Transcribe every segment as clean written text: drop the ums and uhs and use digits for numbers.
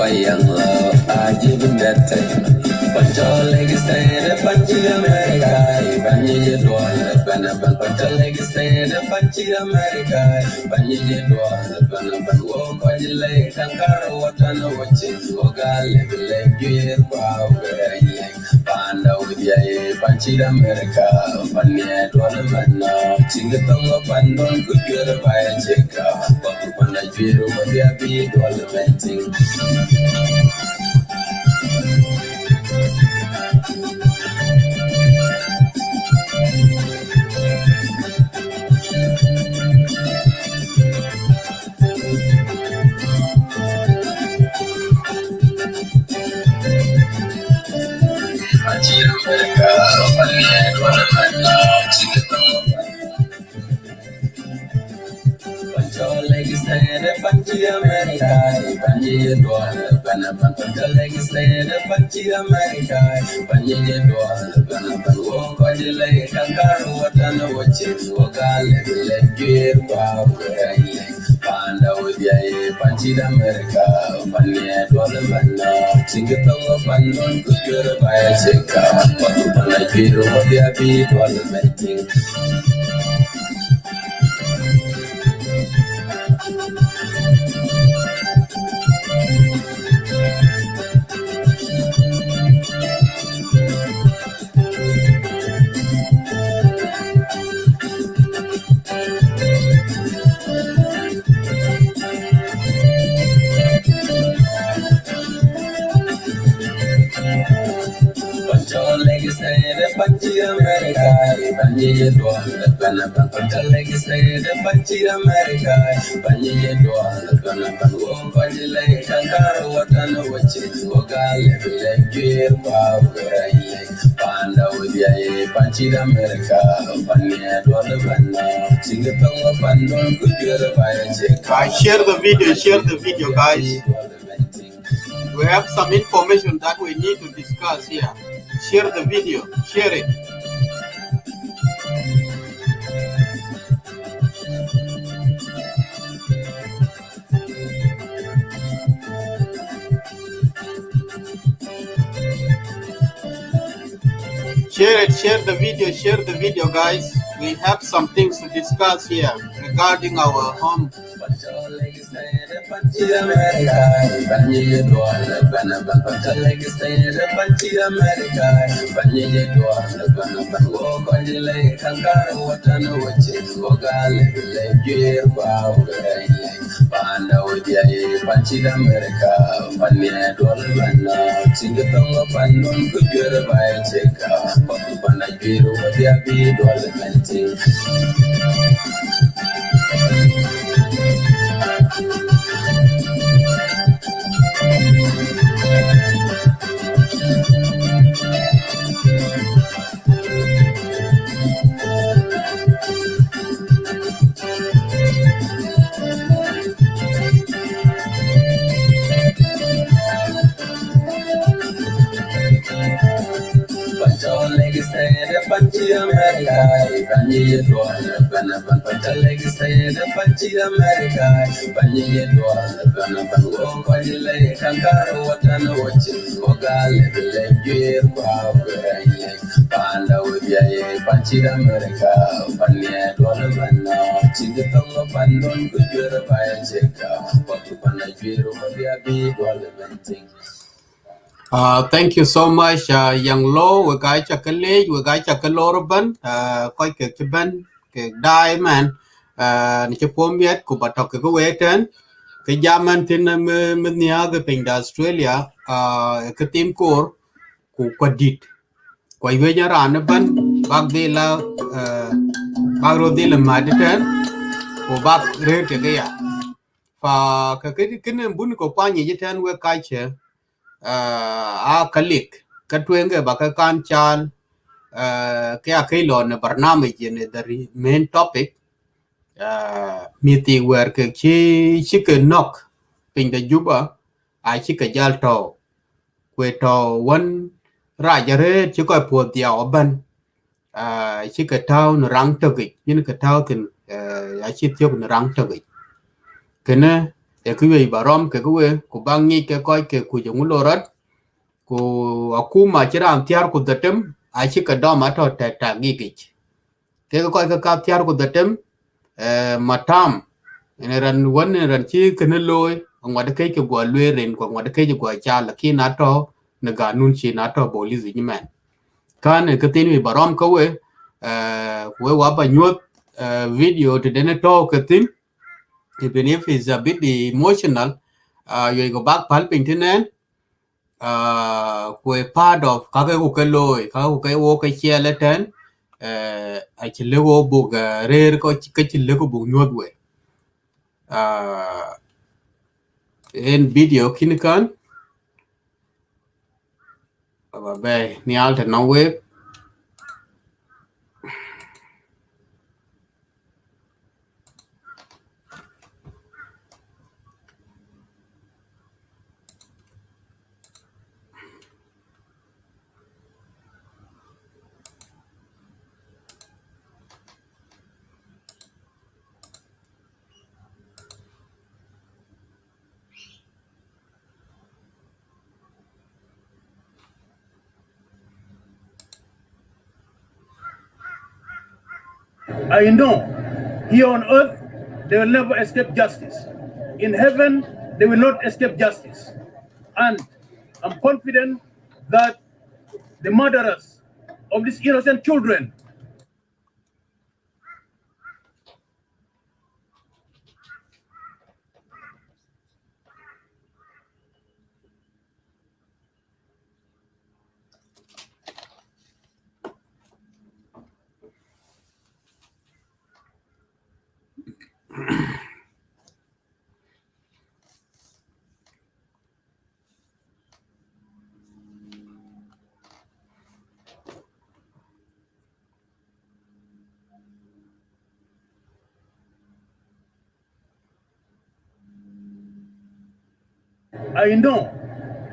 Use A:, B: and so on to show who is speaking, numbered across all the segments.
A: young love, I give him that time. But your leg is staying up on America. Banyi dwala banaban. But your leg is staying up on America. Banyi dwala banaban. Wo banyi leg kankara watana wachin. Woga leg leg year kwa uberanyi. Panda udya ye panchi America. Banyi dwala bana. Chingatonga pandon kujura baya cheka. Wapu panda jiru wadya bi dwala venting. Panda with ya Panchi America, Pania Dwalabana, Singatonga Pandon, Kujura by a Cheka, Papa Piro, the Abi Dwalamenting. Panchi America, Panji Dwala, Panapan, Legislated, Panchi America, Panji Dwala, Panapan, Panjilay, Kankara, Watana, Wachis, Woga, Level, Gear, Power, Panda with ya, Panchi America, Pania Dwala, Singapore, Pandon, Kujura, Baya,
B: share the video, guys. We have some information that we need to discuss here. Share the video, share it. Share the video, guys. We have some things to discuss here regarding our home.
A: Panchi America, Panji Dwala, Panapan, Legislated, Panchi America, Panji Dwala, Panapan, Panjilay, Kankara, Watana, Wachis, Woga, Level, Gear, Power, Panda with ya, Panchi America, Pania Dwalabana, Singatonga Pandon, Kujura by a Cheka, Papa Panagiru, what ya be Dwalamenting. Panchi America, Panji Dwala, Panapan, Legislated, Panchi America, Panji Dwala, Panapan, Panjilay, Kankara, Watana, Wachis, Woga, Level, Gear, Power, Panda with ya, Panchi America, Pania Dwalabana, Singatonga Pandon, Kujura by a Cheka, Papa Panagiru, the Abi Dwalamenting.
B: Thank you so much, Young Low. We got your colleague, we got your Kaloroban, quite a Kiban, Diamond, Nichapomiat, Kubatok, Waitan, Kajaman Tinamiaga Ping Australia, Katim Core, Kukwadit, Quaywaja Ranaban, Bagdela, Bagrodila Maditan, or Bag Rekaya. For Kakikin Bunko Pani, Yitan were Kaicher. Kalik katwenge bakakan chan kaya kailo na barnamij in the main topic meeting where chicken knock ping the Juba I chika jalto kweto one rajare chiko po dia oban chika town rang togi yin ka town I chit yok rang togi kene e ku we barom ke ku we ku bangi ke ko ke ku jung lorat ku akuma chiran tiar ku datem a chi ka dom ato ta ta gigich ke ko ka tiar ku datem matam ene ran won ran chi ken loy ngwad ke ke go lwe ren ko ngwad ke go cha la ki na to na ga nun chi na to bolizi ni man kan ke tin wi barom ko we wa ba nyot video to den to ke tin even if it's a bit emotional you go back pal pin tin we part of ka ke ku ke loy ka ku ke wo ke che le ten a chi le go bu ga rer ko ke chi le ko bu nyot we in video kin kan ba be ni alter no we
C: I know here on earth they will never escape justice. In heaven, they will not escape justice. And I'm confident that the murderers of these innocent children I know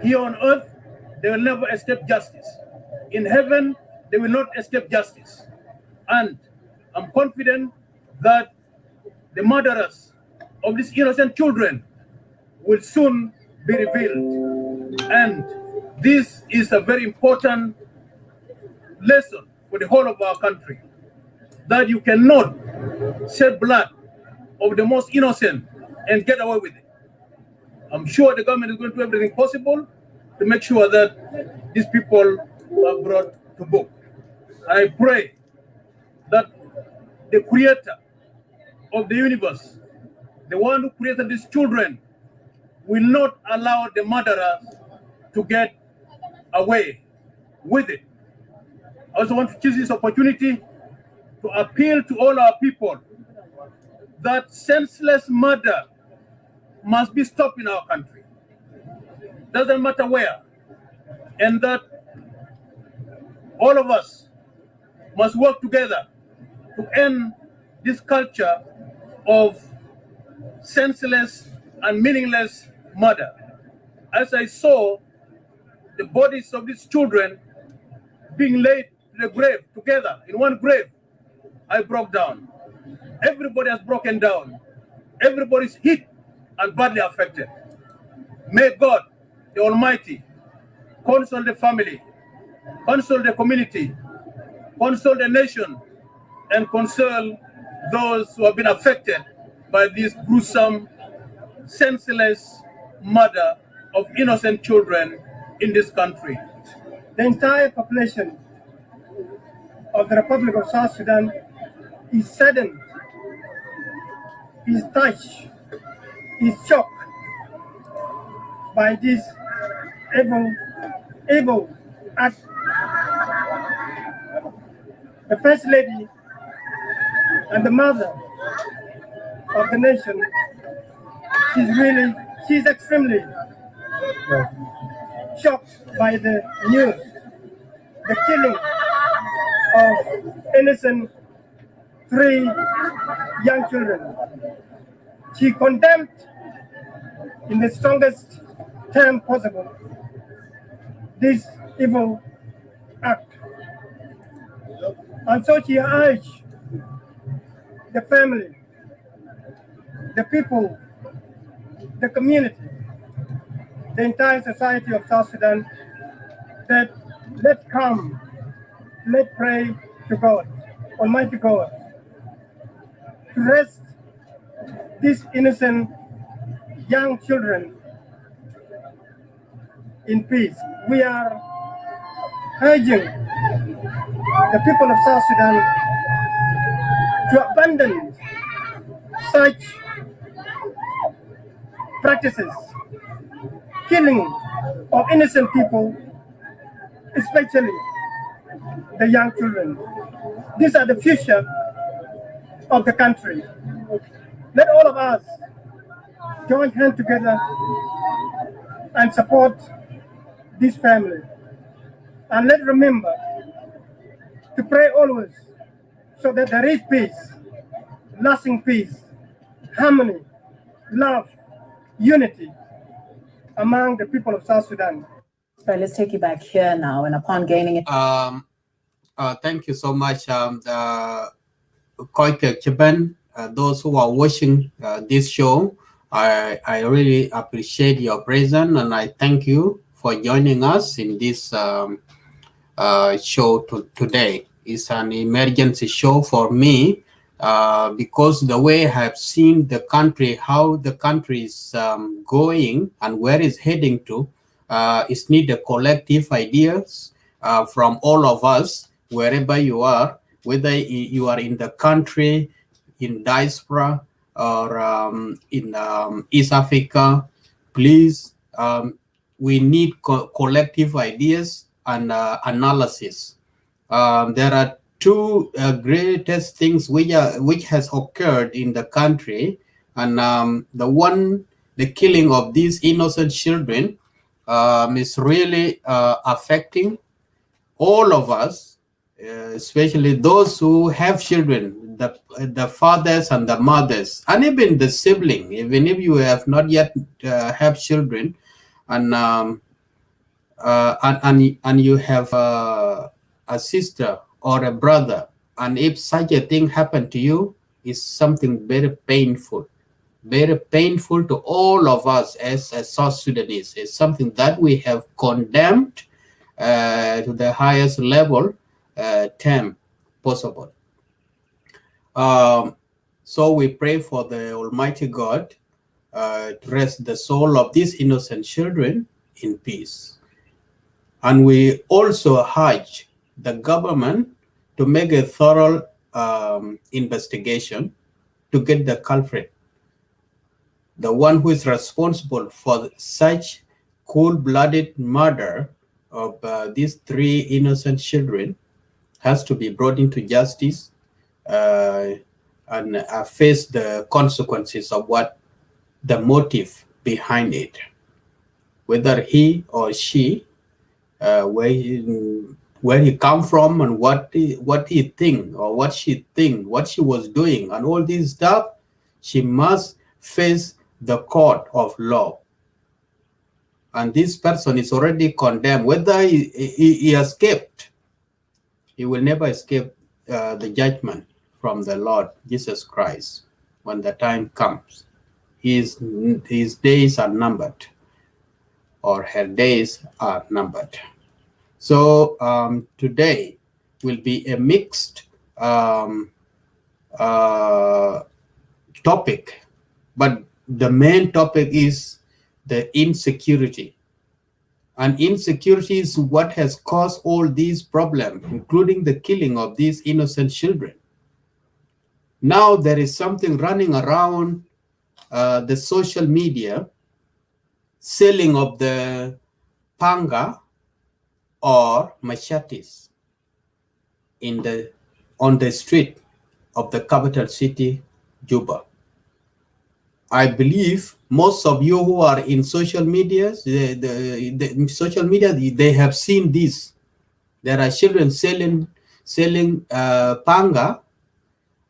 C: here on earth they will never escape justice. In heaven, they will not escape justice. And I'm confident that the murderers of these innocent children will soon be revealed. And this is a very important lesson for the whole of our country, that you cannot shed blood of the most innocent and get away with it. I'm sure the government is going to do everything possible to make sure that these people are brought to book. I pray that the creator of the universe, the one who created these children, will not allow the murderers to get away with it. I also want to use this opportunity to appeal to all our people that senseless murder must be stopped in our country. Doesn't matter where. And that all of us must work together to end this culture of senseless and meaningless murder. As I saw the bodies of these children being laid to the grave together in one grave, I broke down. Everybody has broken down. Everybody's hit and badly affected. May God, the Almighty, console the family, console the community, console the nation, and console those who have been affected by this gruesome, senseless murder of innocent children in this country.
D: The entire population of the Republic of South Sudan is saddened, is touched, is shocked by this evil act. The First Lady and the mother of the nation, she's extremely shocked by the news, the killing of innocent 3 young children. She condemned in the strongest term possible this evil act. And so she urged the family, the people the community, the entire society of South Sudan, that let's come, let's pray to God, Almighty God, to rest these innocent young children in peace. We are urging the people of South Sudan to abandon such practices, killing of innocent people, especially the young children. These are the future of the country. Let all of us join hands together and support this family. And let's remember to pray always so that there is peace, lasting peace, harmony, love, unity among the people of South Sudan.
E: Right, let's take you back here now. And upon gaining it.
B: Thank you so much, Koike Chiban. Those who are watching this show, I really appreciate your presence, and I thank you for joining us in this show today. It's an emergency show for me because the way I have seen the country, how the country is going and where it's heading to, it's need a collective ideas from all of us, wherever you are, whether you are in the country, in diaspora, or in East Africa. Please, we need collective ideas and analysis. There are two greatest things which has occurred in the country, and the killing of these innocent children is really affecting all of us, especially those who have children, the fathers and the mothers, and even the sibling. Even if you have not yet have children, and you have a sister or a brother, and if such a thing happened to you, it's something very painful to all of us as South Sudanese. It's something that we have condemned to the highest level term possible. So we pray for the Almighty God to rest the soul of these innocent children in peace. And we also urge the government to make a thorough investigation to get the culprit. The one who is responsible for such cold-blooded murder of these three innocent children has to be brought into justice and face the consequences of what the motive behind it. Whether he or she, where he come from, and what he think or what she think, what she was doing, and all this stuff, she must face the court of law. And this person is already condemned. Whether he escaped, he will never escape the judgment from the Lord Jesus Christ when the time comes. His days are numbered, or her days are numbered. So today will be a mixed topic, but the main topic is the insecurity. And insecurity is what has caused all these problems, including the killing of these innocent children. Now there is something running around the social media, selling of the panga or machetes on the street of the capital city, Juba. I believe most of you who are in social media, they have seen this. There are children selling panga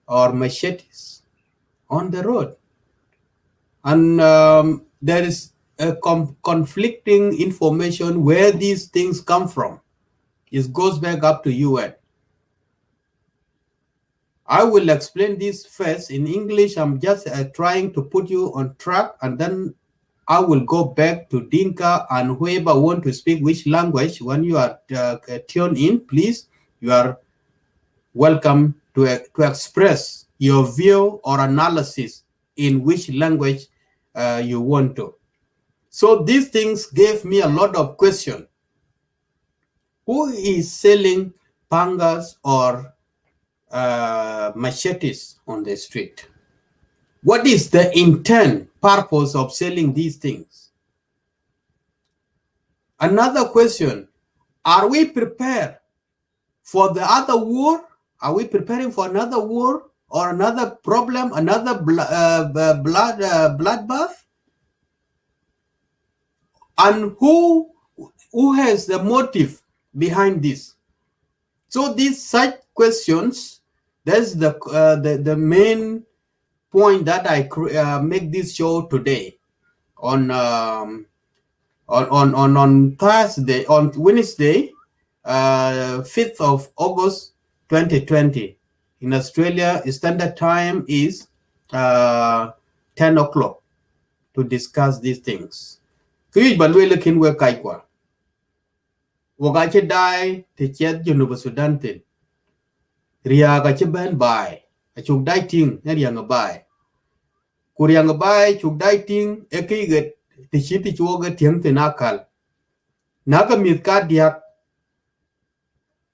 B: or machetes on the road, and there is a conflicting information where these things come from. It goes back up to UN. I will explain this first in English. I'm just trying to put you on track, and then I will go back to Dinka and whoever want to speak which language. When you are tuned in, please, you are welcome to express your view or analysis in which language you want to. So these things gave me a lot of questions. Who is selling pangas or machetes on the street? What is the intent, purpose of selling these things? Another question, are we prepared for the other war? Are we preparing for another war or another problem, another bloodbath? And who has the motive behind this? So these such questions, that's the main point that I make this show today on Thursday, on Wednesday, 5th of August 2020. In Australia, standard time is 10 o'clock to discuss these things. Kuyi balwe kin we kaikwa. Wagache dai te chet Juba Sudan tin. Ria ga ben bai. Achuk dai ting ne ria bai. Kuriang bai chuk dai ting e kiget te chiti chuoga tiang te nakal. Naga mit ka diak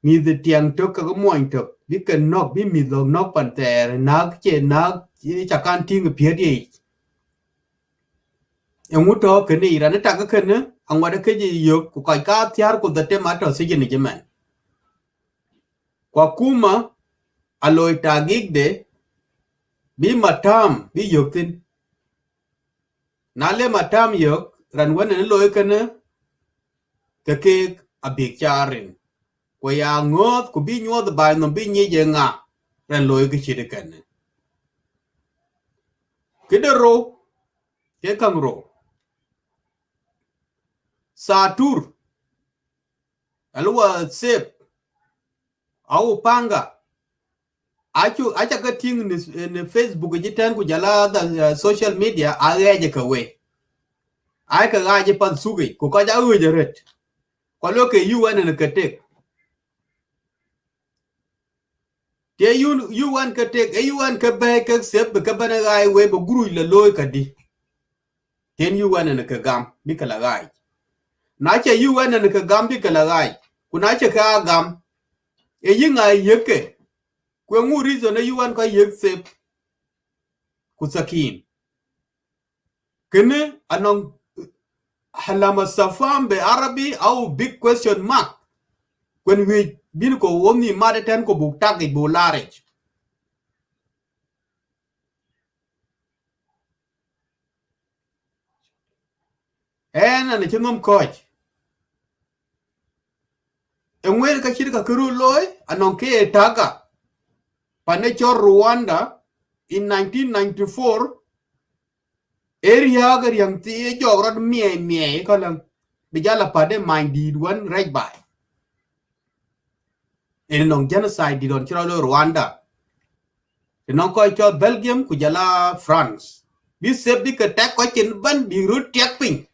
B: mi the tiang tok ka moin tok bi kan nok bi mi dog nok pan ter nag che nag chakan ting pie di. Engu to ken ni ran ta ka ken ne angwa de ke yo ku kai ka tiar ku the tomato se ni jeman. Kwa kuma aloi tagik de bi matam bi yokin. Nale matam yok ran wan ne loy ken ke ke abik charin. Kwa ya ngot ku bi nyod ba no bi nyi je nga ran loy ke chide ken. Kidero ke kangro Satur alwa sep au panga acha ka ting ni Facebook jitan ku jala da social media agaje ka we ai ka gaje pan sugi ku ka ja ujeret ko lo ke UN ne ka tek te UN ka tek UN ka ba ka sep ka bana gai we ba guru le loy ka di ten UN ne ka gam bi ka la gai na che UN ne ka gam bi ka la gai ku na che ka gam e yinga yeke kwe ngu reason na UN ka yek sep kusakin kene anong halama safam be Arabi au big question mark when we bin ko woni madeten ko bu tagi bu larech en ne chingom coach enwer ka shirka kuru loy anong ke taga panecho Rwanda in 1994 area gar yang ti jogrod mie ko lang bijala pade minded one right by en nong genocide di don chiro Rwanda non ko cho Belgium ku jala France bi sep di ka tek ko chen ban bi root tek ping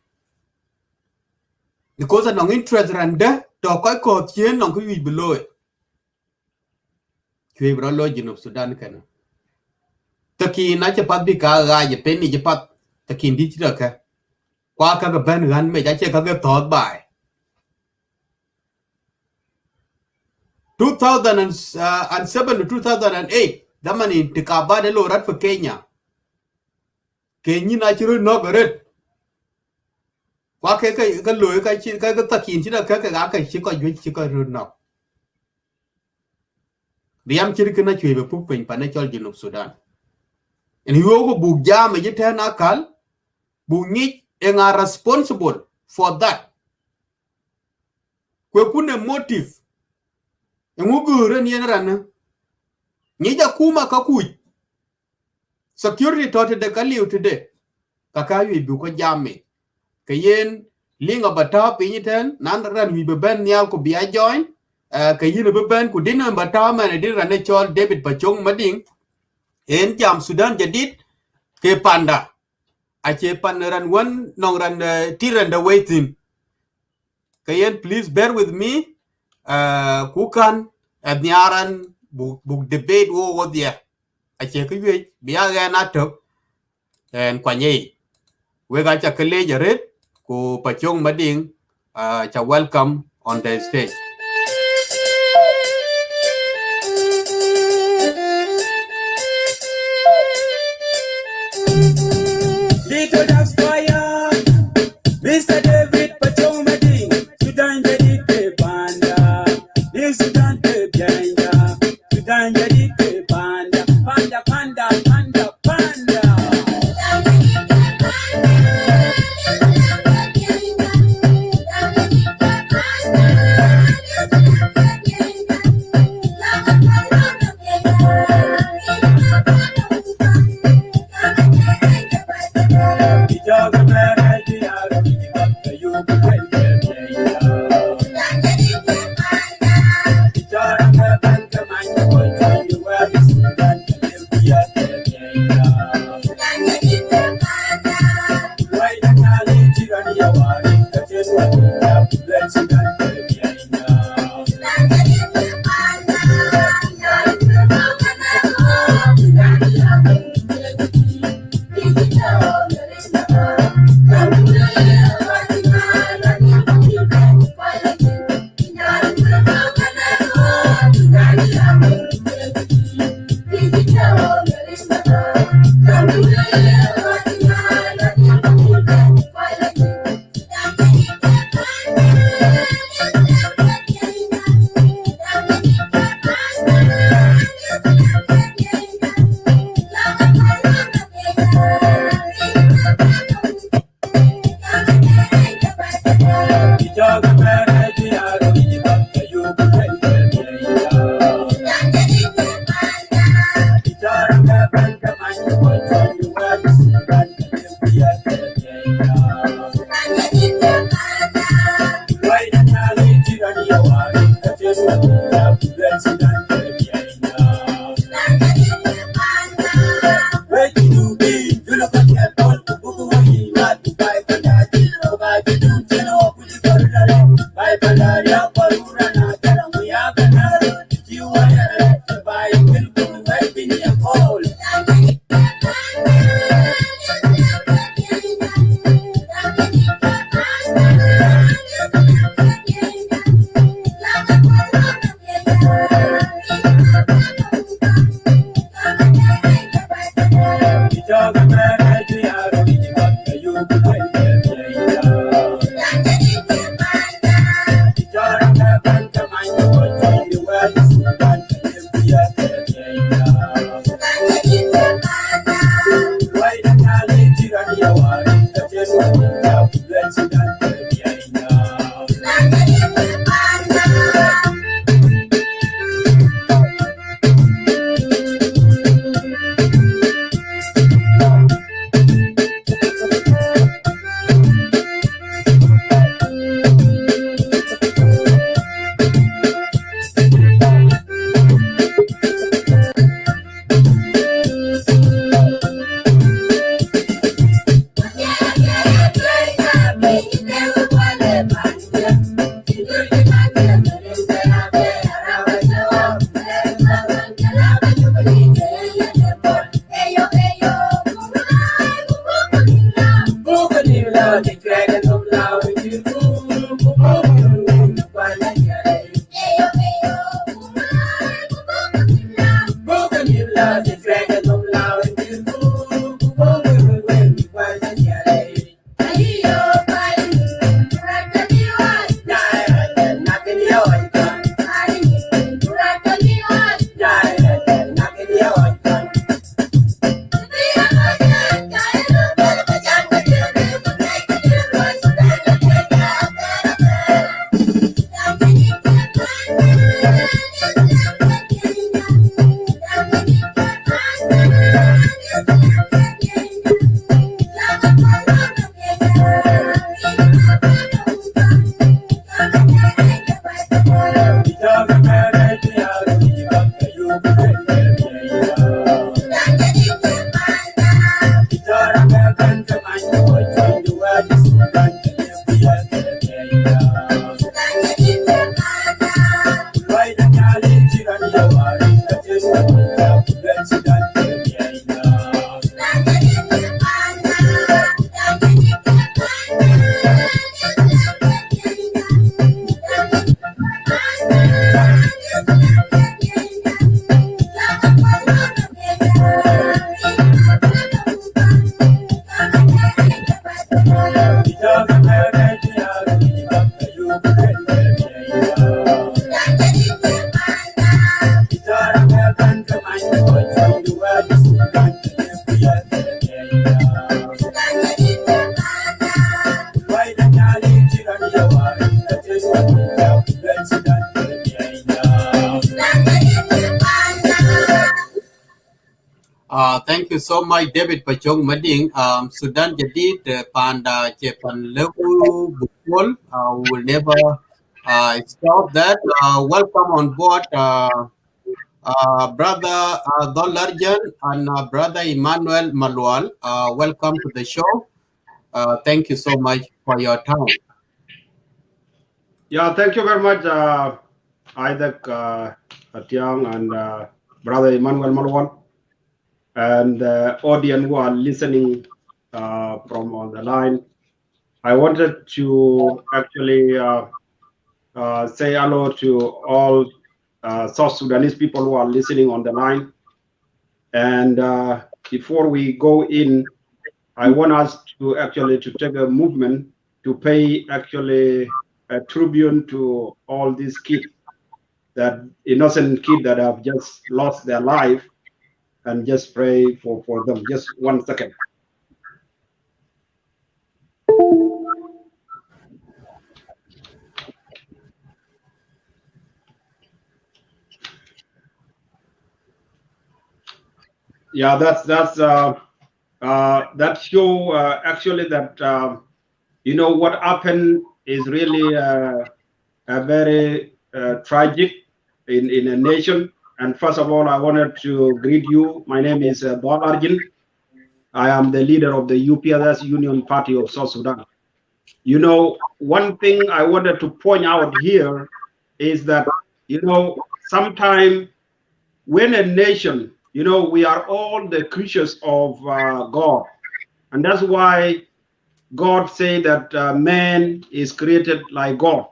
B: because nong interest randa to ko chien nong ku wi beloy kwe bro lo Junub Sudan kana taki na che pat bi ka ga je pen ni je pat taki ndi ti ka kwa ka ga ban gan me ja che ka ga thot bai 2007 to 2008 damani tikaba de lo rat for Kenya na chiro no garet kwa ke ka lo ka chi ka taki ti ka ga ka chi ko ju chi ko ru no riam chiri kana chwe be puk pen pa ne chol Junub Sudan en yogo bu jam je tan akal bu ni en are responsible for that kwe kune motive en ugure ni ran ni ja kuma ka ku security tote de kaliu today ka yu bu ko jamme ke yen linga bata pinyi ten nan ran wi be ben nyal ko biya join ka yin be ben ku dinam batama ne din rane chol David Pachong mading en jam Sudan jadid ke panda ache pan ran one nong ran tiran the waiting kayen please bear with me kukan adniaran buk debate wo dia ache ku ye biya ga na tok en kwanye we ga cha kale jaret ku Pachong mading cha welcome on the stage.
A: Little Dax Fire, Mr. David Pachong Mading, Sudan jadi ke panda, di Sudan ke janja, Sudan jadi ke panda, panda panda panda panda. Dijaga merah diaru, kayu bukan janja. Dijaga merah kemana pun jadi wajib Sudan kelihatan janja. Wai nakali jiran ya wari, kacir wajib bukan Sudan janja. Dijaga merah diaru, kayu bukan janja. Dijaga merah kemana pun jadi wajib Sudan kelihatan janja. Wai nakali jiran ya wari, kacir wajib bukan Sudan janja. Wai kidubi, dulu pakai tol, buku wajib mati pai pandai, bukai kidu jeno kuli korlale, pai pandai ya korura na dalam ya benar, jiwa ya bai kilku wai bini ya kol.
B: Thank you so much, David Pachong Mading. Sudan Jadid, Panda Japan Level Bukul, will never stop that. Welcome on board, Brother Don Larjan and Brother Emmanuel Malual. Welcome to the show. Thank you so much for your time.
F: Yeah, thank you very much, Isaac Atiang and Brother Emmanuel Malwan, and the audience who are listening from on the line. I wanted to actually say hello to all South Sudanese people who are listening on the line. And before we go in, I want us to actually to take a movement to pay actually a tribute to all these kids, that innocent kids that have just lost their life, and just pray for them. Just 1 second. Yeah, that show actually that you know what happened is really a very tragic in a nation. And first of all, I wanted to greet you. My name is Bob Arjun. I am the leader of the UPSS Union Party of South Sudan. You know, one thing I wanted to point out here is that, you know, sometimes when a nation, you know, we are all the creatures of God. And that's why God say that man is created like God.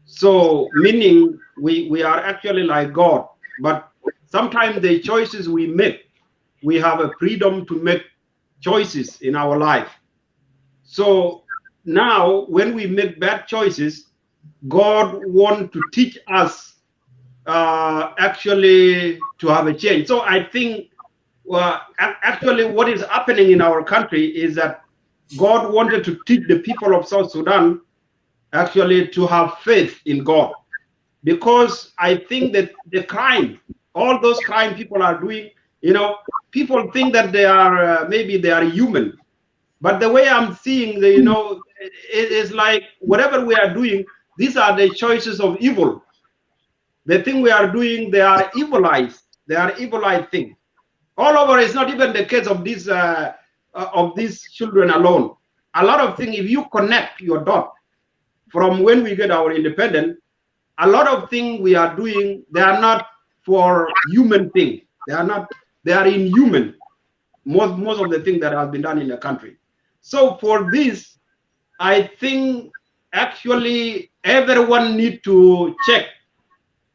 F: So meaning we are actually like God. But sometimes the choices we make, we have a freedom to make choices in our life. So now when we make bad choices, God wants to teach us actually to have a change. So I think actually what is happening in our country is that God wanted to teach the people of South Sudan actually to have faith in God. Because I think that the crime, all those crime people are doing, you know, people think that they are maybe they are human. But the way I'm seeing, you know, it is like whatever we are doing, these are the choices of evil. The thing we are doing, they are evilized. They are evilized things. All over, it's not even the case of these children alone. A lot of things, if you connect your dot from when we get our independence, a lot of things we are doing, they are not for human things. They are not, they are inhuman. Most of the things that have been done in the country. So for this, I think actually everyone need to check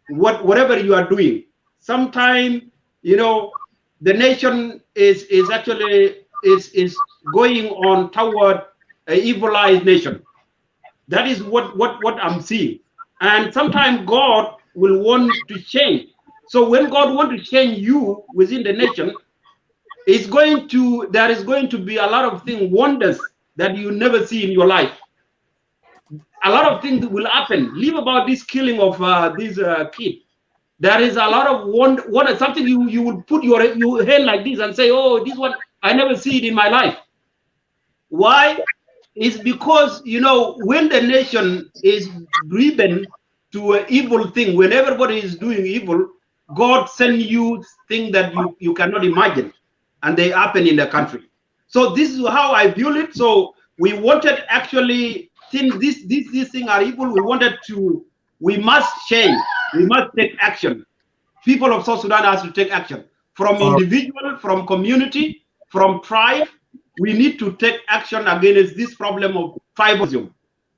F: whatever you are doing. Sometimes, you know, the nation is actually is going on toward an evilized nation. That is what I'm seeing. And sometimes God will want to change. So when God wants to change you within the nation, there is going to be a lot of things, wonders that you never see in your life. A lot of things will happen. Leave about this killing of these kids. There is a lot of wonder, something you will put your hand like this and say, oh, this one, I never see it in my life. Why? It's because, you know, when the nation is driven to an evil thing, when everybody is doing evil, God send you things that you cannot imagine, and they happen in the country. So this is how I view it. So we wanted actually, since these things are evil, we must change. We must take action. People of South Sudan has to take action. From individual, from community, from tribe, we need to take action against this problem of tribalism.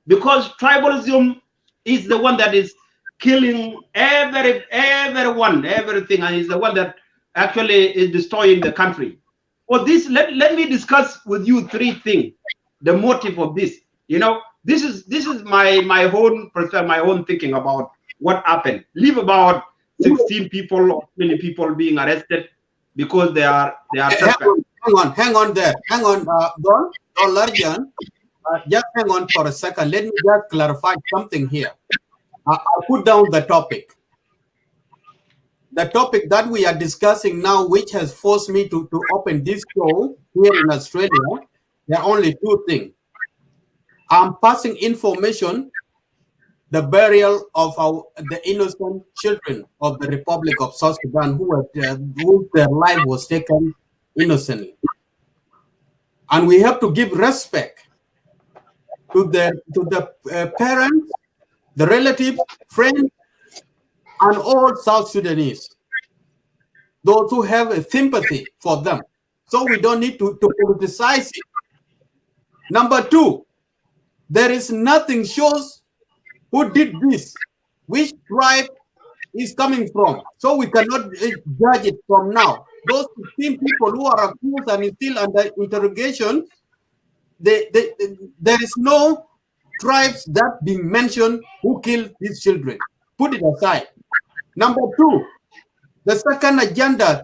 F: Because tribalism is the one that is killing everyone, everything, and is the one that actually is destroying the country. For this, let me discuss with you three things. The motive of this, you know, this is my own perspective, my own thinking about what happened. Leave about 16 people or 20 people being arrested because they are suspect.
B: Hang on there. Hang on, Don Larjan. Just hang on for a second. Let me just clarify something here. I'll put down the topic. the topic that we are discussing now, which has forced me to open this show here in Australia, there are only two things. I'm passing information, the burial of the innocent children of the Republic of South Sudan who their life was taken innocently. And we have to give respect to the parents, the relatives, friends, and all South Sudanese, those who have a sympathy for them. So we don't need to politicize it. Number two, there is nothing shows who did this, which tribe is coming from. So we cannot judge it from now. Those 15 people who are accused and still under interrogation, there is no tribes that being mentioned who killed these children. Put it aside. Number two, the second agenda,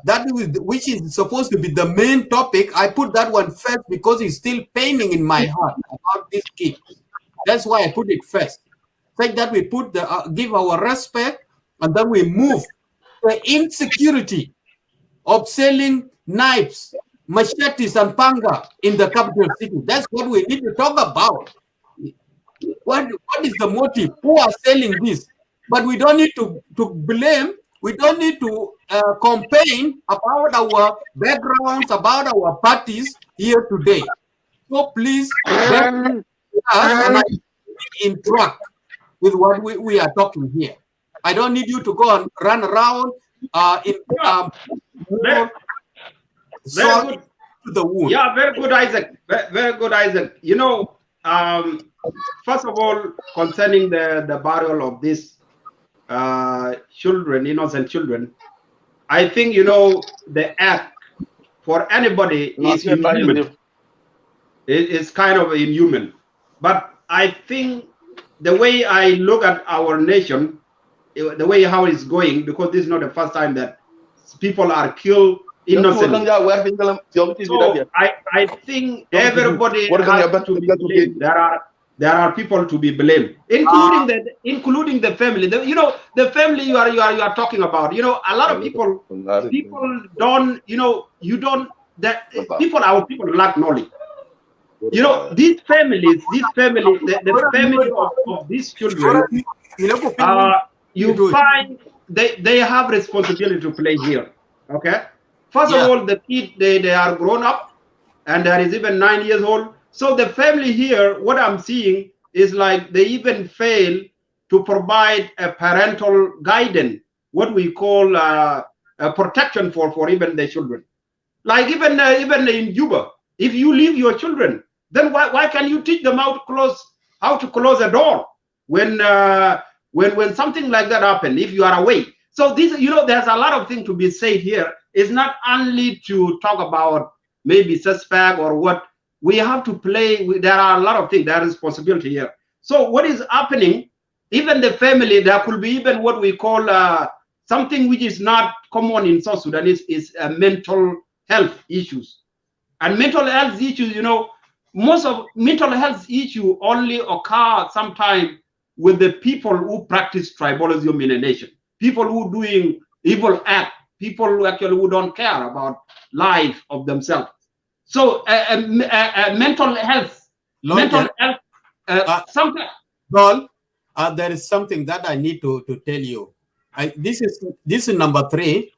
B: which is supposed to be the main topic, I put that one first because it's still paining in my heart about this kid. That's why I put it first. Like that, we put give our respect, and then we move the insecurity of selling knives, machetes, and panga in the capital city. That's what we need to talk about. What is the motive? Who are selling this? But we don't need to blame. We don't need to complain about our backgrounds, about our parties here today. So please, and I interact with what we are talking here. I don't need you to go and run around salt to the wound.
F: Yeah, very good, Isaac. Very good, Isaac. You know, first of all, concerning the burial of these children, innocent children, I think, you know, the act for anybody is inhuman. It's kind of inhuman. But I think the way I look at our nation, the way how it's going, because this is not the first time that people are killed innocently. So I think everybody has to be blamed. There are people to be blamed, including the family. You know, the family you are talking about. You know, a lot of people don't. You know, our people lack knowledge. You know, these families, the family of these children, you find they have responsibility to play here. Okay, first of all, the kids they are grown up, and there is even 9 years old. So the family here, what I'm seeing is like they even fail to provide a parental guidance, what we call a protection for even the children. Like even in Juba, if you leave your children, then why can you teach them how to close a door when something like that happens, if you are away? So this, you know, there's a lot of things to be said here. It's not only to talk about maybe suspect or what. We have to play. There are a lot of things. There is responsibility here. So what is happening? Even the family, there could be even what we call something which is not common in South Sudan is mental health issues. And mental health issues, you know, most of mental health issue only occur sometime with the people who practice tribalism in a nation. People who doing evil act. People who don't care about life of themselves. So mental health, something.
B: Well, there is something that I need to tell you. This is number 3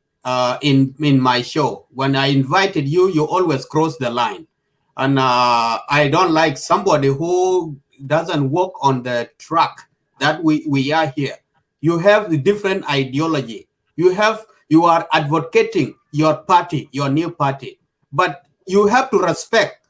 B: in my show. When I invited you, you always cross the line, and I don't like somebody who doesn't walk on the track that we are here. You have a different ideology. You are advocating your party, your new party, but you have to respect.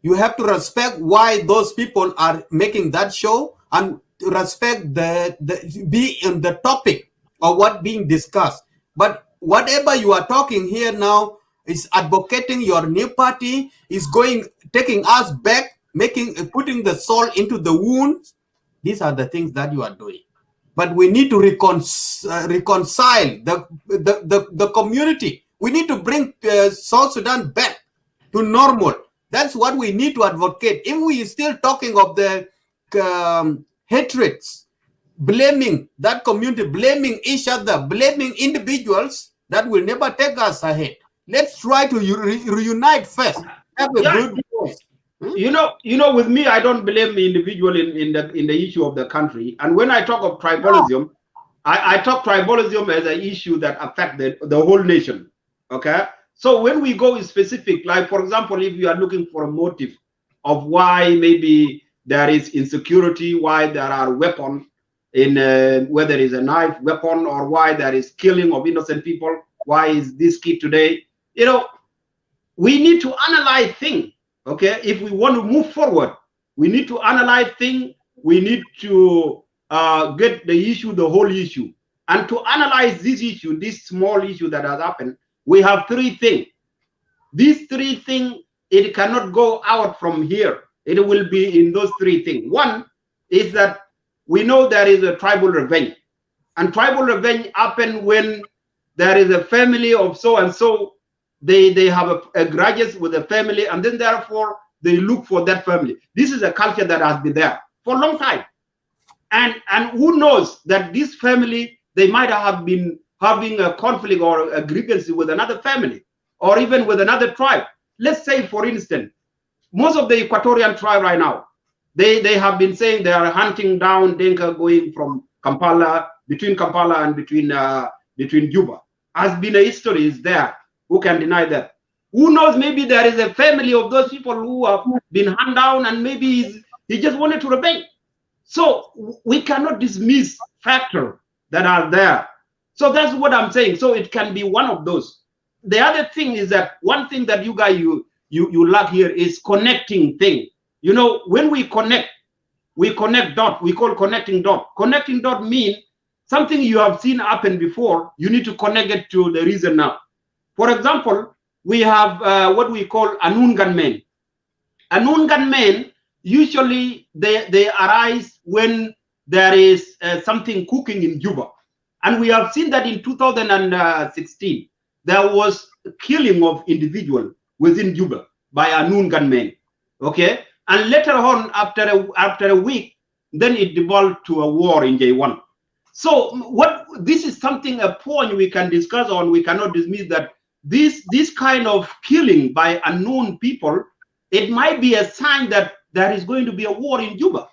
B: You have to respect why those people are making that show, and respect be in the topic of what being discussed. But whatever you are talking here now is advocating your new party, is taking us back, putting the salt into the wounds. These are the things that you are doing. But we need to reconcile the community. We need to bring South Sudan back to normal. That's what we need to advocate. If we are still talking of the hatreds, blaming that community, blaming each other, blaming individuals, that will never take us ahead. Let's try to reunite first. Have a good voice.
F: You know, with me, I don't blame the individual in the issue of the country. And when I talk of tribalism, I talk tribalism as an issue that affects the whole nation. Okay. So when we go specific, like for example, if you are looking for a motive of why maybe there is insecurity, why there are weapons in whether it's a knife weapon, or why there is killing of innocent people, why is this kid today? You know, we need to analyze things. Okay, if we want to move forward, we need to analyze things. We need to get the issue, the whole issue, and to analyze this issue, this small issue that has happened. We have three things. These three things, it cannot go out from here. It will be in those three things. One is that we know there is a tribal revenge, and tribal revenge happen when there is a family of so and so. They have a grudges with the family, and then therefore they look for that family. This is a culture that has been there for a long time, and who knows that this family, they might have been having a conflict or a grievance with another family, or even with another tribe. Let's say, for instance, most of the Equatorian tribe right now, they have been saying they are hunting down Denka going from Kampala, between Kampala and between Juba. Has been a history is there. Who can deny that? Who knows? Maybe there is a family of those people who have been hand down, and maybe he just wanted to rebel. So we cannot dismiss factors that are there. So that's what I'm saying. So it can be one of those. The other thing is that one thing that you guys you lack here is connecting thing. You know, when we connect dot. We call connecting dot. Connecting dot means something you have seen happen before. You need to connect it to the reason now. For example, we have what we call a noon gunmen. A noon gunmen, usually they arise when there is something cooking in Juba. And we have seen that in 2016, there was a killing of individuals within Juba by a noon gunmen. Okay? And later on, after a week, then it devolved to a war in J1. So this is something, a point we can discuss on. We cannot dismiss that this kind of killing by unknown people, it might be a sign that there is going to be a war in Juba.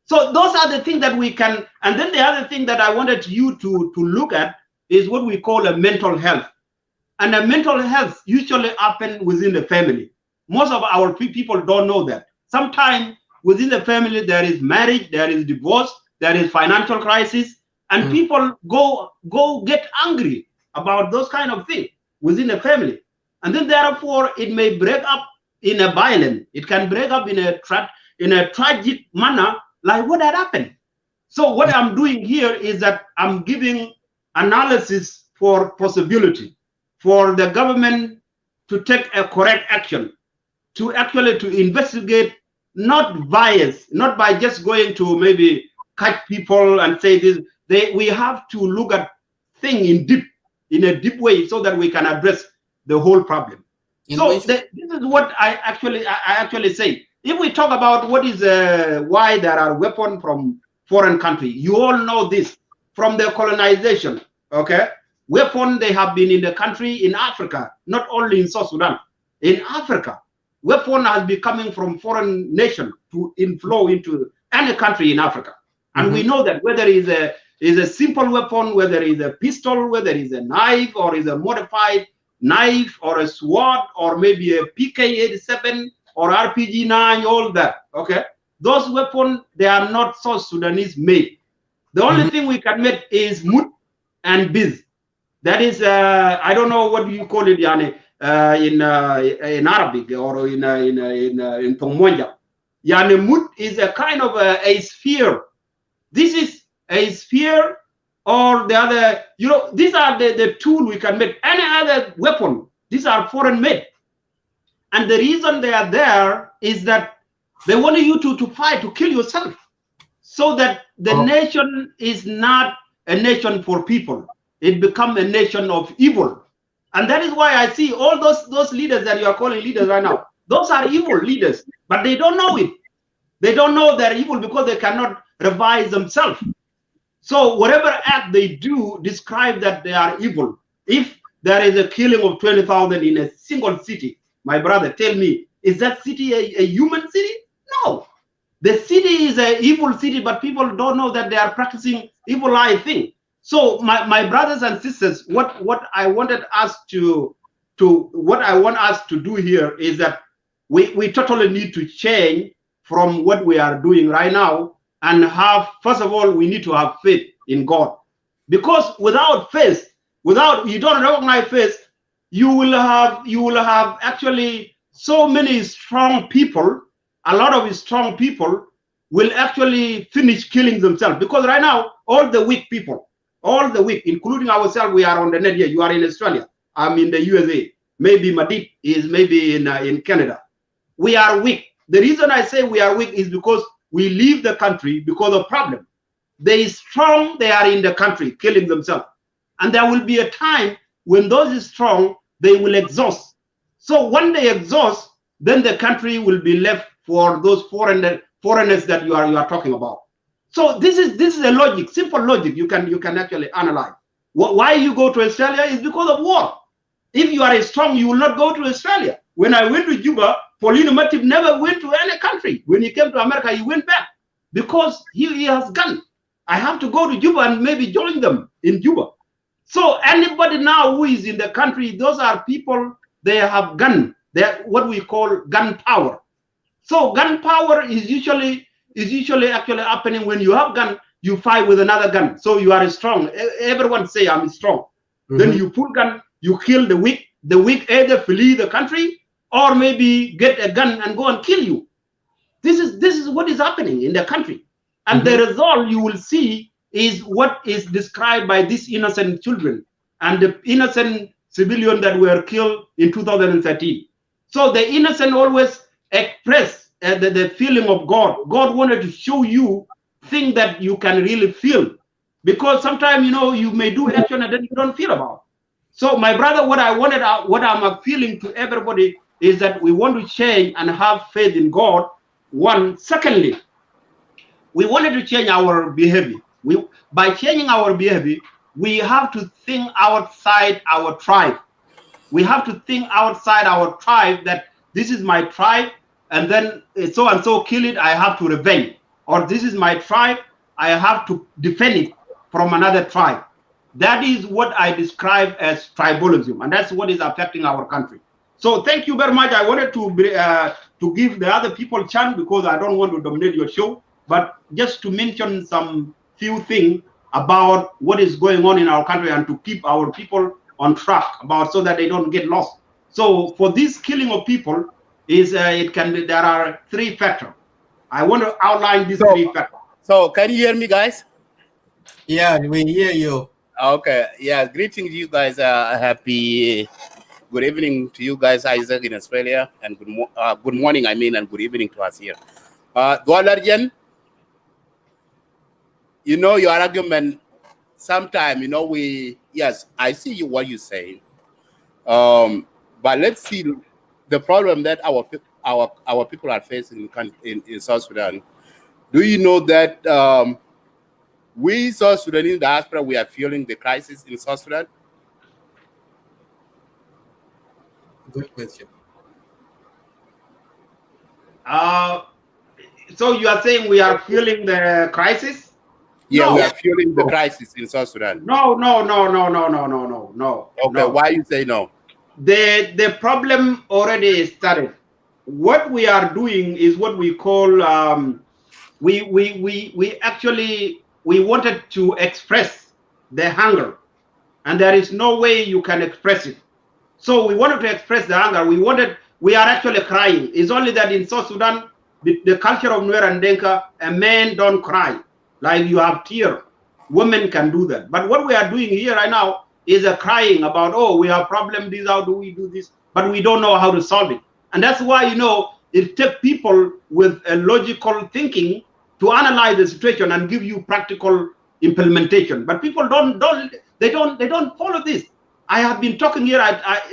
F: So those are the things that we can. And then the other thing that I wanted you to look at is what we call a mental health. And a mental health usually happens within the family. Most of our people don't know that. Sometimes within the family, there is marriage, there is divorce, there is financial crisis, and people go get angry about those kind of things within the family. And then therefore, it may break up in a violent. It can break up in a tragic manner, like what had happened. So what I'm doing here is that I'm giving analysis for possibility for the government to take a correct action, to investigate, not bias, not by just going to maybe catch people and say this. We have to look at things in a deep way so that we can address the whole problem. This is what I actually say. If we talk about what is why there are weapons from foreign countries, you all know this from the colonization. Okay, weapons, they have been in the country in Africa, not only in South Sudan. In Africa, weapon has been coming from foreign nation to inflow into any country in Africa, and we know that whether it's a simple weapon, whether it's a pistol, whether it's a knife, or is a modified knife, or a sword, or maybe a PK-87 or RPG-9, all that. Okay, those weapons, they are not South Sudanese made. The only thing we can make is mud and biz. That is, I don't know what you call it, Yani, in Arabic or in Tongmonja. Yani, mud is a kind of a sphere. This is a sphere, or the other, you know, these are the tool we can make. Any other weapon, these are foreign made. And the reason they are there is that they want you to fight, to kill yourself, so that the nation is not a nation for people. It becomes a nation of evil. And that is why I see all those leaders that you are calling leaders right now. Those are evil leaders, but they don't know it. They don't know they're evil because they cannot revise themselves. So whatever act they do, describe that they are evil. If there is a killing of 20,000 in a single city, my brother, tell me, is that city a human city? No. The city is an evil city, but people don't know that they are practicing evil eye thing. So my brothers and sisters, what I wanted us what I want us to do here is that we totally need to change from what we are doing right now, and have, first of all, we need to have faith in God. Because without faith, without, you don't recognize faith, you will have actually so many strong people, a lot of strong people will actually finish killing themselves. Because right now, all the weak people, all the weak, including ourselves, we are on the net here. You are in Australia, I'm in the USA, maybe Madid is maybe in Canada. We are weak. The reason I say we are weak is because we leave the country because of problem. They strong, they are in the country killing themselves. And there will be a time when those strong, they will exhaust. So when they exhaust, then the country will be left for those foreigners that you are talking about. So this is a logic, simple logic. You can actually analyze. Why you go to Australia is because of war. If you are strong, you will not go to Australia. When I went to Juba, Paulino Matip never went to any country. When he came to America, he went back because he has gun. I have to go to Juba and maybe join them in Juba. So anybody now who is in the country, those are people, they have gun. They're what we call gun power. So gun power is usually actually happening when you have gun, you fight with another gun. So you are strong. Everyone say I'm strong. Then you pull gun, you kill the weak. The weak either flee the country or maybe get a gun and go and kill you. This is what is happening in the country. And the result you will see is what is described by these innocent children and the innocent civilians that were killed in 2013. So the innocent always express the feeling of God. God wanted to show you things that you can really feel. Because sometimes, you may do action and then you don't feel about. So my brother, what I'm appealing to everybody is that we want to change and have faith in God. One. Secondly, we wanted to change our behavior. By changing our behavior, we have to think outside our tribe. We have to think outside our tribe that this is my tribe, and then so and so kill it, I have to revenge. Or this is my tribe, I have to defend it from another tribe. That is what I describe as tribalism, and that's what is affecting our country. So thank you very much. I wanted to give the other people a chance because I don't want to dominate your show, but just to mention some few things about what is going on in our country and to keep our people on track so that they don't get lost. So for this killing of people there are three factors. I want to outline these three factors.
G: So can you hear me, guys?
B: Yeah, we hear you.
G: Okay. Yeah. Greetings to you guys. Happy good evening to you guys, Isaac in Australia, and good morning, and good evening to us here. Dwalarjan, your argument. Sometimes, yes, I see what you say. But let's see the problem that our people are facing in South Sudan. Do you know that we South Sudanese diaspora, we are feeling the crisis in South Sudan?
B: Good question.
F: So you are saying we are feeling the crisis?
G: Yeah,
F: no.
G: We are feeling the crisis in South Sudan.
F: No.
G: Okay,
F: no.
G: Why you say no?
F: The problem already started. What we are doing is what we call we wanted to express the hunger, and there is no way you can express it. So we wanted to express the hunger. We are actually crying. It's only that in South Sudan, the culture of Nuer and Denka, a man don't cry. Like you have tears. Women can do that. But what we are doing here right now is a crying about, oh, we have problem, this, how do we do this? But we don't know how to solve it. And that's why, it takes people with a logical thinking to analyze the situation and give you practical implementation. But people don't follow this. I have been talking here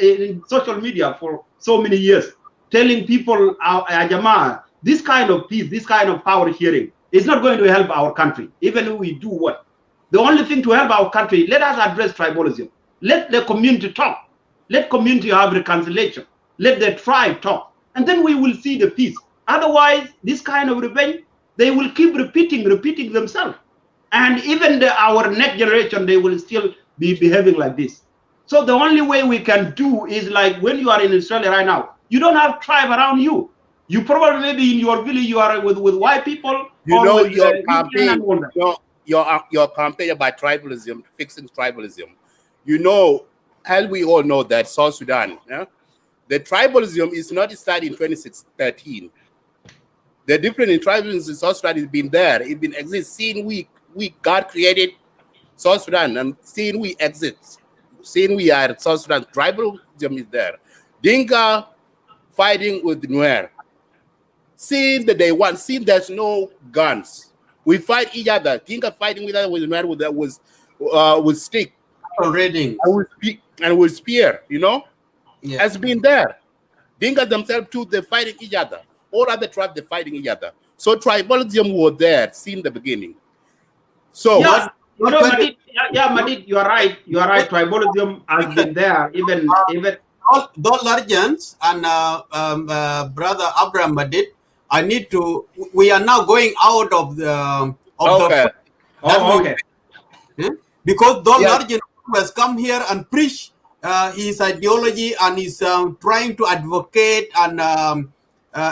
F: in social media for so many years, telling people, Jamaa, this kind of peace, this kind of power sharing is not going to help our country, even if we do what? the only thing to help our country, let us address tribalism. Let the community talk. Let community have reconciliation. Let the tribe talk. And then we will see the peace. Otherwise, this kind of revenge, they will keep repeating themselves. And even our next generation, they will still be behaving like this. So the only way we can do is like when you are in Australia right now, you don't have tribe around you. You probably maybe in your village you are with white people.
G: You know
F: with,
G: your campaign, your campaign about tribalism, fixing tribalism. You know, as we all know that South Sudan, the tribalism is not started in 2013. The difference in tribalism in South Sudan has been there. It's been exist since we God created South Sudan, and since we exist, since we are South Sudan, tribalism is there. Dinka fighting with Nuer. Since the day one, since there's no guns, we fight each other. Dinka fighting with other with Nuer with stick.
B: Already.
G: And with spear, you know,
B: yeah.
G: Has been there. Dinka themselves too, they're fighting each other. All other tribes, they're fighting each other. So tribalism was there since the beginning. So
F: Madid, you are right. You are right. Tribalism has been there, even
B: Those legends and brother Abraham Madid. We are now going out of the.
F: Okay.
B: Because Don Largent has come here and preach his ideology and is trying to advocate and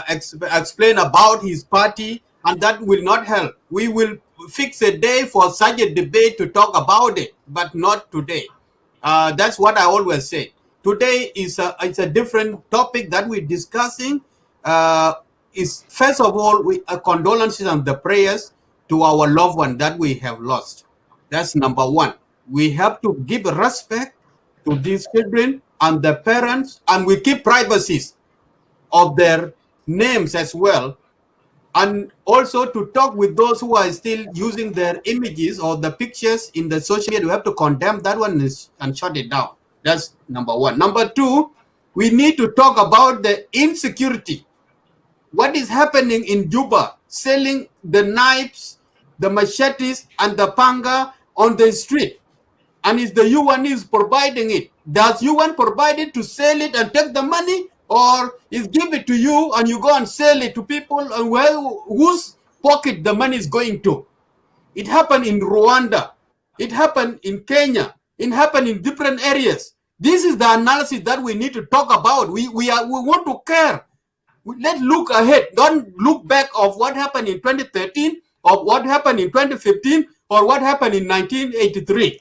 B: explain about his party, and that will not help. We will fix a day for such a debate to talk about it, but not today. That's what I always say. Today is it's a different topic that we're discussing. Is first of all, condolences and the prayers to our loved one that we have lost. That's number one. We have to give respect to these children and the parents, and we keep privacies of their names as well. And also to talk with those who are still using their images or the pictures in the social media. We have to condemn that one and shut it down. That's number one. Number two, we need to talk about the insecurity. What is happening in Juba, selling the knives, the machetes, and the panga on the street. And is the UN is providing it? Does UN provide it to sell it and take the money? Or is give it to you and you go and sell it to people? And whose pocket the money is going to? It happened in Rwanda. It happened in Kenya. It happened in different areas. This is the analysis that we need to talk about. We want to care. Let's look ahead. Don't look back of what happened in 2013 or what happened in 2015 or what happened in 1983.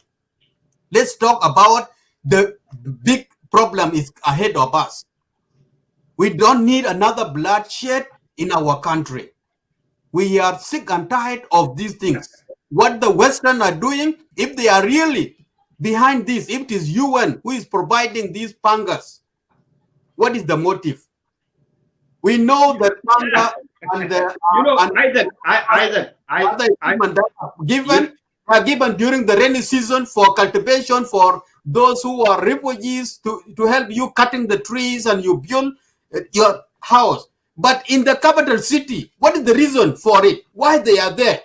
B: Let's talk about the big problem is ahead of us. We don't need another bloodshed in our country. We are sick and tired of these things. What the Western are doing, if they are really behind this, if it is UN who is providing these pangas, what is the motive? We know that panga and the are given during the rainy season for cultivation for those who are refugees to help you cutting the trees and you build your house. But in the capital city, what is the reason for it? Why they are there?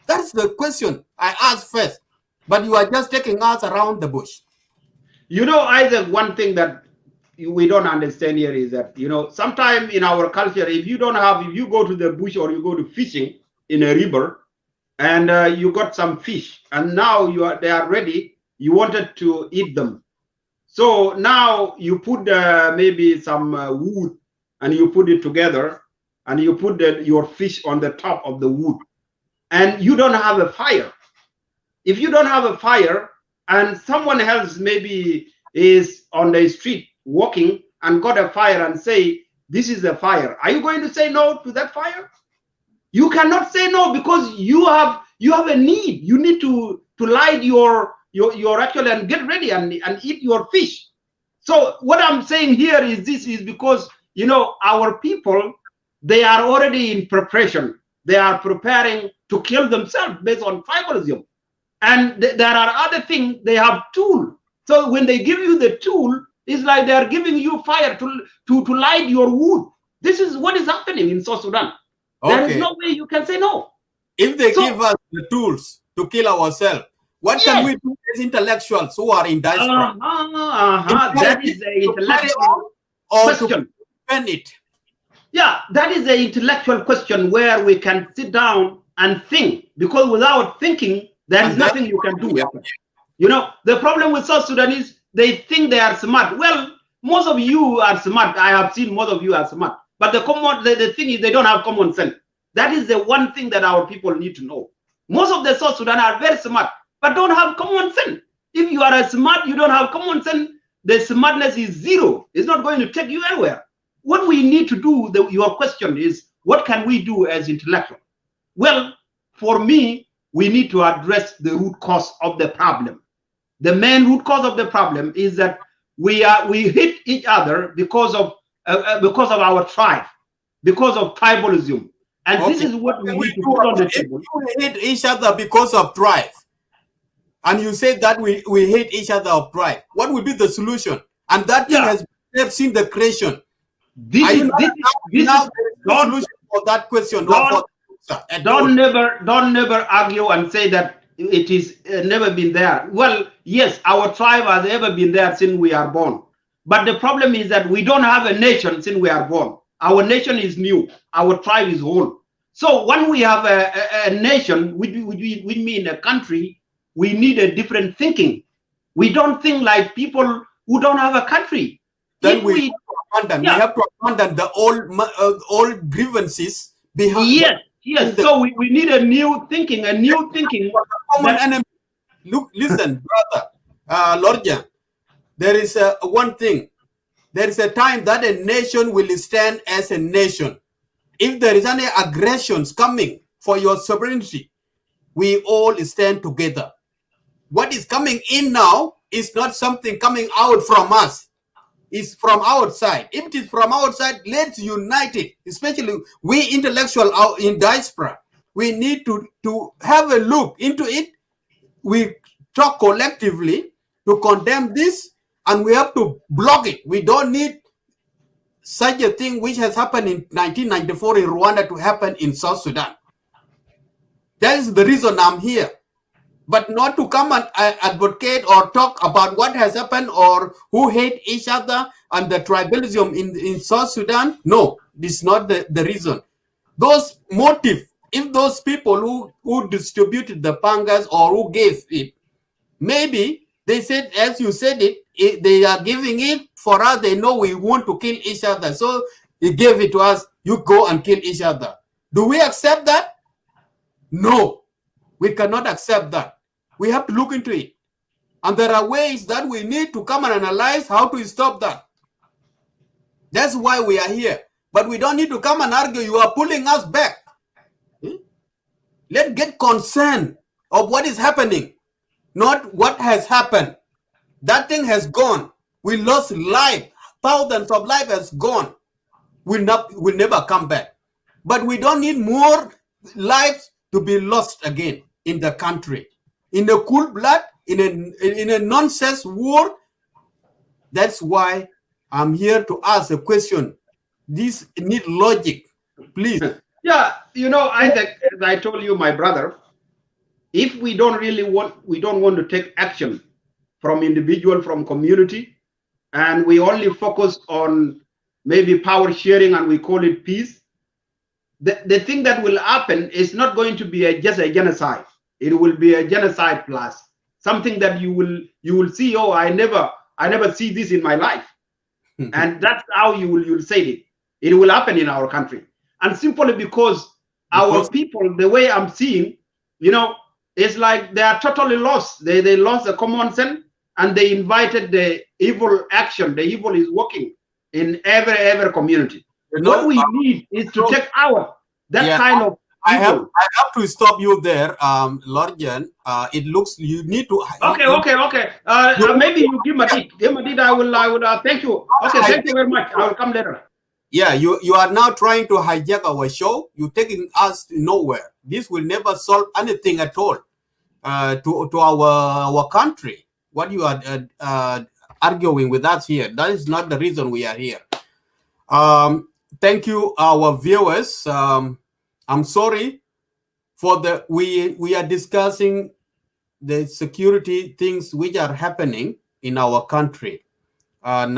B: That's the question I asked first. But you are just taking us around the bush.
F: You know, Isaac, one thing that we don't understand here is that, you know, sometimes in our culture, if you go to the bush or you go to fishing in a river and you got some fish and now they are ready, you wanted to eat them. So now you put maybe some wood and you put it together and you put your fish on the top of the wood and you don't have a fire. If you don't have a fire and someone else maybe is on the street walking and got a fire and say, this is a fire, are you going to say no to that fire? You cannot say no because you have a need. You need to light your actually and get ready and eat your fish. So what I'm saying here is this is because, you know, our people, they are already in preparation. They are preparing to kill themselves based on tribalism. And there are other things, they have tool. So when they give you the tool, it's like they are giving you fire to light your wood. This is what is happening in South Sudan. Okay. There is no way you can say no.
B: If they give us the tools to kill ourselves, What can we do as intellectuals who are in diaspora?
F: That is the intellectual question.
B: It.
F: Yeah, that is the intellectual question where we can sit down and think, because without thinking, there is nothing you can do. You know, the problem with South Sudan is they think they are smart. Well, most of you are smart. I have seen most of you are smart. But the thing is they don't have common sense. That is the one thing that our people need to know. Most of the South Sudan are very smart, but don't have common sense. If you are smart, you don't have common sense, the smartness is zero. It's not going to take you anywhere. What we need to do, your question is, what can we do as intellectuals? Well, for me, we need to address the root cause of the problem. The main root cause of the problem is that we hit each other because of our tribe, because of tribalism, and this is what we need to put on the table.
B: If we hate each other because of tribe, and you say that we hate each other of tribe, what will be the solution? And that thing has seen the creation.
F: This is
B: the solution for that question.
F: Don't never argue and say that it is never been there. Well, yes, our tribe has ever been there since we are born. But the problem is that we don't have a nation since we are born. Our nation is new. Our tribe is old. So when we have a nation, we mean a country, we need a different thinking. We don't think like people who don't have a country.
B: Then we have to abandon the old grievances behind.
F: Yes. So we need a new thinking.
B: Common enemy. Look, listen, brother, Lord Jan, there is one thing. There is a time that a nation will stand as a nation. If there is any aggressions coming for your sovereignty, we all stand together. What is coming in now is not something coming out from us. It's from outside. If it is from outside, let's unite it. Especially we intellectuals out in diaspora. We need to have a look into it. We talk collectively to condemn this, and we have to block it. We don't need such a thing which has happened in 1994 in Rwanda to happen in South Sudan. That is the reason I'm here. But not to come and advocate or talk about what has happened or who hate each other and the tribalism in South Sudan. No, this is not the reason. Those motive, if those people who distributed the Pangas or who gave it, maybe they said, as you said it, they are giving it for us. They know we want to kill each other. So he gave it to us. You go and kill each other. Do we accept that? No, we cannot accept that. We have to look into it. And there are ways that we need to come and analyze how to stop that. That's why we are here. But we don't need to come and argue. You are pulling us back. Let's get concerned of what is happening, not what has happened. That thing has gone. We lost life. Thousands of lives has gone. Will never come back. But we don't need more lives to be lost again in the country. In a cool blood, in a nonsense war. That's why I'm here to ask a question. This need logic, please.
F: Yeah, you know, as I told you, my brother, if we don't want to take action from individual, from community, and we only focus on maybe power sharing and we call it peace, the thing that will happen is not going to be just a genocide. It will be a genocide plus something that you will see. Oh, I never see this in my life, and that's how you'll say it. It will happen in our country, and simply because our people, the way I'm seeing, you know, it's like they are totally lost. They lost the common sense, and they invited the evil action. The evil is working in every community. What we need is to take out that kind of.
B: I have to stop you there, Lord Jan. It looks you need to.
F: Okay. Maybe you give me a I will. Thank you. Okay, thank you very much. I will come later.
B: Yeah, you are now trying to hijack our show. You're taking us nowhere. This will never solve anything at all to our country. What you are arguing with us here, that is not the reason we are here. Thank you, our viewers. I'm sorry for we are discussing the security things which are happening in our country. And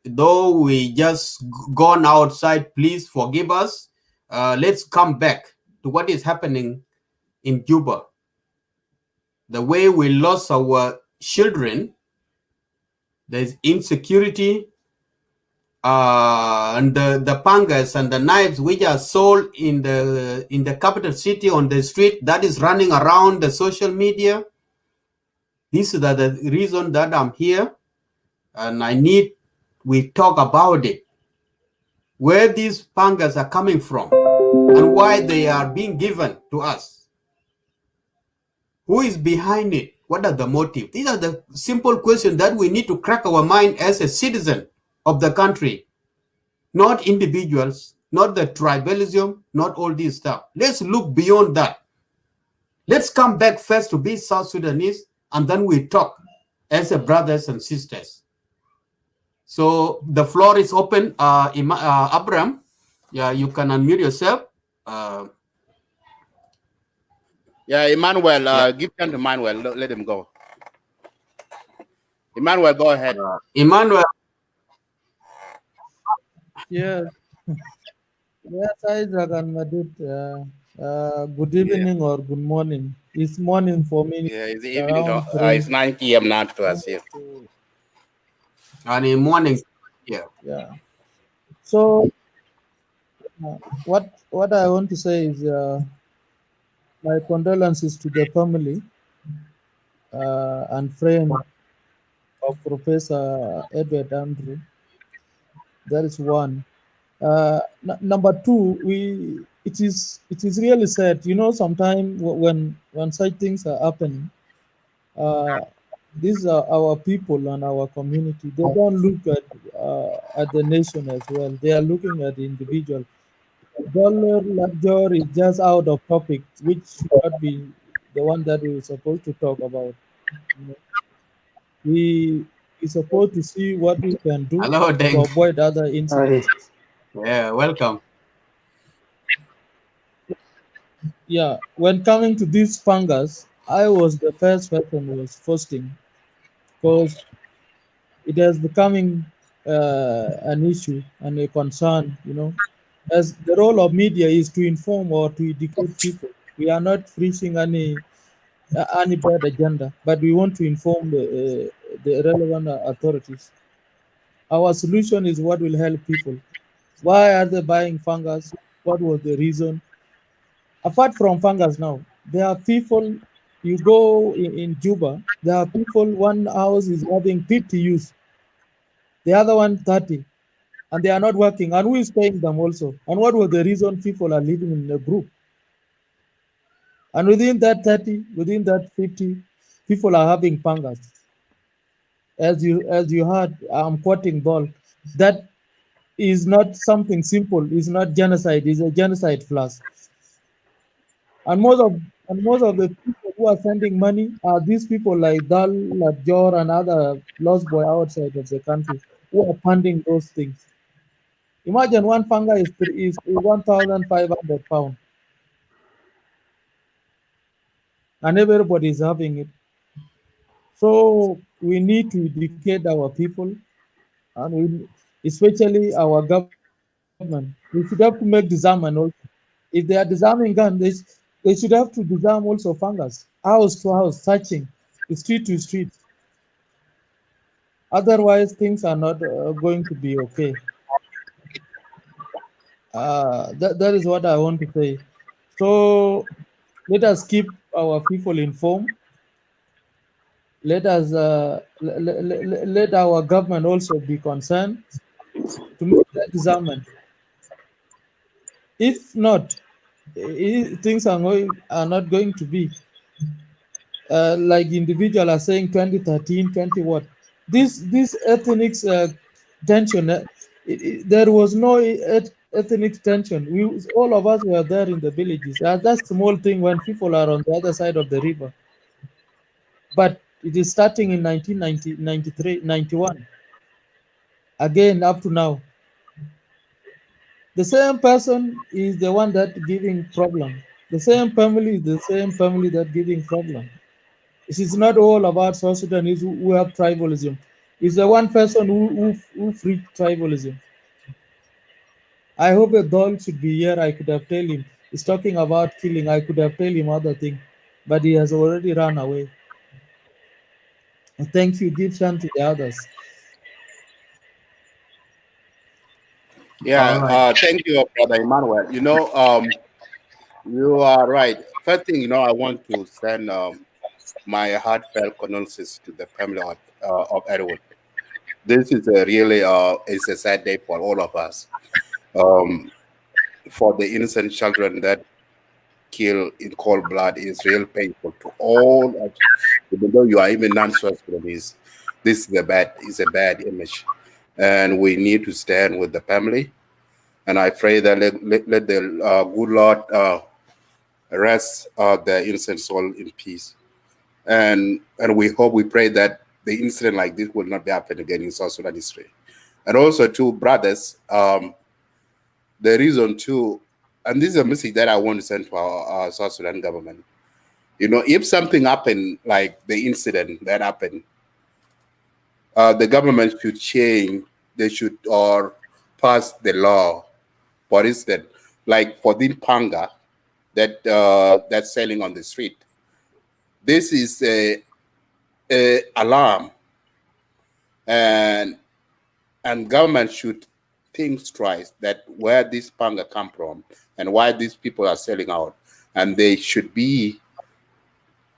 B: though we just gone outside, please forgive us. Let's come back to what is happening in Juba. The way we lost our children, there's insecurity, and the pangas and the knives which are sold in the capital city on the street that is running around the social media. This is the reason that I'm here, and we talk about it. Where these pangas are coming from and why they are being given to us. Who is behind it? What are the motives? These are the simple questions that we need to crack our mind as a citizen of the country. Not individuals, not the tribalism, not all this stuff. Let's look beyond that. Let's come back first to be South Sudanese, and then we talk as a brothers and sisters. So the floor is open. Abraham, yeah, you can unmute yourself.
G: Yeah, Emmanuel, give time to Emmanuel. Let him go. Emmanuel, go ahead.
B: Emmanuel.
H: Yes. Yes, Isaac and Madid. Good evening or good morning. It's morning for me.
G: Yeah, it's evening. It's 9 p.m. now to us here.
B: And in morning.
H: Yeah. So what I want to say is my condolences to the family and friend of Professor Edward Andrew. That is one. Number two, it is really sad. You know, sometimes when such things are happening, these are our people and our community. They don't look at the nation as well. They are looking at the individual. Dollar lecture is just out of topic, which should not be the one that we're supposed to talk about. You know, we're supposed to see what we can do to avoid other incidents.
B: Yeah, welcome.
H: Yeah, when coming to these Pangas, I was the first person who was posting because it has becoming an issue and a concern, you know, as the role of media is to inform or to educate people. We are not preaching any bad agenda, but we want to inform the relevant authorities. Our solution is what will help people. Why are they buying fungus? What was the reason? Apart from fungus now, there are people, you go in Juba, there are people, one house is having 50 use, the other one 30, and they are not working. And who is paying them also? And what was the reason people are living in a group? And within that 30, within that 50, people are having fungus. As you heard, I'm quoting Ball, that is not something simple. It's not genocide. It's a genocide plus. And most of the people who are sending money are these people like Dal, Lajor, and other lost boy outside of the country who are funding those things. Imagine one fanga is 1,500 pounds, and everybody is having it. So we need to educate our people, and especially our government. We should have to make disarm also. If they are disarming guns, they should have to disarm also fungus, house to house, searching, street to street. Otherwise, things are not going to be okay. That is what I want to say. So let us keep our people informed. Let us let our government also be concerned to make that disarmament. If not, things are not going to be like individuals are saying 2013, 20 what. This ethnic tension, there was no ethnic tension. All of us were there in the villages. That's small thing when people are on the other side of the river. But it is starting in 1990, 93, 91. Again, up to now. The same person is the one that giving problem. The same family is the same family that giving problem. It is not all about South Sudanese who have tribalism. It's the one person who freed tribalism. I hope a doll should be here. I could have told him. He's talking about killing. I could have told him other thing, but he has already run away. Thank you. Give chance to the others.
G: Yeah,
B: All right.
G: thank you, Brother Emmanuel. You are right. First thing, I want to send my heartfelt condolences to the family of Edward. This is it's a sad day for all of us. For the innocent children that killed in cold blood is real painful to all of, even though you are even non-Sudanese. This is a bad image, and we need to stand with the family. And I pray that let the good Lord rest the innocent soul in peace. And we pray that the incident like this will not be happen again in South Sudan history. And also, two brothers, the reason too, and this is a message that I want to send to our South Sudan government. If something happened like the incident that happened, the government should change. They should or pass the law. For instance, like for the panga that's selling on the street. This is a alarm, and government should think twice that where this panga come from and why these people are selling out, and they should be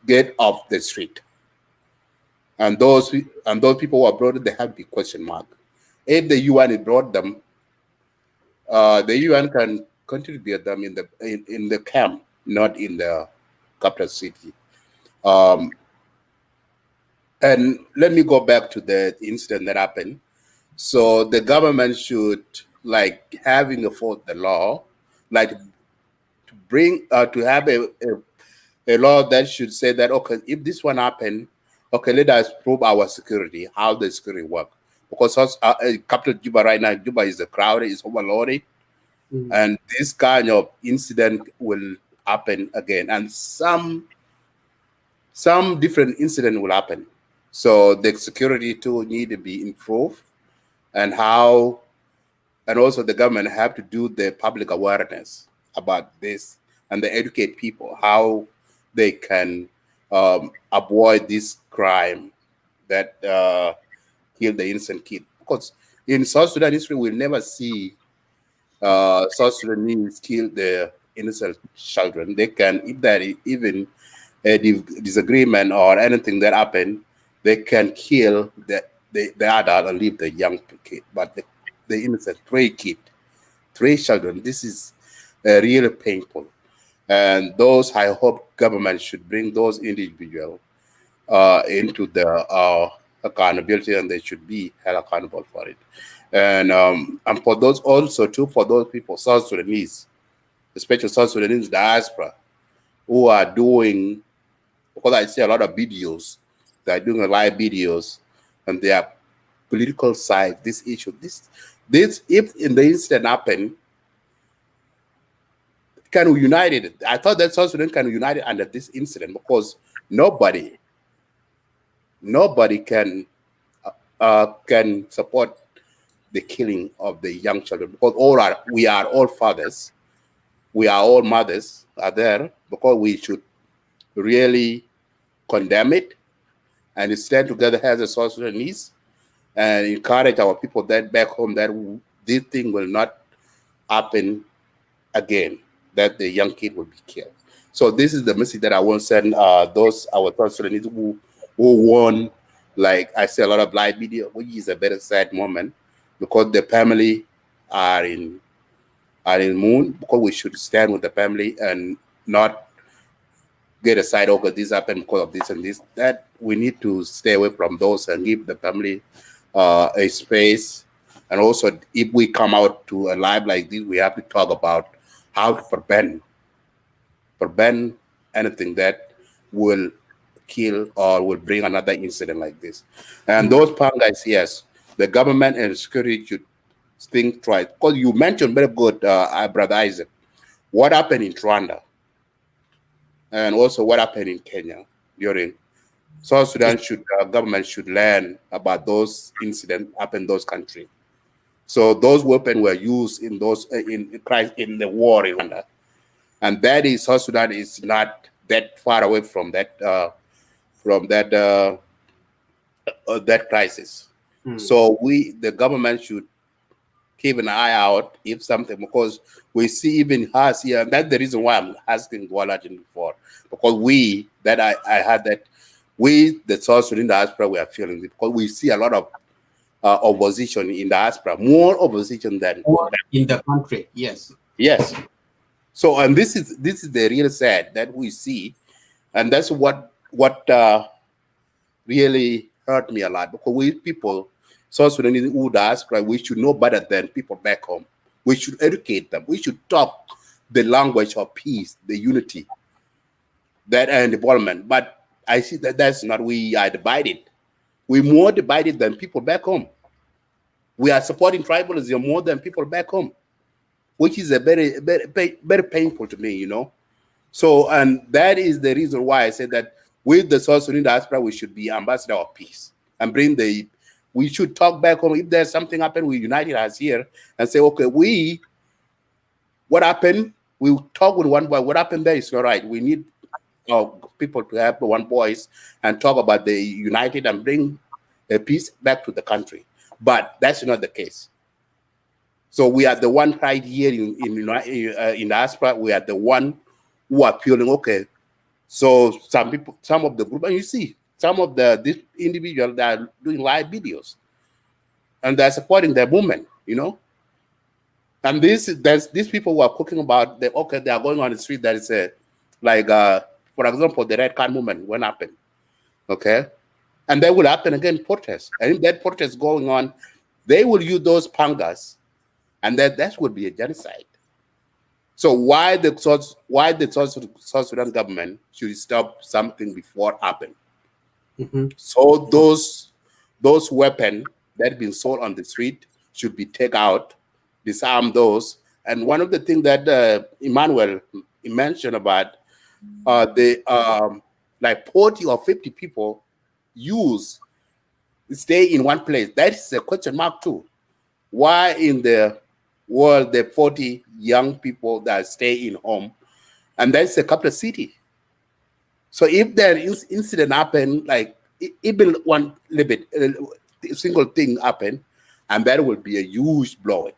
G: get off the street. And those people who are brought, they have big question mark. If the UN brought them, the UN can contribute them in the camp, not in the capital city. And let me go back to the incident that happened. So the government should having enforced the law, to bring to have a law that should say that, okay, if this one happened, okay, let us prove our security, how the security work. Because capital Juba right now, Juba is crowded, is overloaded, and this kind of incident will happen again, and some different incident will happen. So the security too need to be improved, and also the government have to do the public awareness about this and they educate people how they can avoid this crime that killed the innocent kid. Because in South Sudan history, we'll never see South Sudanese kill the innocent children. They can, if there is even a disagreement or anything that happened, they can kill the adult and leave the young kid. But the innocent, three children, this is really painful. And those, I hope government should bring those individuals into the accountability, and they should be held accountable for it. And for those also too, for those people, South Sudanese, especially South Sudanese diaspora, who are doing, because I see a lot of videos, they're doing live videos, and they are political side, this issue, this if in the incident happened, can we unite it? I thought that South Sudan can unite it under this incident, because nobody can support the killing of the young children, because we are all fathers, we are all mothers are there, because we should really condemn it and stand together as a South Sudanese and encourage our people that back home that this thing will not happen again, that the young kid will be killed. So this is the message that I want to send those our South Sudanese who won, like I see a lot of live video, which is a very sad moment, because the family are in moon, because we should stand with the family and not get aside, okay, this happened because of this and this. That we need to stay away from those and give the family a space. And also, if we come out to a live like this, we have to talk about how to prevent anything that will kill or will bring another incident like this. And those Pangas, yes, the government and security should think twice. Because you mentioned very good, Brother Isaac, what happened in Rwanda, and also what happened in Kenya during South Sudan government should learn about those incidents up in those countries. So those weapons were used in those in the war in Rwanda, and that is South Sudan is not that far away from that that crisis. So the government should keep an eye out if something, because we see even us here, and that's the reason why I'm asking Gwalajin before, because I had that the South Sudan diaspora, we are feeling it, because we see a lot of opposition in the diaspora, more opposition than
B: in the country. Yes.
G: Yes. So, and this is the real sad that we see, and that's what really hurt me a lot, because we people, South Sudanese who diaspora, we should know better than people back home. We should educate them. We should talk the language of peace, the unity, and development. But I see that that's not. We are divided. We're more divided than people back home. We are supporting tribalism more than people back home, which is a very painful to me, So, and that is the reason why I said that with the South Sudan diaspora, we should be ambassador of peace and we should talk back home. If there's something happened, we united us here and say, okay, what happened? We talk with one voice. What happened there is not right. We need people to have one voice and talk about the united and bring the peace back to the country. But that's not the case. So we are the one right here in diaspora. We are the one who are feeling okay. So some of the group, and you see some of these individuals that are doing live videos, and they're supporting their movement, And these people who are talking about they are going on the street. That is for example, the Red Card movement. When happened, okay, and that will happen again. Protests, and if that protest going on, they will use those pangas, and that would be a genocide. So why the South Sudan government should stop something before it happen? So those weapons that have been sold on the street should be taken out, disarm those. And one of the things that Emmanuel mentioned about like 40 or 50 people stay in one place. That is a question mark too. Why in the world the 40 young people that stay in home, and that's a capital city. So if there is incident happen, like even one little bit, single thing happen, and that will be a huge blow.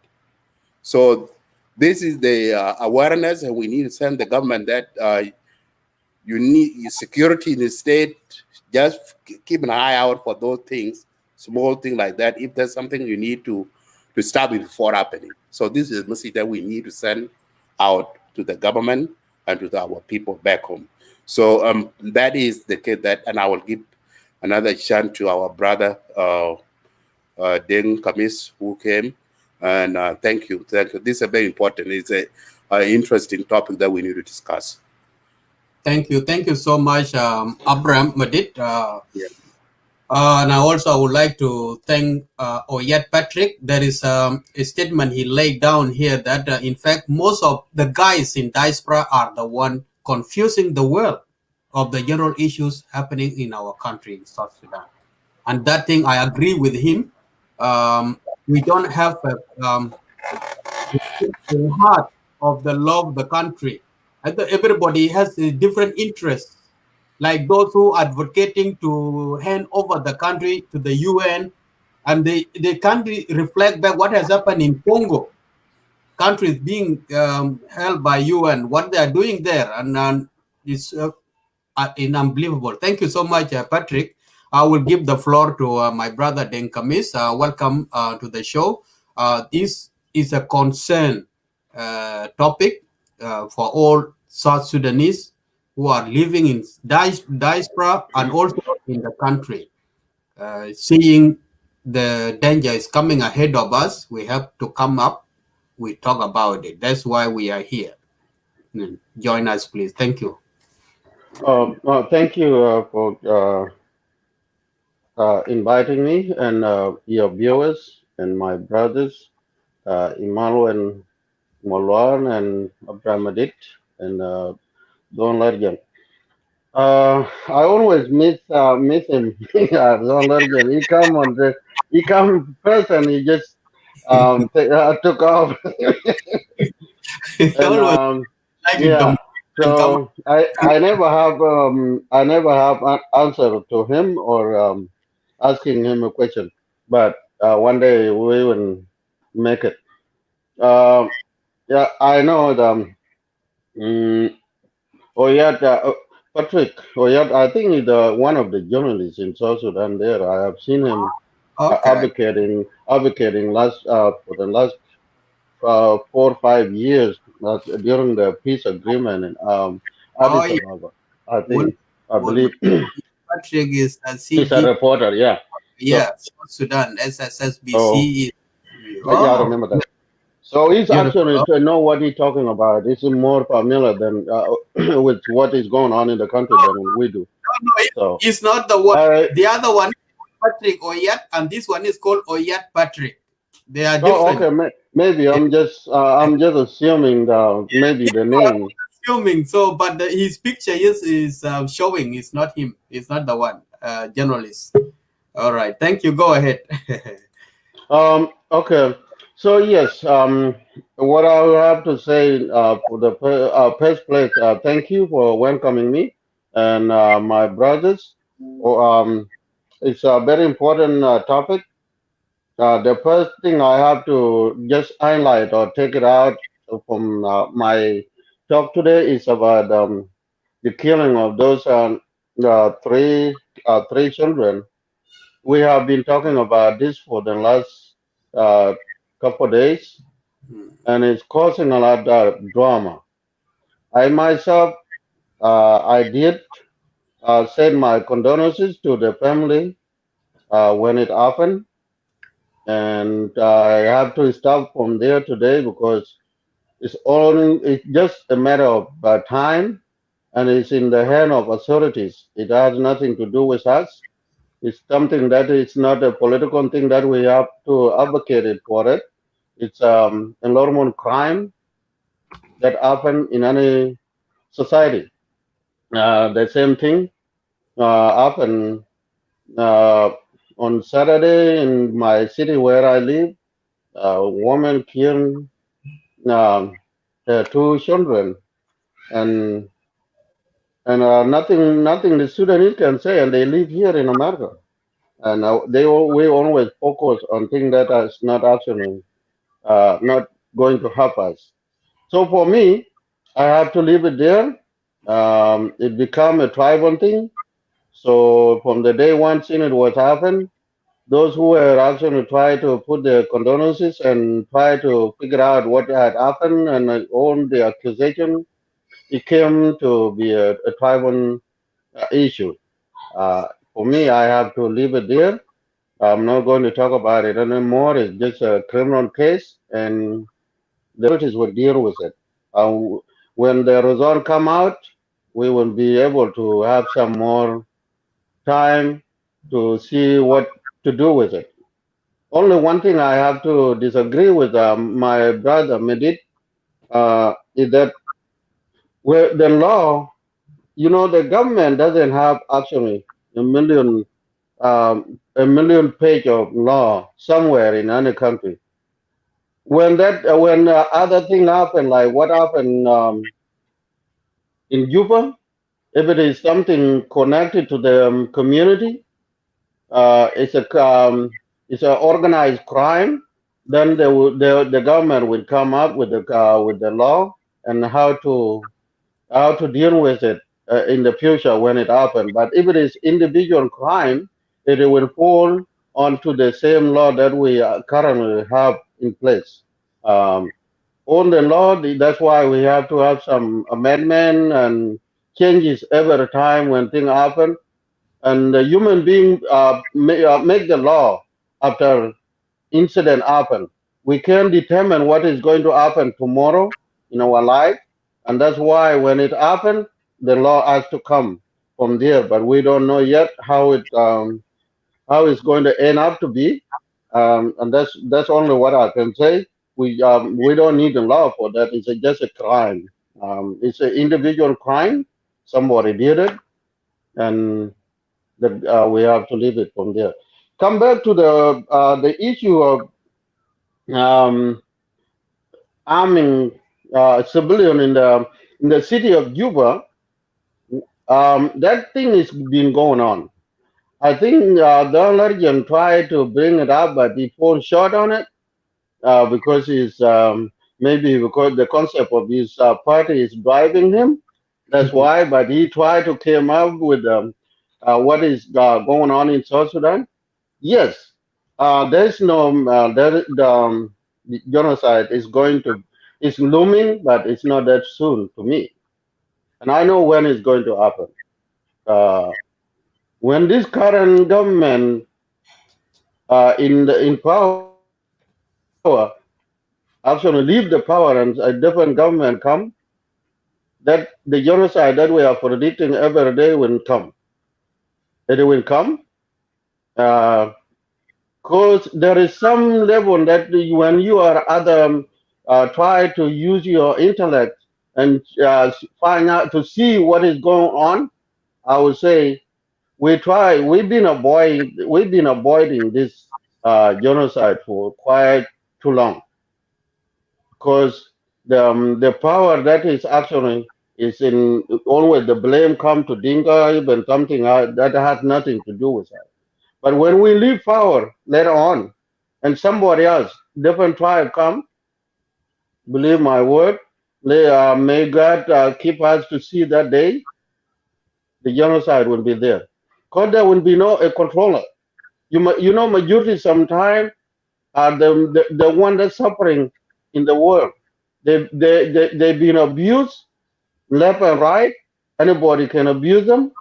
G: So this is the awareness, and we need to send the government that you need security in the state. Just keep an eye out for those things, small things like that. If there's something you need to stop it before happening. So this is a message that we need to send out to the government and to our people back home. So that is the case and I will give another chance to our brother Deng Kamis, who came, and thank you. This is a very important. It's an interesting topic that we need to discuss.
B: Thank you so much, Abraham Madid. And I would like to thank Oyet Patrick. There is a statement he laid down here that in fact most of the guys in diaspora are the one confusing the world of the general issues happening in our country, in South Sudan. And that thing, I agree with him. We don't have the heart of the love of the country. Everybody has a different interests. Like those who are advocating to hand over the country to the UN, and the country reflect back what has happened in Congo. Countries being held by UN, what they are doing there, and it's unbelievable. Thank you so much, Patrick. I will give the floor to my brother Deng Kamis. Welcome to the show. This is a concern topic for all South Sudanese who are living in diaspora and also in the country. Seeing the danger is coming ahead of us, we have to come up, we talk about it. That's why we are here. Join us, please. Thank you.
I: Thank you for inviting me and your viewers and my brothers, Emmanuel Molwan and Abramadit and Don Larjan. I always miss him. Yeah, John Legend. He come first and he just took off. And
B: Always like to
I: yeah,
B: dominate and come.
I: so I never have an answer to him or asking him a question. But one day we will make it. Um, yeah, I know mm, Oyat, Patrick Oyat, I think he's one of the journalists in South Sudan there. I have seen him
B: Okay.
I: advocating for the last 4 or 5 years during the peace agreement in
B: Oh,
I: Addis
B: yeah.
I: Ababa. I
B: Wonderful,
I: think, I believe
B: wonderful. Patrick is a
I: he's a
B: CG.
I: reporter, yeah. So,
B: Yeah, South Sudan,
I: oh,
B: SSSBC.
I: yeah, I
B: Oh,
I: remember that. So he's
B: beautiful.
I: actually
B: Oh,
I: to know what he's talking about. He's more familiar than with what is going on in the country than we do.
B: no,
I: So,
B: it's not the one.
I: all right.
B: The other one is Patrick Oyat, and this one is called Oyat Patrick. They are
I: Oh,
B: different.
I: okay. Maybe
B: Yeah.
I: I'm just assuming maybe the name.
B: Assuming so, but his picture is showing. It's not him. It's not the one. Journalist. All right. Thank you. Go ahead.
I: Okay. So yes, what I will have to say for the first place, thank you for welcoming me and my brothers. Oh, it's a very important topic. The first thing I have to just highlight or take it out from my talk today is about the killing of those three children. We have been talking about this for the last uh, couple of days, and it's causing a lot of drama. I myself, I did send my condolences to the family when it happened, and I have to stop from there today because it's just a matter of time, and it's in the hand of authorities. It has nothing to do with us. It's something that is not a political thing that we have to advocate it for it. It's a normal crime that happen in any society. The same thing happened uh, on Saturday in my city where I live. A woman killed her two children, and nothing the Sudanese can say, and they live here in America. And we always focus on things that is not actually not going to help us. So for me, I have to leave it there. It become a tribal thing. So from the day one thing it was happened, those who were actually try to put the condolences and try to figure out what had happened and own the accusation, it came to be a tribal issue. For me, I have to leave it there. I'm not going to talk about it anymore. It's just a criminal case, and the authorities will deal with it. When the result come out, we will be able to have some more time to see what to do with it. Only one thing I have to disagree with my brother Medit is that where the law, the government doesn't have actually a million page of law somewhere in any country. When other thing happen, like what happened in Juba, if it is something connected to the community, uh, it's a it's an organized crime. Then the government will come up with the law and how to deal with it in the future when it happens. But if it is individual crime, it will fall onto the same law that we currently have in place. Um, on the law, that's why we have to have some amendment and changes every time when things happen. And the human being make the law after incident happen. We can determine what is going to happen tomorrow in our life, and that's why when it happens, the law has to come from there. But we don't know yet how it's going to end up to be, and that's only what I can say. We don't need a law for that. It's just a crime. It's an individual crime. Somebody did it, and we have to leave it from there. Come back to the issue of um, arming civilian in the city of Juba. That thing is been going on. I think the Legend tried to bring it up, but he falls short on it because he's maybe because the concept of his party is driving him. That's why. But he tried to come up with what is going on in South Sudan. Yes, there's no the genocide is going to is looming, but it's not that soon to me, and I know when it's going to happen. When this current government in power actually leave the power and a different government come, that the genocide that we are predicting every day will come. It will come because there is some level that when you are other try to use your intellect and find out to see what is going on. I would say we've been avoiding this genocide for quite too long because the power that is actually is in always the blame come to Dinka even something that has nothing to do with that. But when we leave power later on, and somebody else, different tribe come, believe my word, may God keep us to see that day, the genocide will be there. Because there will be no a controller. You know, majority sometimes are the one that's suffering in the world. They've been abused left and right. Anybody can abuse them,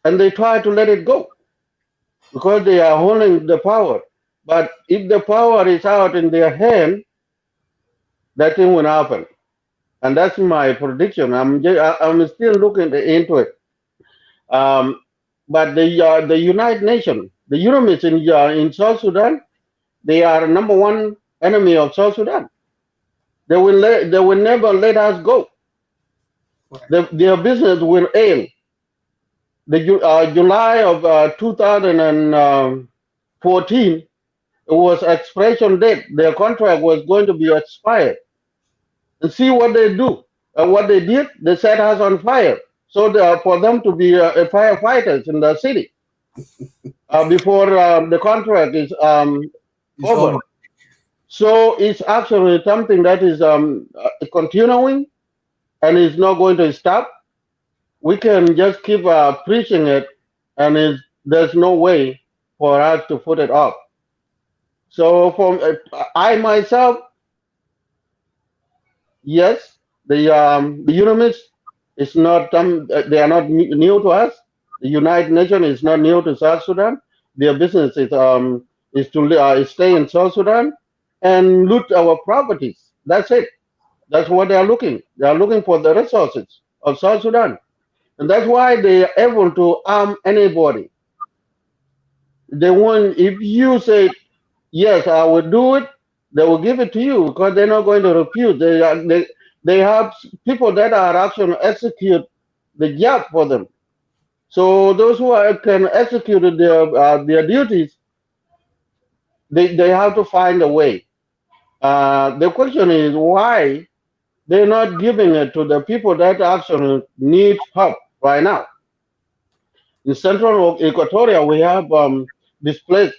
I: and they try to let it go because they are holding the power. But if the power is out in their hand, that thing will happen. And that's my prediction. I'm still looking into it. Um, but the United Nations, the UNIMIS in South Sudan, they are number one enemy of South Sudan. They will never let us go. Their business will aim. July of 2014, it was expiration date. Their contract was going to be expired. And see what they do. What they did, they set us on fire. So for them to be firefighters in the city before the contract is
B: It's
I: over.
B: over.
I: So it's actually something that is continuing and is not going to stop. We can just keep preaching it, and there's no way for us to put it off. So from I myself, yes, the UNIMIS is not they are not new to us. The United Nations is not new to South Sudan. Their business is to stay in South Sudan and loot our properties. That's it. That's what they are looking. They are looking for the resources of South Sudan, and that's why they are able to arm anybody. They want if you say yes, I will do it. They will give it to you because they're not going to refuse. They have people that are actually execute the job for them. So those who can execute their duties, they have to find a way. The question is why they're not giving it to the people that actually need help right now. In central Equatoria, we have displaced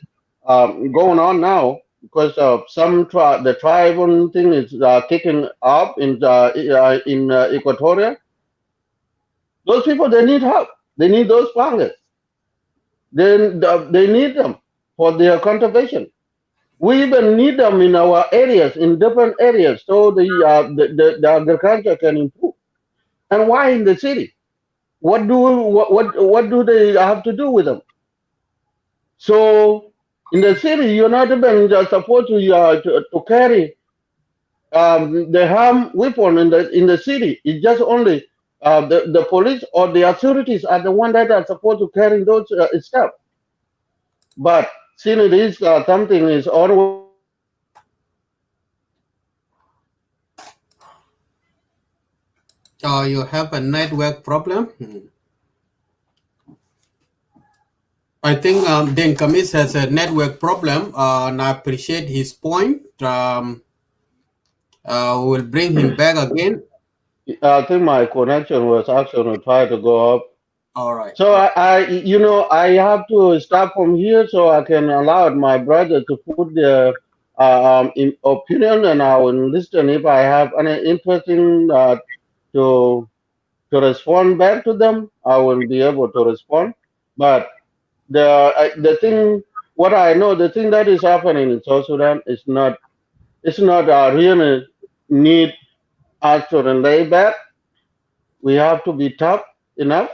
I: going on now because the tribal thing is kicking up in Equatoria. Those people they need help. They need those Pangas. They need them for their conservation. We even need them in our areas, in different areas, so the agriculture can improve. And why in the city? What do they have to do with them? So in the city, you're not even supposed to carry the harm weapon in the city. It's just only the police or the authorities are the one that are supposed to carry those stuff. But since it is something is always
B: You have a network problem? I think Deng Kamis has a network problem, and I appreciate his point. We'll bring him back again.
I: I think my connection was actually trying to go up.
B: All right.
I: So I have to start from here so I can allow my brother to put their opinion, and I will listen if I have any interesting to respond back to them. I will be able to respond. But the thing, what I know, the thing that is happening in South Sudan is not, it's not really need us to lay back. We have to be tough enough,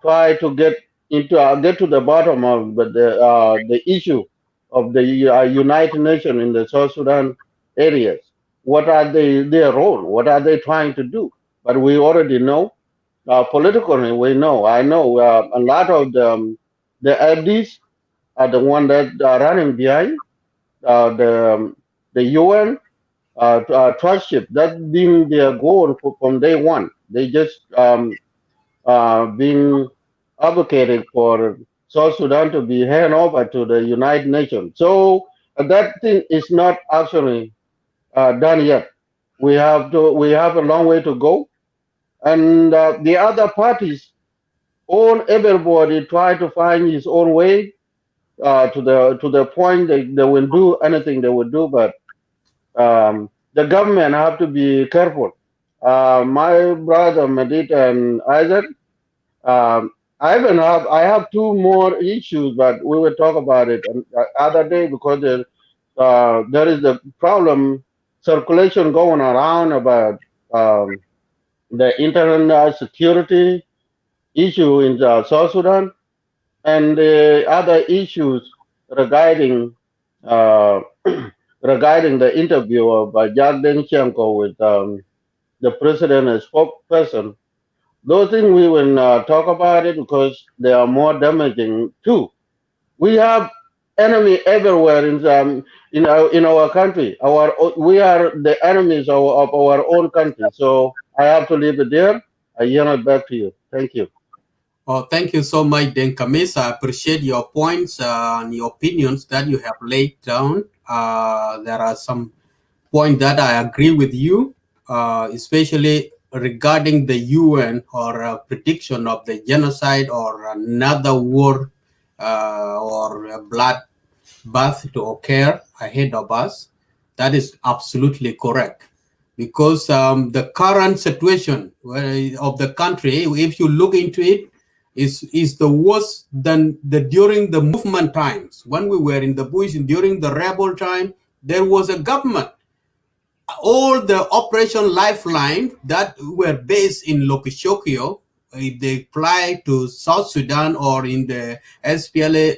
I: try to get to the bottom of the issue of the United Nations in the South Sudan areas. What are their role? What are they trying to do? But we already know. Politically, we know. I know a lot of the FDs are the one that are running behind the UN trustship. That's been their goal from day one. They just been advocating for South Sudan to be handed over to the United Nations. So that thing is not actually done yet. We have a long way to go, and the other parties, all everybody try to find his own way to the point they will do anything they will do, but the government have to be careful. My brother Medit and Isaac, I have two more issues, but we will talk about it other day because there is the problem circulation going around about the internet security issue in South Sudan and the other issues regarding uh, regarding the interview of Jack Deng Chianko with the president as spokesperson. Those things we will talk about it because they are more damaging too. We have enemy everywhere in our country. We are the enemies of our own country. So I have to leave it there. I yield it back to you. Thank you.
B: Oh, thank you so much, Deng Kamis. I appreciate your points and your opinions that you have laid down. There are some points that I agree with you, especially regarding the UN or prediction of the genocide or another war or a bloodbath to occur ahead of us. That is absolutely correct. Because the current situation of the country, if you look into it, is the worst than during the movement times. When we were in the bush and during the rebel time, there was a government. All the Operation Lifeline that were based in Lokishokio, if they fly to South Sudan or in the SPLA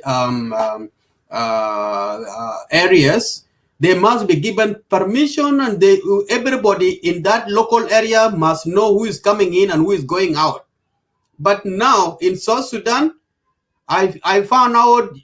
B: areas, they must be given permission, and everybody in that local area must know who is coming in and who is going out. But now in South Sudan, I found out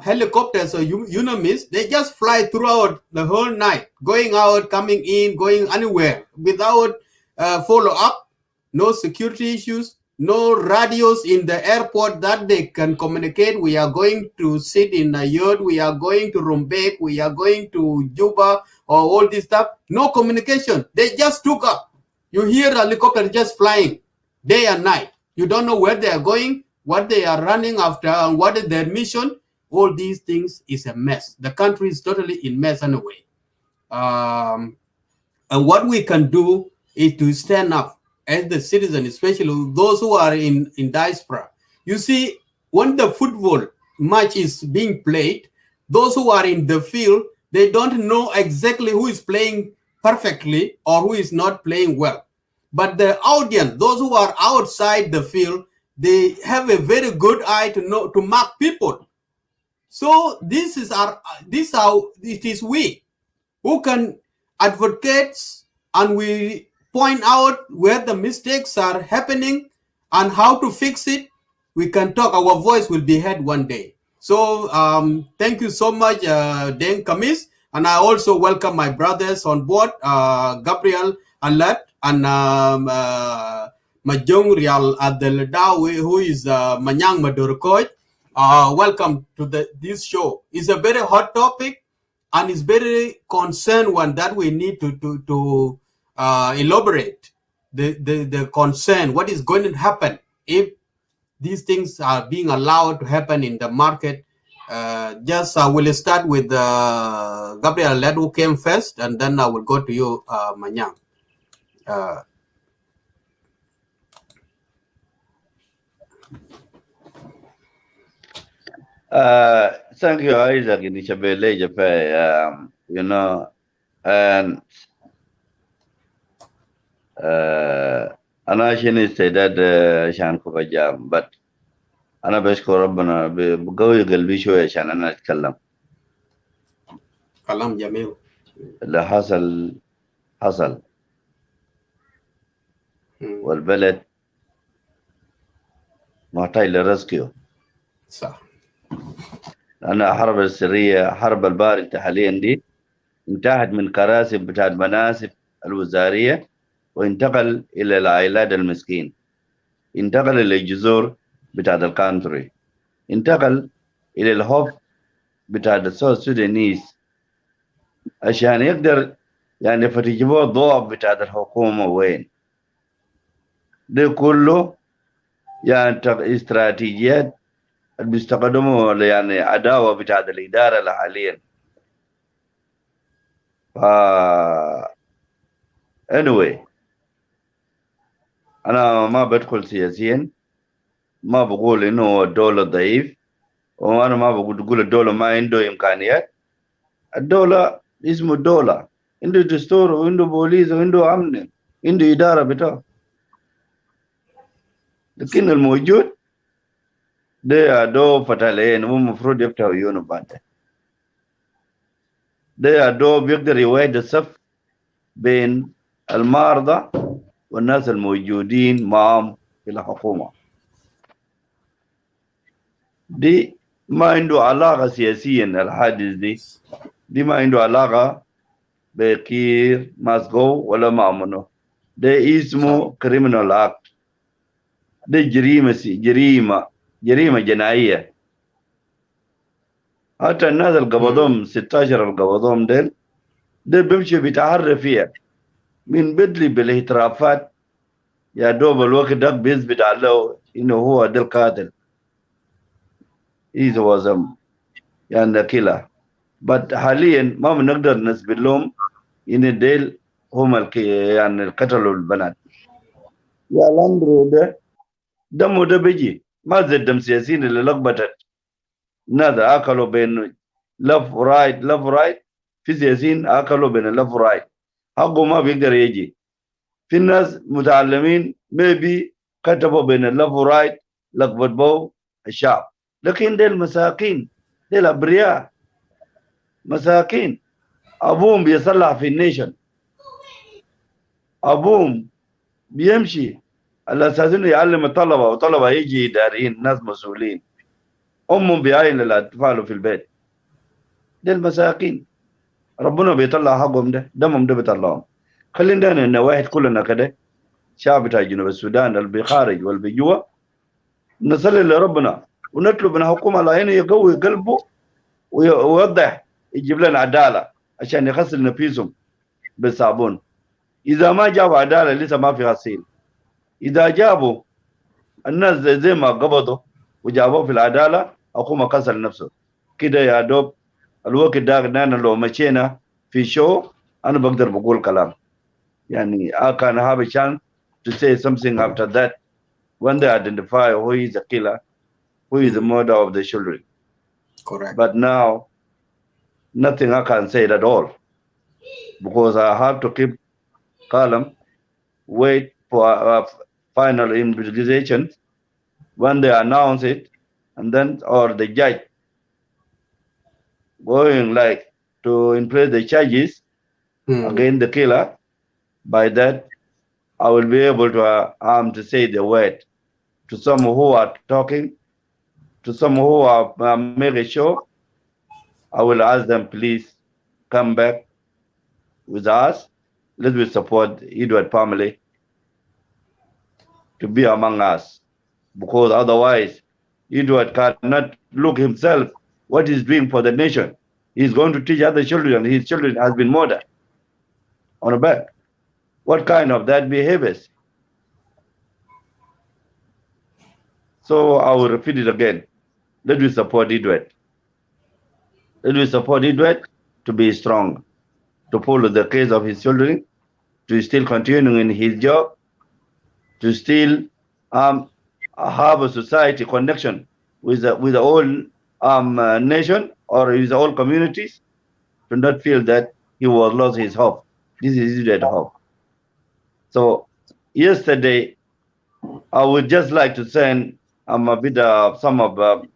B: helicopters or UNAMIS, they just fly throughout the whole night, going out, coming in, going anywhere without follow-up, no security issues, no radios in the airport that they can communicate. We are going to sit in a yurt, we are going to Rumbek, we are going to Juba, or all this stuff. No communication. They just took up. You hear a helicopter just flying day and night. You don't know where they are going, what they are running after, and what is their mission. All these things is a mess. The country is totally in mess anyway. And what we can do is to stand up as the citizen, especially those who are in diaspora. You see, when the football match is being played, those who are in the field, they don't know exactly who is playing perfectly or who is not playing well. But the audience, those who are outside the field, they have a very good eye to know, to mark people. So this is how it is we who can advocate, and we point out where the mistakes are happening and how to fix it. We can talk, our voice will be heard one day. So thank you so much, Deng Kamis. And I also welcome my brothers on board, Gabriel Alat and Majong Rial Adeldawi, who is Manyang Madurkoy. welcome to this show. It's a very hot topic, and it's very concerned one that we need to elaborate the concern. What is going to happen if these things are being allowed to happen in the market? We'll start with Gabriel Led, who came first, and then I will go to you, Manyang.
J: Thank you, Isaac. In Isabelle, Japan, you know, and أنا عشان استعداد عشان كوباجام but أنا بشكر ربنا بقوي قلبي شوية عشان أنا أتكلم.
B: كلام جميل.
J: اللي حصل والبلد محتاج لرسكيو.
B: صح.
J: لأن الحرب السرية حرب البارد حاليا دي انتهت من كراسي بتاعت مناصب الوزارية وانتقل إلى العائلات المسكين، انتقل إلى الجذور بتاعت الكانتري، انتقل إلى الهوف بتاعت السود السودانيس عشان يقدر يعني فتجيبوا الضوء بتاعت الحكومة وين. ده كله يعني استراتيجيات بيستخدموا يعني عداوة بتاعت الإدارة حاليا. anyway أنا ما بدخل سياسيا، ما بقول إنه الدولة ضعيف، وأنا ما بقول الدولة ما عنده إمكانيات. الدولة اسمه الدولة، عنده دستور وعنده بوليس وعنده أمن، عنده إدارة بتاعه. لكن الموجود ده أدو فتالين هو المفروض يفتحوا عيونه بعد ده أدو بيقدر يوحد الصف بين المعارضة والناس الموجودين معهم في الحكومة. دي ما عنده علاقة سياسيا، الحادث دي ما عنده علاقة بكير ماسكو ولا مامونو. ده اسمه كريمنال اكت، ده جريمة جنائية. حتى الناس القبضهم 16 القبضهم ده بيمشي بيتعرف فيها من بدري بالاعترافات. يا دوب الوقت ده بيثبت عليه انه هو ده القاتل. إذا وزم يعني كلا بس حاليا ما بنقدر نثبت لهم ان ديل هم يعني القتلوا البنات. يا لاندرو ده دمه ده بيجي ما زي الدم سياسيين اللي لخبطت الناس اكلوا بين لف رايت. في سياسيين اكلوا بين لف رايت، حقه ما بيقدر يجي. في ناس متعلمين ميبي كتبوا بين اللف رايت لخبط بو الشعب. لكن ديل مساكين، ديل ابرياء مساكين. ابوهم بيصلح في النيشن، ابوهم بيمشي على اساس انه يعلم الطلبه وطلبه يجي دارين ناس مسؤولين. امهم بيعين الاطفال في البيت. دي المساكين ربنا بيطلع حقهم، ده دمهم ده بيطلعهم. خلينا نواحد كلنا كده شعب بتاع جنوب السودان اللي بيخارج واللي بيجوا نصلي لربنا ونطلب من الحكومه الله انه يقوي قلبه ويوضح يجيب لنا عداله عشان يغسل نفسهم بالصابون. اذا ما جابوا عداله لسه ما في غسيل. اذا جابوا الناس زي ما قبضوا وجابوه في العداله حكومه كسر نفسه كده. يا دوب الوقت ده نحن لو مشينا في شو انا بقدر بقول كلام يعني I can have a chance to say something after that when they identify who is a killer, who is the murder of the children.
B: Correct.
J: But now nothing I can say at all because I have to keep calm, wait for a final investigation when they announce it, and then or the judge going like to impose the charges against the killer. By that, I will be able to say the word to some who are talking, to some who are making sure. I will ask them, please come back with us. Let's support Edward family to be among us, because otherwise Edward cannot look himself what he's doing for the nation. He's going to teach other children. His children has been murdered on a back. What kind of that behaviors? So I will repeat it again. Let me support Edward. Let me support Edward to be strong, to follow the case of his children, to still continuing in his job, to still have a society connection with the whole nation or with the whole communities, to not feel that he was lost his hope. This is that hope. So yesterday, I would just like to send a bit of some of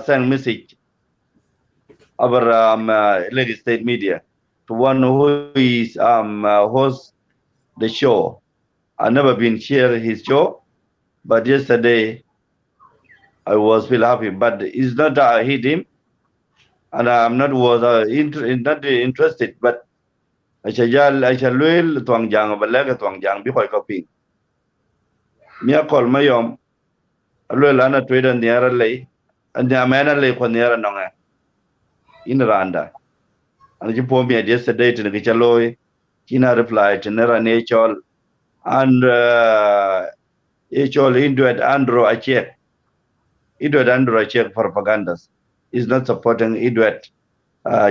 J: send message our Lagos State media to one who is host the show. I've never been share his show, but yesterday I was feel happy. But it's not that I hate him, and I'm not not interested. But I shall tuang jang balega tuang jang before copy. Mia call my lana trader near lay, and the amana lay for near nonga in Randa. And you told me yesterday to the Kichaloy, Kina replied to Nera Natural and Actual into it Andrew a check. Edward Andrew a check propagandas. Is not supporting Edward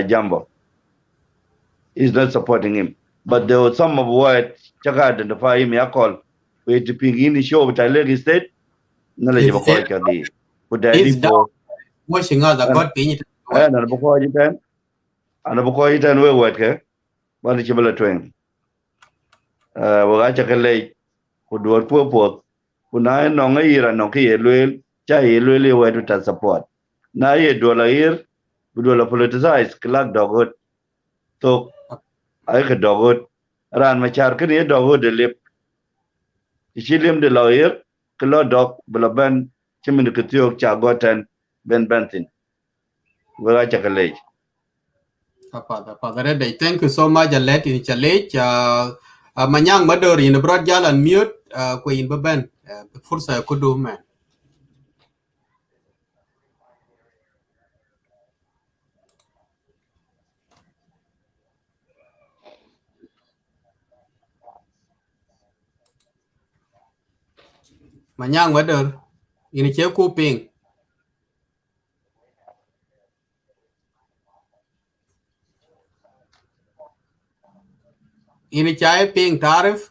J: Jumbo. Is not supporting him. But there was some of what Chaka identify him, I call, with the ping in the show which I Lagos State.
B: He's down washing out the god pin.
J: And a before you can, and a before you can, we work, one of the train. Wagacha lake, who do a poor port, who now no ear and no key, Chai really were to support. Now ye do a year, we do a politicized, Clark dogwood. So I could dogwood, ran my charcoal, dogwood the lip. Chilium the lawyer, Kalo dog, Bulaban, Chiminukatio, Chagotan, Ben Benton. Wagacha lake.
B: Thank you so much, Alet in Challenge. Manyang Mother in the broadjal and mute Queen Baban. Fursa could do, man. Manyang Mother in a chair cooping. In a chai paying tariff,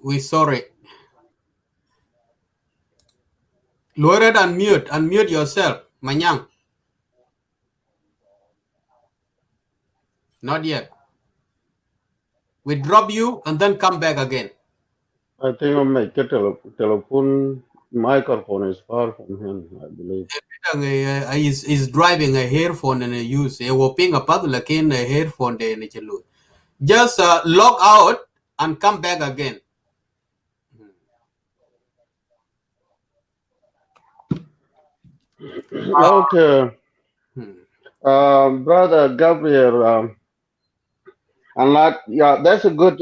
B: we sorry. Lower it and unmute yourself, Manyang. Not yet. We drop you and then come back again.
I: I think my telephone microphone is far from him, I believe.
B: He's driving a earphone and a use a whopping a path like in a earphone. Just log out and come back again.
I: Okay. Brother Gabriel, that's a good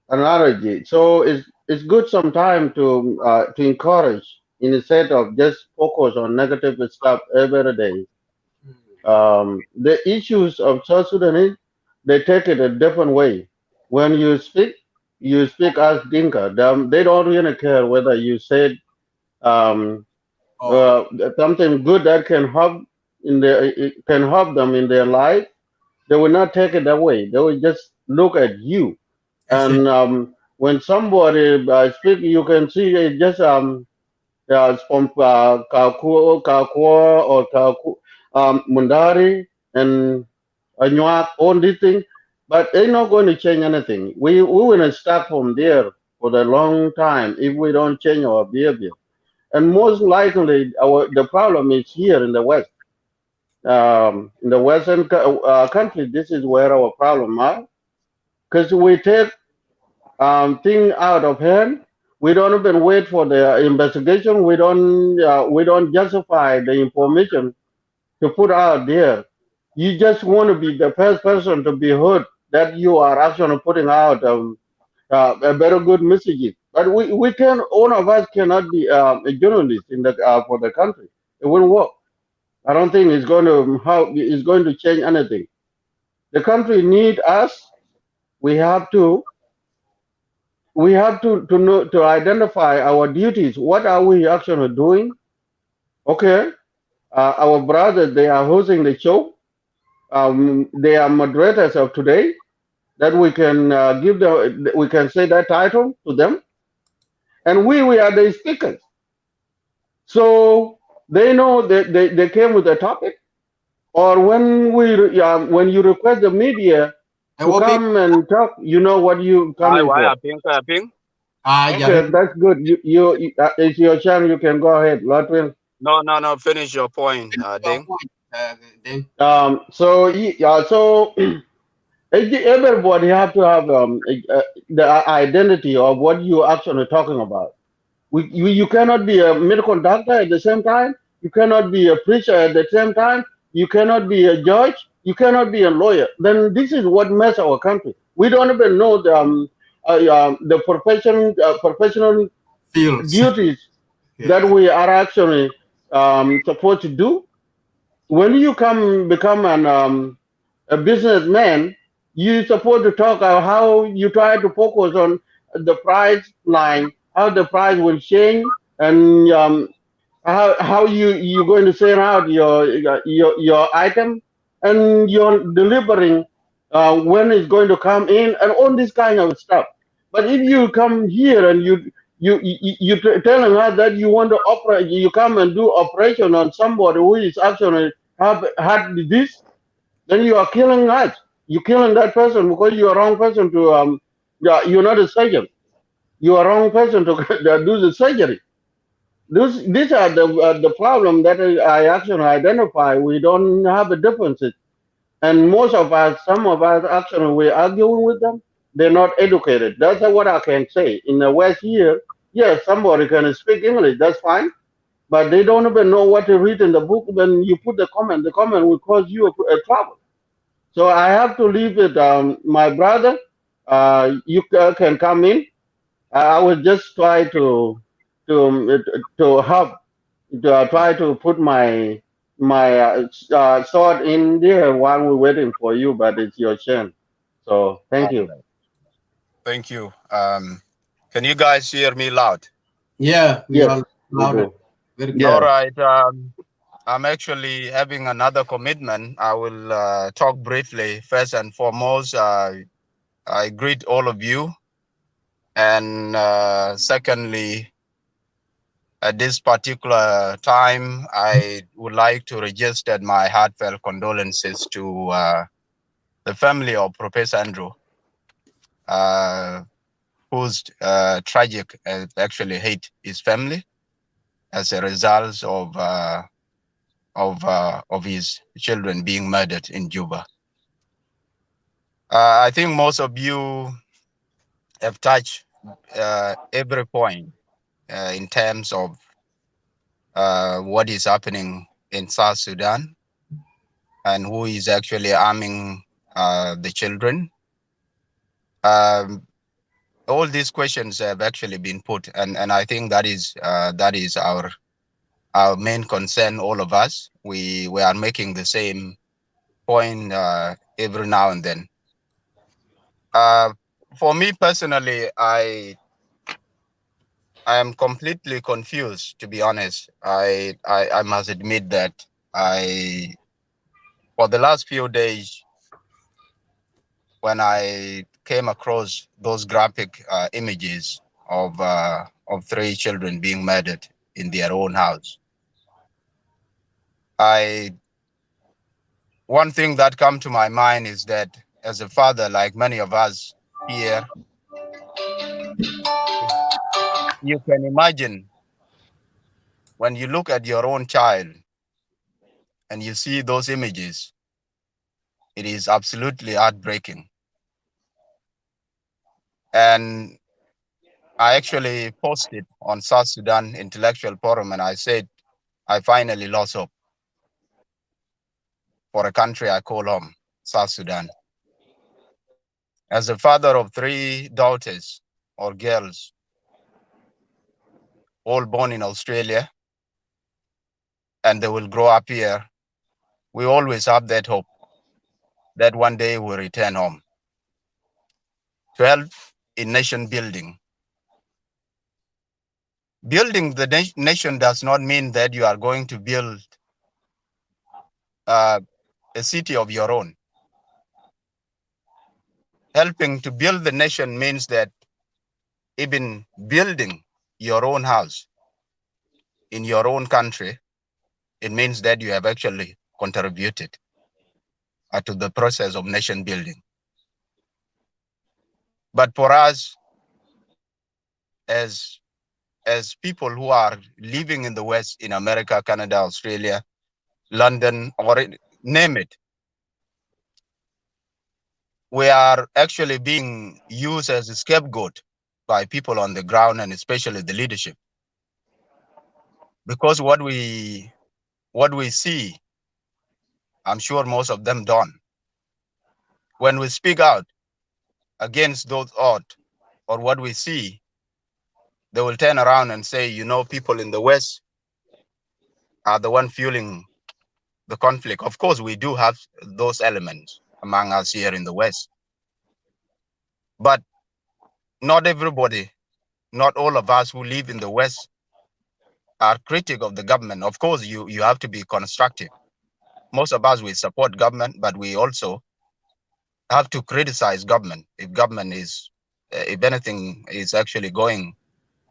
I: analogy. So it's good sometimes to encourage instead of just focus on negative stuff every day. The issues of South Sudan, they take it a different way. When you speak as Dinka. They don't really care whether you said something good that can help them in their life. They will not take it that way. They will just look at you. And when somebody speak, you can see it just from Kakua or Mundari and Anyuak, all these things, but they're not going to change anything. We will start from there for a long time if we don't change our behavior. And most likely, the problem is here in the West. In the Western country, this is where our problem are, because we take things out of hand. We don't even wait for the investigation. We don't justify the information to put out there. You just want to be the first person to be heard that you are actually putting out a very good message. But we can, all of us cannot be a journalist in the for the country. It wouldn't work. I don't think it's going to change anything. The country need us. We have to know, to identify our duties. What are we actually doing? Okay, our brothers, they are hosting the show. They are moderators of today. That we can give them, we can say that title to them, and we are the speakers. So they know that they came with a topic, or when you request the media to come and talk, you know what you coming
K: Why
I: for.
K: I think?
I: Okay, that's good. It's your chance. You can go ahead, Lotwin.
K: No. Finish your point, Ding.
I: So everybody have to have the identity of what you're actually talking about. You cannot be a medical doctor at the same time. You cannot be a preacher at the same time. You cannot be a judge. You cannot be a lawyer. Then this is what mess our country. We don't even know the professional
B: Fields.
I: duties that we are actually supposed to do. When you become a businessman, you're supposed to talk about how you try to focus on the price line, how the price will change, and how you're going to sell out your item, and you're delivering when it's going to come in, and all this kind of stuff. But if you come here and you telling us that you want to operate, you come and do operation on somebody who is actually have had this, then you are killing us. You're killing that person because you are wrong person to yeah, you're not a surgeon. You are wrong person to do the surgery. These are the problem that I actually identify. We don't have a differences, and most of us, some of us, actually, we're arguing with them. They're not educated. That's what I can say. In the West here, yes, somebody can speak English. That's fine, but they don't even know what to read in the book. When you put the comment will cause you a trouble. So I have to leave it. My brother, you can come in. I will just try to help try to put my thought in there while we're waiting for you, but it's your turn. So thank you.
K: Thank you. Can you guys hear me loud?
B: Yeah, we
I: Yes,
B: are
I: we
B: louder.
I: do.
B: Very
K: All
J: Yeah.
K: right. I'm actually having another commitment. I will talk briefly. First and foremost, I greet all of you. And secondly, at this particular time, I would like to register my heartfelt condolences to the family of Professor Andrew, whose tragic actually hate his family as a result of his children being murdered in Juba. I think most of you have touched every point in terms of what is happening in South Sudan and who is actually arming the children. All these questions have actually been put, and I think that is our main concern. All of us, we are making the same point every now and then. For me personally, I am completely confused, to be honest. I must admit that for the last few days, when I came across those graphic images of 3 children being murdered in their own house, one thing that come to my mind is that as a father, like many of us here, you can imagine when you look at your own child and you see those images, it is absolutely heartbreaking. And I actually posted on South Sudan Intellectual Forum and I said, I finally lost hope for a country I call home, South Sudan. As a father of 3 daughters or girls, all born in Australia, and they will grow up here. We always have that hope that one day we'll return home. 12, in nation building. Building the nation does not mean that you are going to build a city of your own. Helping to build the nation means that even building your own house in your own country, it means that you have actually contributed to the process of nation building. But for us, as people who are living in the West, in America, Canada, Australia, London, or name it, we are actually being used as a scapegoat by people on the ground, and especially the leadership. Because what we see, I'm sure most of them don't. When we speak out against those odds or what we see, they will turn around and say, people in the West are the one fueling the conflict. Of course, we do have those elements among us here in the West. But not everybody, not all of us who live in the West are critical of the government. Of course, you have to be constructive. Most of us, we support government, but we also have to criticize government if government is, if anything is actually going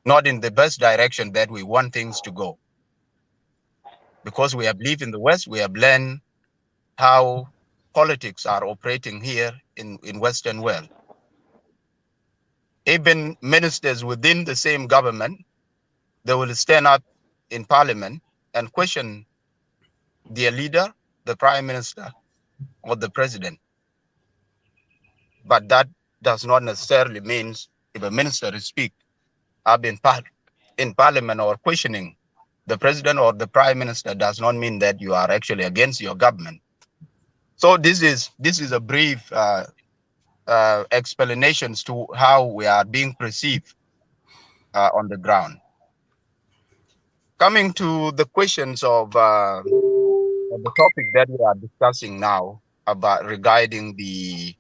K: not in the best direction that we want things to go. Because we have lived in the West, we have learned how politics are operating here in Western world. Even ministers within the same government, they will stand up in parliament and question their leader, the prime minister, or the president. But that does not necessarily mean if a minister speaks up in parliament or questioning the president or the prime minister does not mean that you are actually against your government. So this is a brief explanations to how we are being perceived on the ground. Coming to the questions of the topic that we are discussing now about regarding the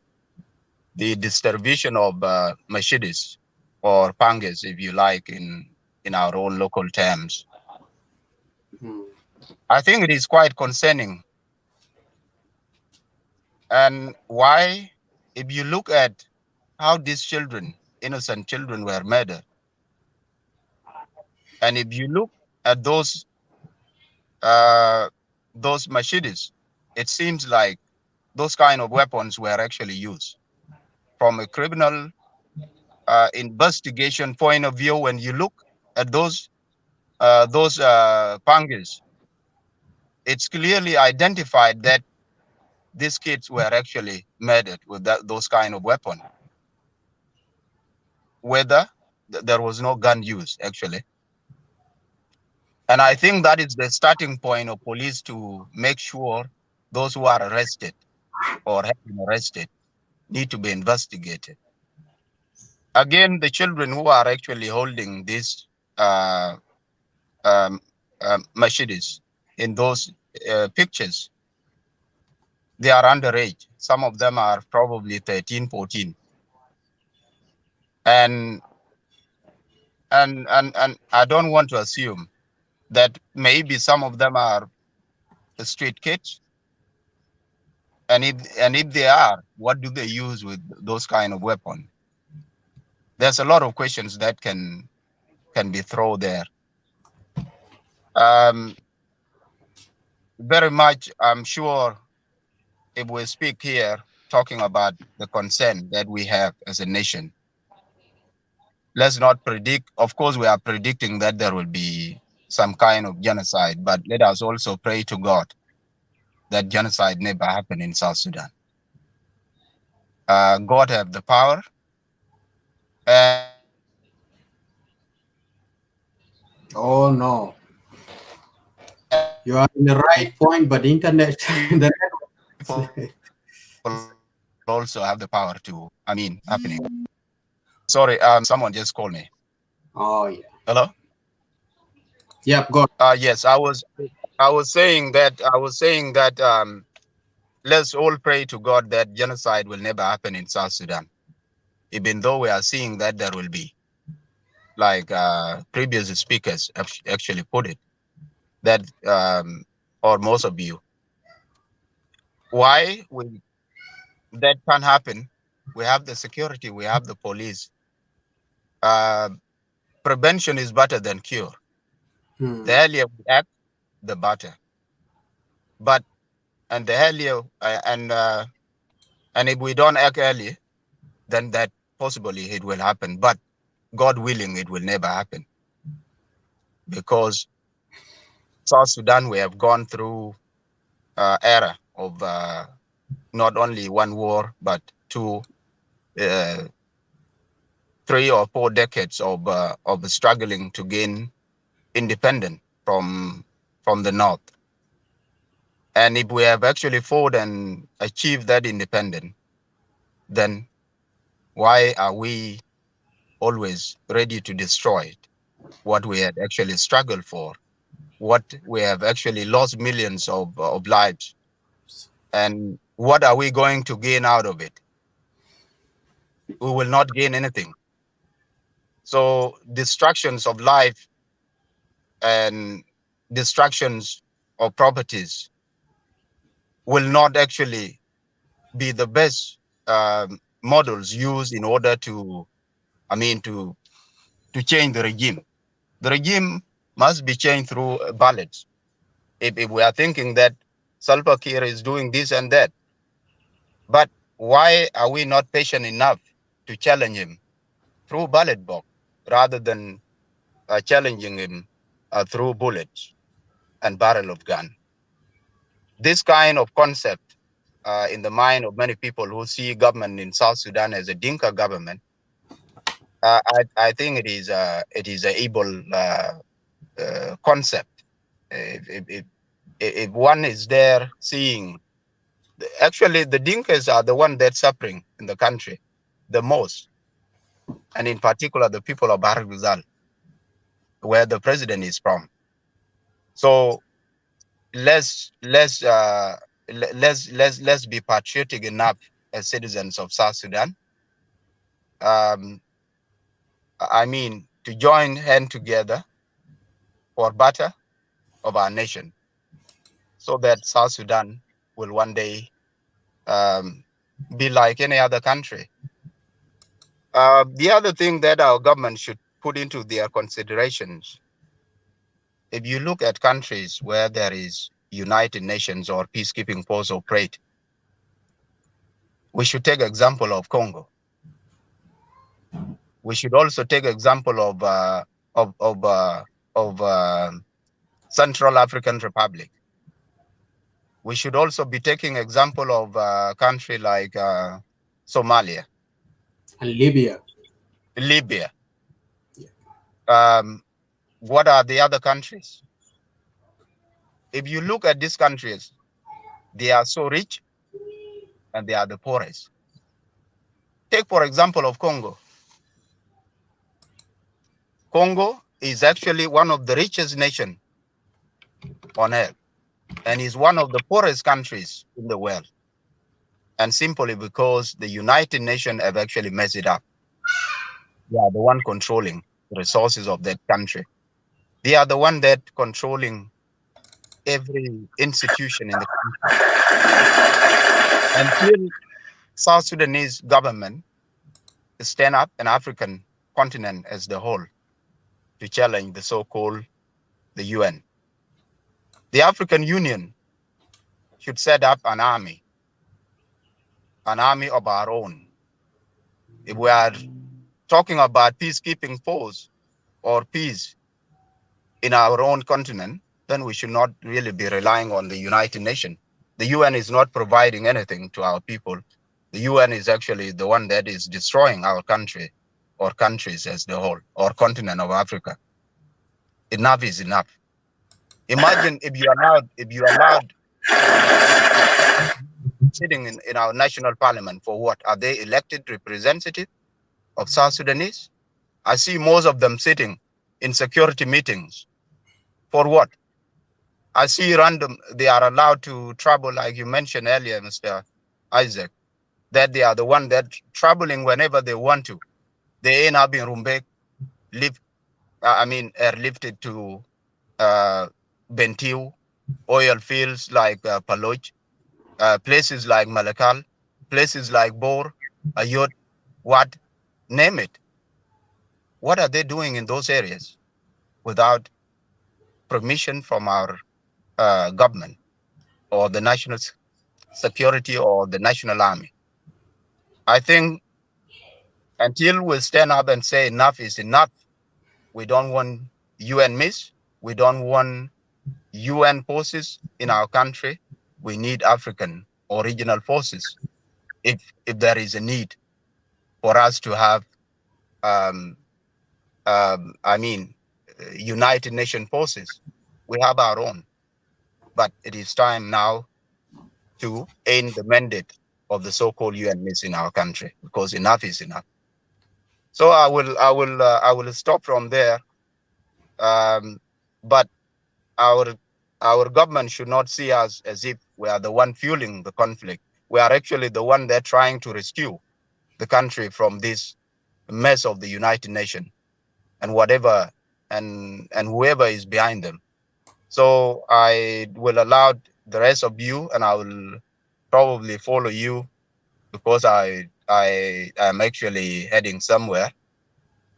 K: distribution of machetes or pangas, if you like, in our own local terms. I think it is quite concerning. And why? If you look at how these children, innocent children, were murdered, and if you look at those machetes, it seems like those kind of weapons were actually used. From a criminal investigation point of view, when you look at those pangas, it's clearly identified that these kids were actually murdered with those kind of weapons. Whether there was no gun use, actually. And I think that is the starting point of police to make sure those who are arrested or have been arrested need to be investigated. Again, the children who are actually holding these machetes in those pictures, they are underage. Some of them are probably 13, 14. And I don't want to assume that maybe some of them are street kids. And if they are, what do they use with those kind of weapons? There's a lot of questions that can be thrown there. Very much, I'm sure, if we speak here talking about the concern that we have as a nation, let's not predict. Of course, we are predicting that there will be some kind of genocide, but let us also pray to God that genocide never happened in South Sudan. God have the power.
B: Oh no. You are in the right point, but the internet, the
K: also have the power to, happening. Sorry, someone just called me.
B: Oh yeah.
K: Hello?
B: Yeah, go.
K: Yes, I was saying that let's all pray to God that genocide will never happen in South Sudan, even though we are seeing that there will be, like previous speakers actually put it, that or most of you, why that can happen. We have the security, we have the police. Prevention is better than cure. The earlier we act, the better. But and the earlier and if we don't act early, then that possibly it will happen. But God willing, it will never happen, because South Sudan, we have gone through era of not only one war but two, 3 or 4 decades of struggling to gain independence from the north. And if we have actually fought and achieved that independence, then why are we always ready to destroy what we had actually struggled for, what we have actually lost millions of lives? And what are we going to gain out of it? We will not gain anything. So destructions of life and destructions of properties will not actually be the best models used in order to, to change the regime. The regime must be changed through ballots. If we are thinking that Salva Kiir is doing this and that, but why are we not patient enough to challenge him through ballot box rather than challenging him through bullets and barrel of gun? This kind of concept in the mind of many people who see government in South Sudan as a Dinka government, I think it is a evil concept. If one is there seeing, actually the Dinkas are the one that's suffering in the country the most, and in particular the people of Barguzal, where the president is from. So let's be patriotic enough as citizens of South Sudan. To join hand together for better of our nation, so that South Sudan will one day be like any other country. The other thing that our government should put into their considerations, if you look at countries where there is United Nations or peacekeeping force operate, we should take example of Congo. We should also take example of Central African Republic. We should also be taking example of a country like Somalia
B: and Libya.
K: What are the other countries? If you look at these countries, they are so rich and they are the poorest. Take, for example, of Congo. Congo is actually one of the richest nations on earth and is one of the poorest countries in the world. And simply because the United Nations have actually messed it up. They are the one controlling the resources of that country. They are the one that controlling every institution in the country. Until South Sudanese government stand up an African continent as the whole to challenge the so-called the UN. The African Union should set up an army of our own. If we are talking about peacekeeping force or peace in our own continent, then we should not really be relying on the United Nations. The UN is not providing anything to our people. The UN is actually the one that is destroying our country or countries as the whole, or continent of Africa. Enough is enough. Imagine if you allowed sitting in our national parliament for what? Are they elected representatives of South Sudanese? I see most of them sitting in security meetings For what? I see random, they are allowed to travel, like you mentioned earlier, Mr. Isaac, that they are the one that traveling whenever they want to. They end up in Rumbek, airlifted to Bentiu, oil fields like Paloch, places like Malakal, places like Bor, Ayot, what, name it. What are they doing in those areas without permission from our government or the national security or the national army? I think until we stand up and say enough is enough, we don't want UN miss, we don't want UN forces in our country. We need African or regional forces if there is a need for us to have United Nations forces. We have our own, but it is time now to end the mandate of the so-called UN miss in our country, because enough is enough. So I will stop from there. But our government should not see us as if we are the one fueling the conflict. We are actually the one that trying to rescue the country from this mess of the United Nations and whatever and whoever is behind them. So I will allow the rest of you, and I will probably follow you, because I am actually heading somewhere,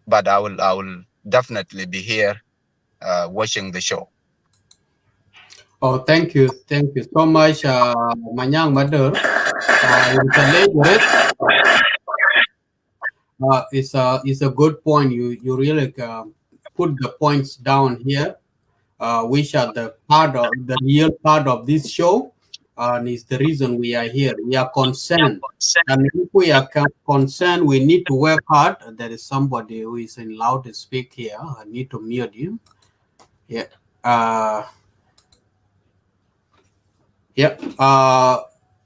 K: but I will definitely be here watching the show.
B: Oh, thank you so much, Manyang Mother. It's a good point. You really put the points down here, which are the real part of this show, and is the reason we are here. We are concerned, and if we are concerned, we need to work hard. There is somebody who is in loud to speak here. I need to mute him. Yeah.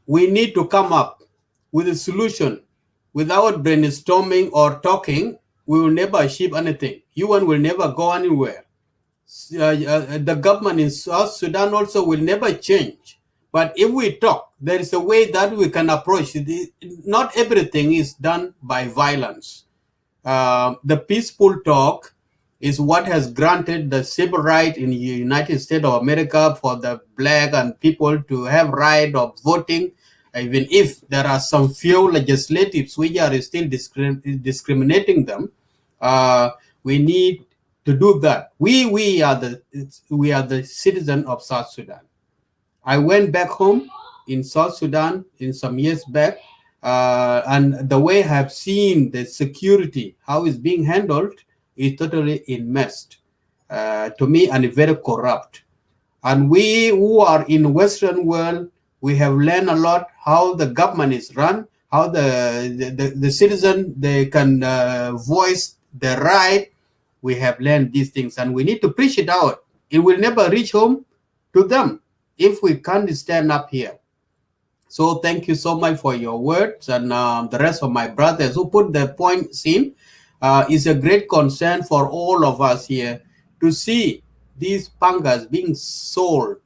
B: We need to come up with a solution. Without brainstorming or talking, we will never achieve anything. UN will never go anywhere. The government in South Sudan also will never change. But if we talk, there is a way that we can approach it. Not everything is done by violence. The peaceful talk is what has granted the civil right in the United States of America for the black and people to have right of voting, even if there are some few legislatives which are still discriminating them. We need to do that. We are the citizen of South Sudan. I went back home in South Sudan in some years back, and the way I have seen the security, how it's being handled, is totally enmeshed to me, and very corrupt. And we who are in Western world, we have learned a lot how the government is run, how the citizen, they can voice their right. We have learned these things, and we need to preach it out. It will never reach home to them if we can't stand up here. So thank you so much for your words, and the rest of my brothers who put the points in. Is a great concern for all of us here to see these pangas being sold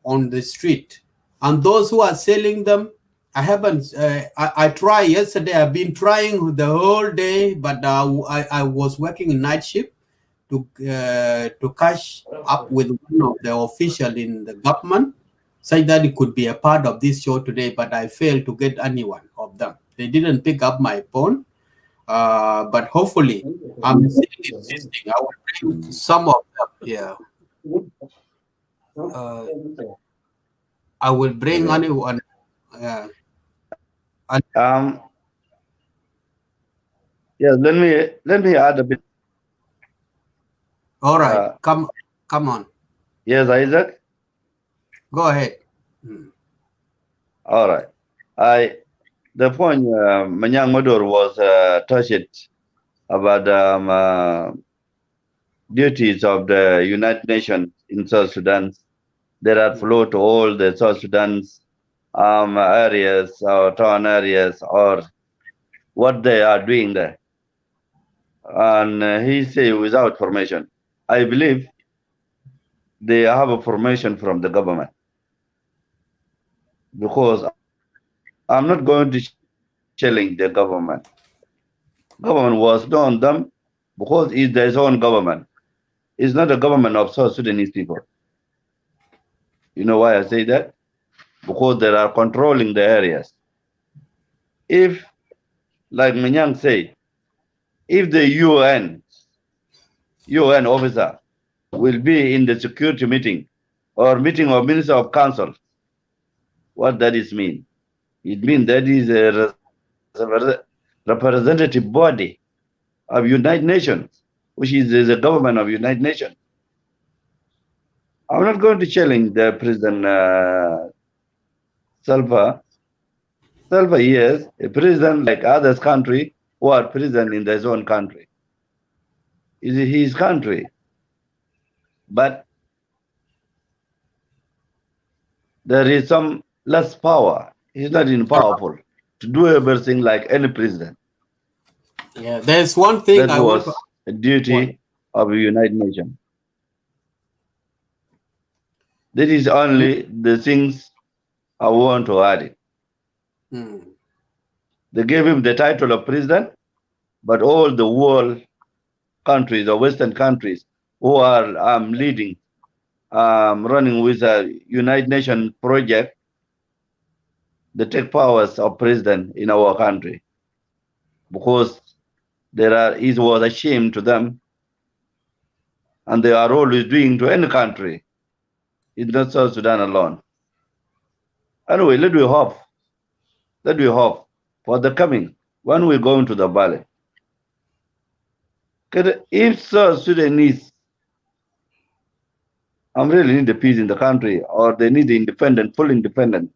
B: on the street, and those who are selling them. I haven't. I tried yesterday. I've been trying the whole day, but I was working in night shift to catch up with one of the officials in the government, such that it could be a part of this show today. But I failed to get anyone of them. They didn't pick up my phone. But hopefully, I'm still insisting. I will bring some of them here. I will bring anyone.
J: Yes, let me add a bit.
B: All right, come on.
J: Yes, Isaac.
B: Go ahead.
J: All right. The point Manyang Madur was touched about duties of the United Nations in South Sudan that are flow to all the South Sudan's areas or town areas, or what they are doing there. And he say without formation. I believe they have a formation from the government. Because I'm not going to challenge the government. Government was done them because it's their own government. It's not the government of South Sudanese people. You know why I say that? Because they are controlling the areas. If, like Minyang said, if the UN officer will be in the security meeting or meeting of Minister of Council, what that is mean? It means that is a representative body of United Nations, which is the government of United Nations. I'm not going to challenge the President Salva. Salva, yes, a president like others country who are president in their own country. It's his country. But there is some less power. He's not in powerful to do everything like any president.
B: Yeah, there's one thing
J: that was a duty of the United Nations. That is only the things I want to add it. They gave him the title of president, but all the world countries or Western countries who are leading, running with a United Nations project, they take powers of president in our country because it was a shame to them, and they are always doing to any country. It's not South Sudan alone. Anyway, let we hope for the coming when we go into the valley. If South Sudanese really need the peace in the country, or they need the full independent,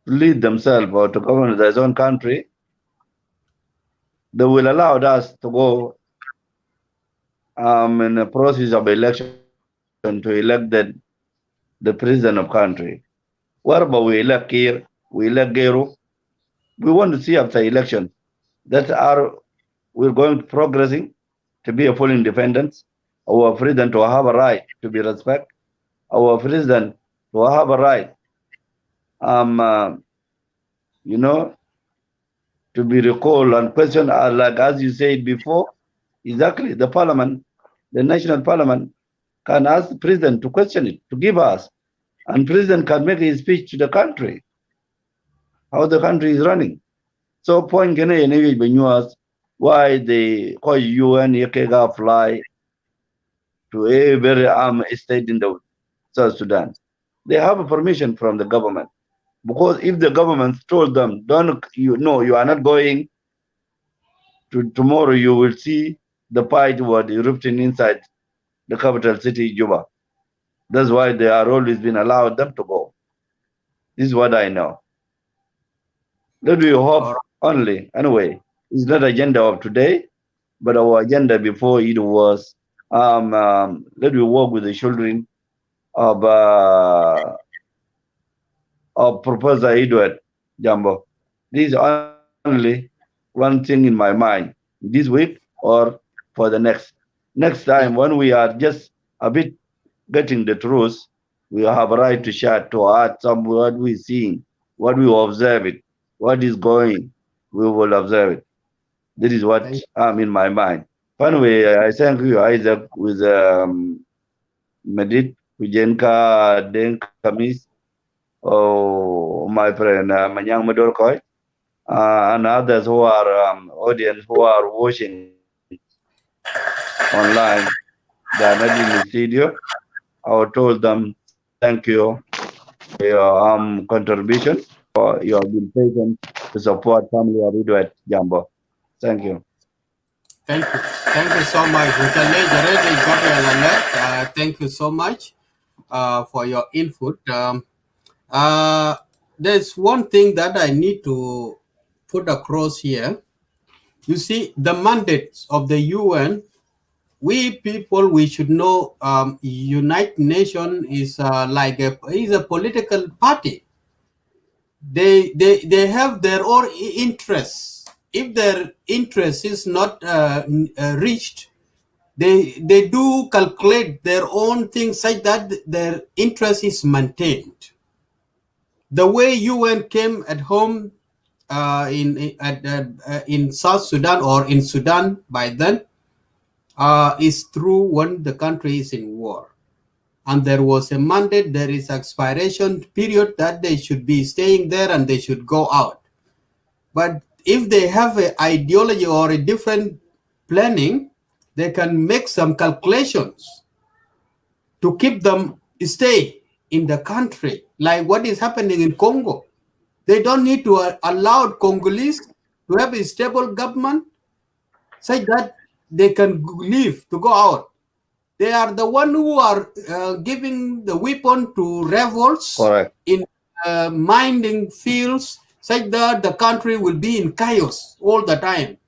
J: to lead themselves or to govern their own country, they will allow us to go in the process of election to elect the president of country. Whatever we elect here, we elect Gero, we want to see after election that we're going progressing to be a full independence, our president to have a right to be respected, our president to have a right, to be recalled and questioned, like as you said before. Exactly, the parliament, the national parliament, can ask the president to question it, to give us, and president can make his speech to the country, how the country is running. So point why they call UN Yakega fly to every state in the South Sudan. They have a permission from the government. Because if the government told them, you are not going to tomorrow, you will see the fight was erupting inside the capital city, Juba. That's why they are always been allowed them to go. This is what I know. Let we hope only. Anyway, it's not agenda of today, but our agenda before it was let we work with the children of Professor Edward Jambo. This is only one thing in my mind this week or for the next time when we are just a bit getting the truth, we have a right to share, to add some what we seeing, what we observe it, what is going, we will observe it. This is what I'm in my mind. Anyway, I thank you, Isaac, with Medit, Kujenka, Den Kamis, my friend Manyang Medorkoi, and others who are audience who are watching online. They are not in the studio. I told them thank you for your contribution, for your been patient to support family of Edward Jambo. Thank you.
B: Thank you so much. Thank you so much for your input. There's one thing that I need to put across here. You see, the mandates of the UN, we people, we should know United Nations is like is a political party. They have their own interests. If their interest is not reached, They do calculate their own things such that their interest is maintained. The way UN came at home in South Sudan or in Sudan by then is through when the country is in war. And there was a mandate, there is expiration period that they should be staying there and they should go out. But if they have an ideology or a different planning, they can make some calculations to keep them stay in the country, like what is happening in Congo. They don't need to allow Congolese to have a stable government such that they can leave to go out. They are the one who are giving the weapon to rebels in mining fields such that the country will be in chaos all the time.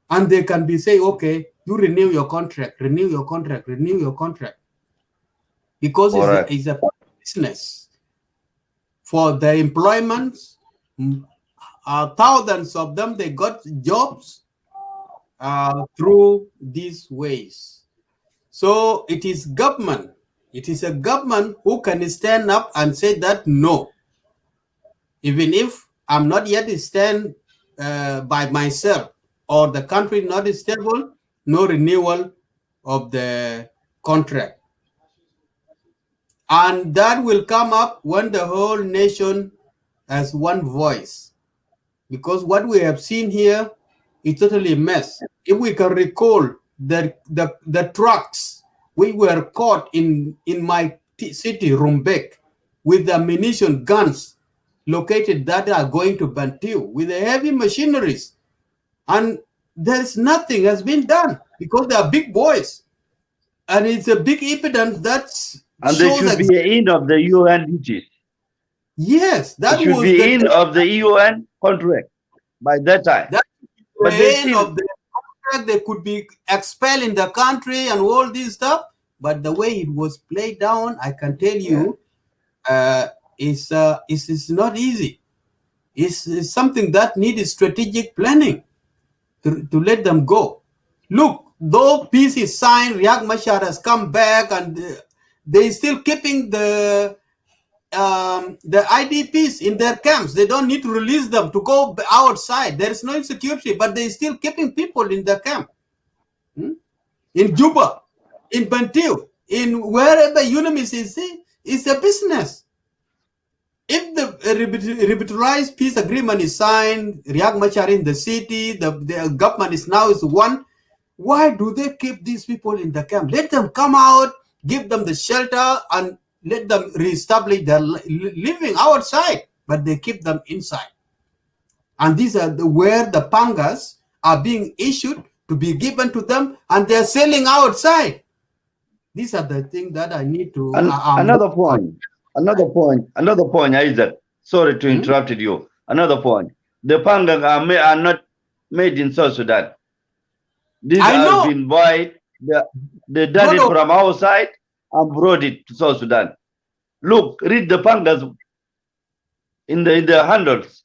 B: And they can be saying, okay, you renew your contract, renew your contract, renew your contract. Because it's a business. For the employment, thousands of them, they got jobs through these ways. So it is government. It is a government who can stand up and say that no. Even if I'm not yet stand by myself or the country not stable, no renewal of the contract. And that will come up when the whole nation has one voice. Because what we have seen here is totally a mess. If we can recall the trucks, we were caught in my city, Rumbek, with the ammunition guns located that are going to Bantu with the heavy machineries. And there's nothing has been done because they are big boys. And it's a big evidence that's
J: and they should be in of the UN duties.
B: Yes, that
J: should be in of the UN contract by that time.
B: But the end of the contract, they could be expelled in the country and all this stuff. But the way it was played down, I can tell you, it's not easy. It's something that needs strategic planning to let them go. Look, though peace is signed, Riek Machar has come back, and they still keeping the IDPs in their camps. They don't need to release them to go outside. There is no insecurity, but they still keeping people in the camp. In Juba, in Bantu, in wherever UNMISS is, it's a business. If the revitalized peace agreement is signed, Riek Machar in the city, the government is now is one, why do they keep these people in the camp? Let them come out, give them the shelter, and let them reestablish their living outside, but they keep them inside. And these are where the Pangas are being issued to be given to them, and they're selling outside. These are the things that I need to...
J: Another point, Isaac. Sorry to interrupt you. Another point. The Pangas are not made in South Sudan. These have been bought, they done it from outside and brought it to South Sudan. Look, read the Pangas in the handles.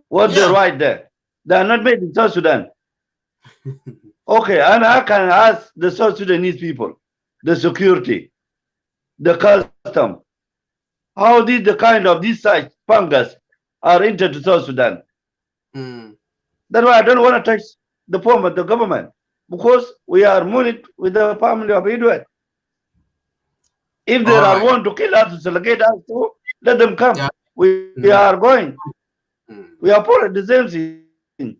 J: What they write there. They are not made in South Sudan. Okay, and I can ask the South Sudanese people, the security, the custom, how did the kind of these sites, Pangas, are entered to South Sudan? That's why I don't want to touch the form of the government, because we are monitored with the family of Edward. If there are one to kill us, to segregate us too, let them come. Yeah. We are going. We are for the same thing.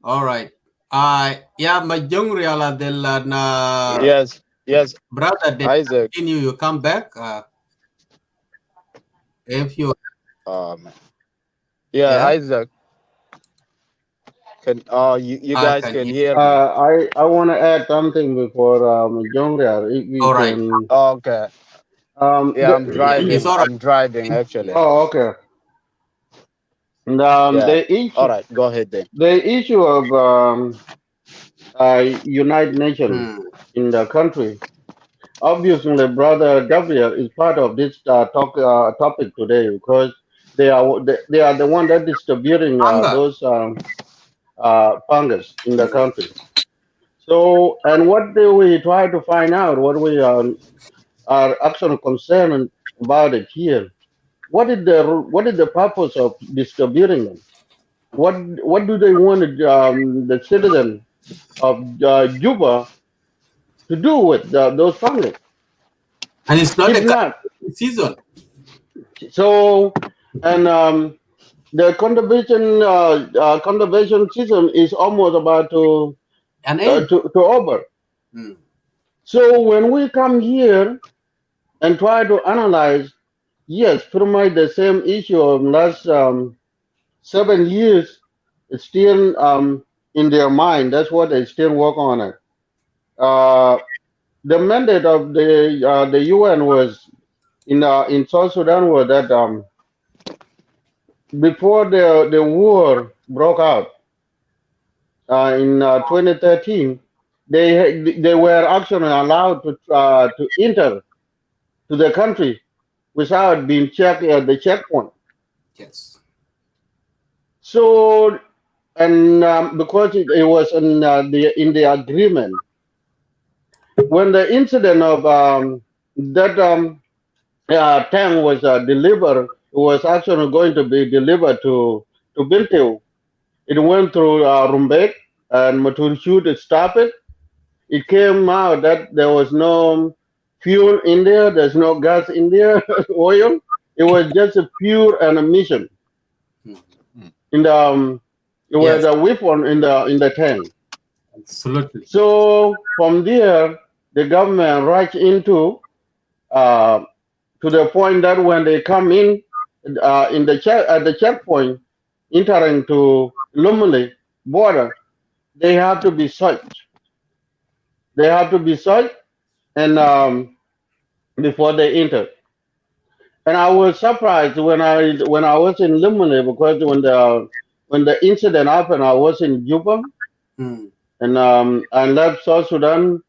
B: All right. Yeah, Majongriala del
K: Yes.
B: Brother,
K: Isaac.
B: You come back. If you
K: Isaac. Can you guys can hear me?
I: I want to add something before Jongriar.
B: All right.
K: Okay. I'm driving. I'm driving actually.
I: Oh, okay. And, the issue,
K: all right, go ahead then.
I: The issue of United Nations in the country. Obviously, Brother Gabriel is part of this topic today because they are the one that distributing those Pangas in the country. So, and what do we try to find out? What we are actually concerned about it here? What is the purpose of distributing them? What do they want the citizen of Juba to do with those families?
B: And it's not
I: If
B: a
I: not,
B: season.
I: so and the conservation season is almost about to
B: An end.
I: to over.
B: Mm.
I: So when we come here and try to analyze, yes, pretty much the same issue of last 7 years is still in their mind. That's what they still work on it. Uh, the mandate of the UN was in South Sudan was that before the war broke out in 2013, they were actually allowed to enter to the country without being checked at the checkpoint.
B: Yes.
I: So, and because it was in the agreement, when the incident of that tank was delivered, it was actually going to be delivered to Bintu. It went through Rumbek and Maturshud stopped it. It came out that there was no fuel in there, there's no gas in there, oil. It was just a pure an emission. In the it was
B: Yes.
I: a weapon in the tank.
B: Absolutely.
I: So from there, the government rushed into to the point that when they come in at the checkpoint, entering to Lumuli border, they have to be searched. They have to be searched and before they enter. And I was surprised when I was in Lumuli because when the incident happened, I was in Juba
B: Mm.
I: and I left South Sudan.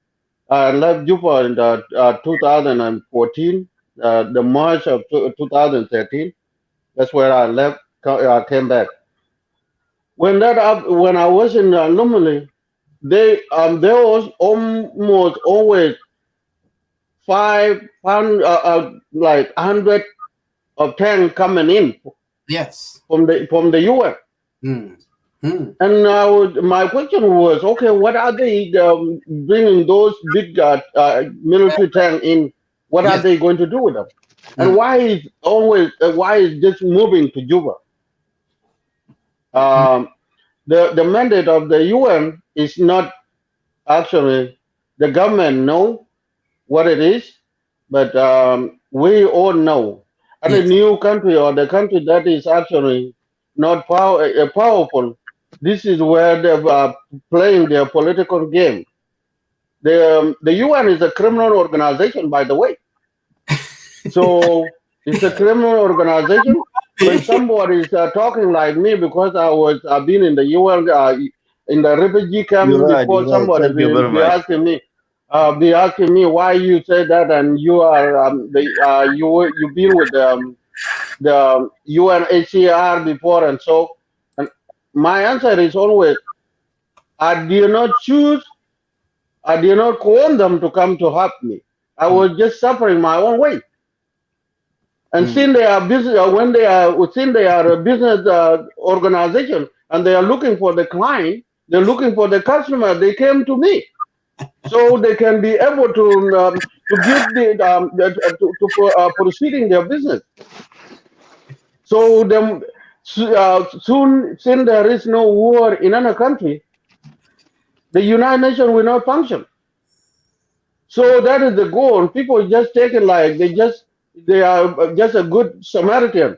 I: I left Juba in 2014, the March of 2013. That's where I left. I came back. When I was in Lumuli, there was almost always 500 like 100 of tanks coming in
B: Yes.
I: from the UN.
B: Mm. Mm.
I: And my question was, okay, what are they bringing those big military tanks in? What are
B: Yes.
I: they going to do with them? And
B: Mm.
I: why is just moving to Juba?
B: Mm.
I: The mandate of the UN is not actually the government know what it is, but we all know. And a
B: Yes.
I: new country or the country that is actually not powerful, this is where they're playing their political game. The UN is a criminal organization, by the way. So it's a criminal organization. When somebody is talking like me, because I've been in the UN in the refugee camp
J: You're right.
I: before,
J: You're right.
I: somebody
J: Thank you very much.
I: be asking me why you say that, and you are you've been with the UNHCR before, and so. And my answer is always, I did not choose, I did not want them to come to help me. I
B: Mm.
I: was just suffering my own way. And
B: Mm.
I: since they are business, since they are a business organization and they are looking for the client, they're looking for the customer. They came to me, so they can be able to give to proceeding their business. So soon, since there is no war in any country, the United Nations will not function. So that is the goal. People just take it like they are just a good Samaritan.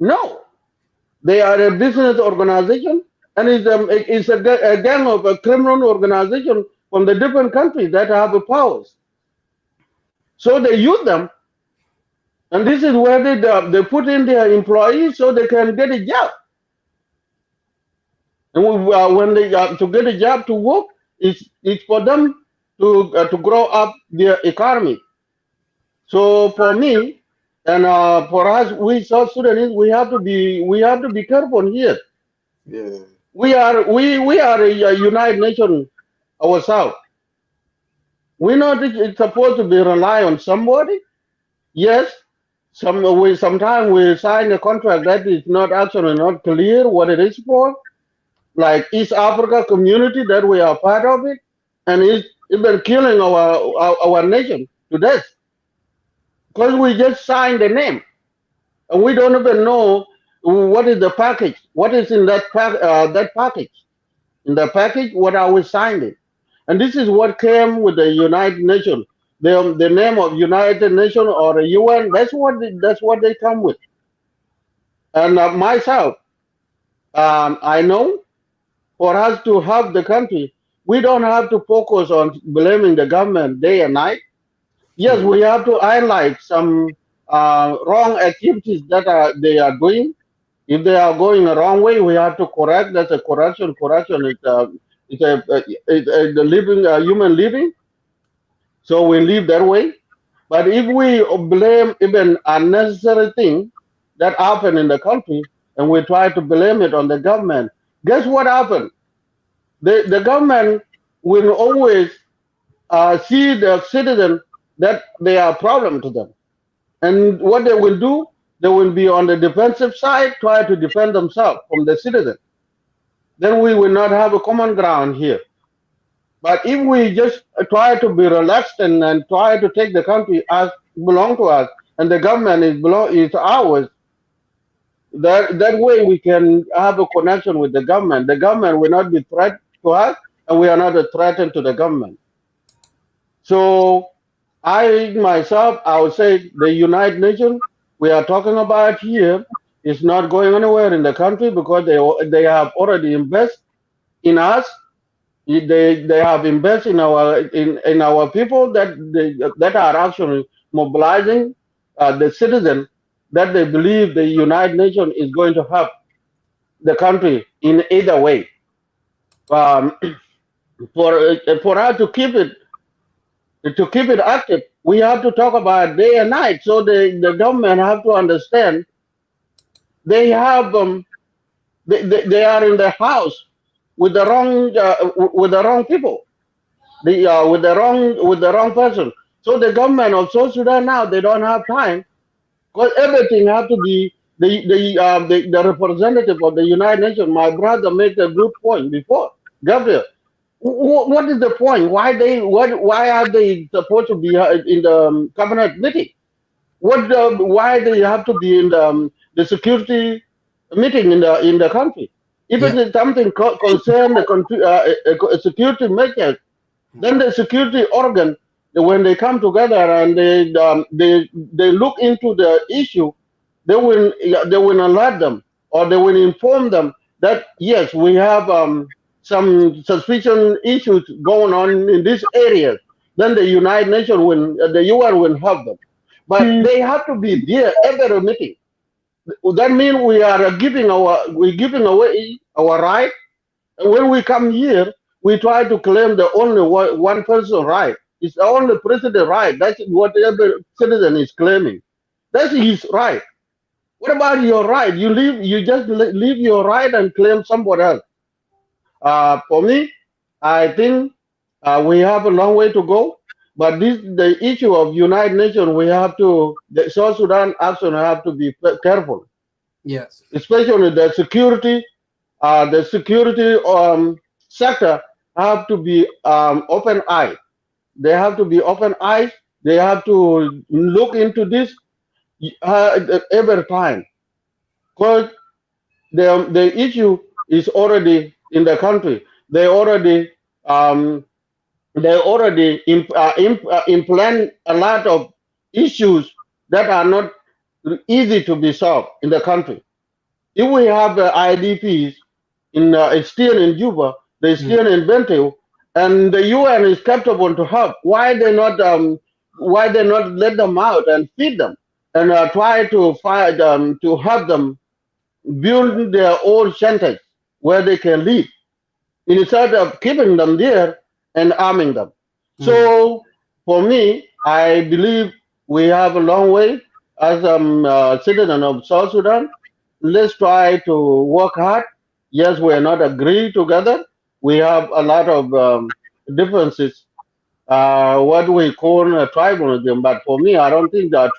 I: No, they are a business organization, and it's a gang of a criminal organization from the different countries that have the powers. So they use them, and this is where they put in their employees so they can get a job. And when they to get a job to work, it's for them to grow up their economy. So for me, and for us, we South Sudanese, we have to be careful here.
B: Yeah.
I: We are a United Nations ourselves. We know that it's supposed to be rely on somebody. Yes, sometimes we sign a contract that is not actually not clear what it is for, like East Africa community that we are part of it, and it's been killing our nation to death because we just signed the name and we don't even know what is the package, what is in that package. In the package, what are we signing? And this is what came with the United Nations. The name of United Nations or the UN. That's what they come with. And myself, I know for us to have the country, we don't have to focus on blaming the government day and night. Yes, we have to highlight some wrong activities that they are doing. If they are going the wrong way, we have to correct. That's a correction. Correction is it's a living human living. So we live that way. But if we blame even unnecessary thing that happen in the country and we try to blame it on the government, guess what happened? The government will always see the citizen that they are a problem to them. And what they will do, they will be on the defensive side, try to defend themselves from the citizen. Then we will not have a common ground here. But if we just try to be relaxed and try to take the country as belong to us, and the government is ours, that way we can have a connection with the government. The government will not be threat to us, and we are not a threat to the government. So I myself, I would say the United Nations we are talking about here is not going anywhere in the country because they have already invested in us. They have invested in our people that are actually mobilizing the citizens that they believe the United Nations is going to help the country in either way. Um, for us to keep it active, we have to talk about day and night. So the government have to understand they have they are in the house with the wrong people. With the wrong person. So the government of South Sudan now they don't have time because everything have to be the representative of the United Nations. My brother made a good point before, Gabriel. What is the point? Why are they supposed to be in the cabinet meeting? Why they have to be in the security meeting in the country? If it is something concern the security measures, then the security organ, when they come together and they look into the issue, they will alert them or they will inform them that yes, we have some suspicion issues going on in this area. Then the United Nations the UN will help them, but they have to be there every meeting. That means we're giving away our right. And when we come here, we try to claim the only one person right. It's the only president right. That's what every citizen is claiming. That's his right. What about your right? You just leave your right and claim somebody else. For me, I think we have a long way to go. But the issue of United Nations, the South Sudan actually have to be careful.
B: Yes.
I: Especially the security sector have to be open eye. They have to be open eyes. They have to look into this every time, because the issue is already in the country. They already implant a lot of issues that are not easy to be solved in the country. If we have the IDPs it's still in Juba, they're still in Bentiu, and the UN is capable to help. Why they not let them out and feed them and try to find to help them build their own shelters where they can live instead of keeping them there and arming them. So for me, I believe we have a long way as a citizen of South Sudan. Let's try to work hard. Yes, we are not agree together. We have a lot of differences, what we call tribalism. But for me, I don't think that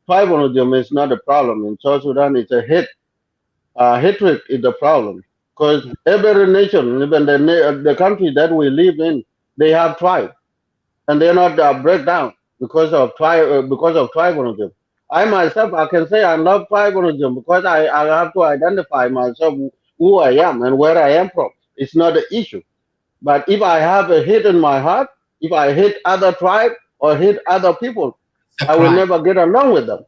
I: tribalism is not a problem in South Sudan. It's a hatred is the problem because every nation, even the country that we live in, they have tribe and they're not break down because of tribalism. I myself, I can say I love tribalism because I have to identify myself who I am and where I am from. It's not an issue. But if I have a hate in my heart, if I hate other tribe or hate other people,
B: It's a
I: I will
B: crime.
I: never get along with them.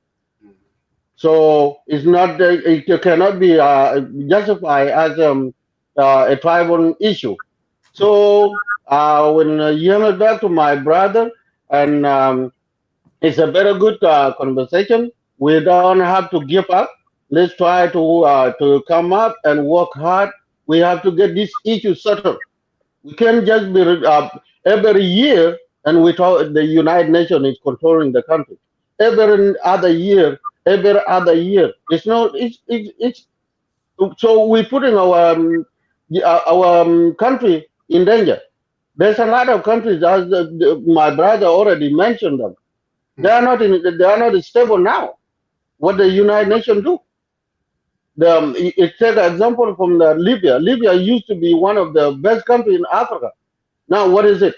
I: So it's not it cannot be justified as a tribal issue. So when you hand back to my brother, and it's a very good conversation. We don't have to give up. Let's try to come up and work hard. We have to get this issue settled. We can't just be every year, and we talk. The United Nations is controlling the country. Every other year. It's not. It's so we're putting our country in danger. There's a lot of countries, as my brother already mentioned them. They are not in. They are not stable now. What the United Nations do? It take an example from Libya. Libya used to be one of the best countries in Africa. Now what is it?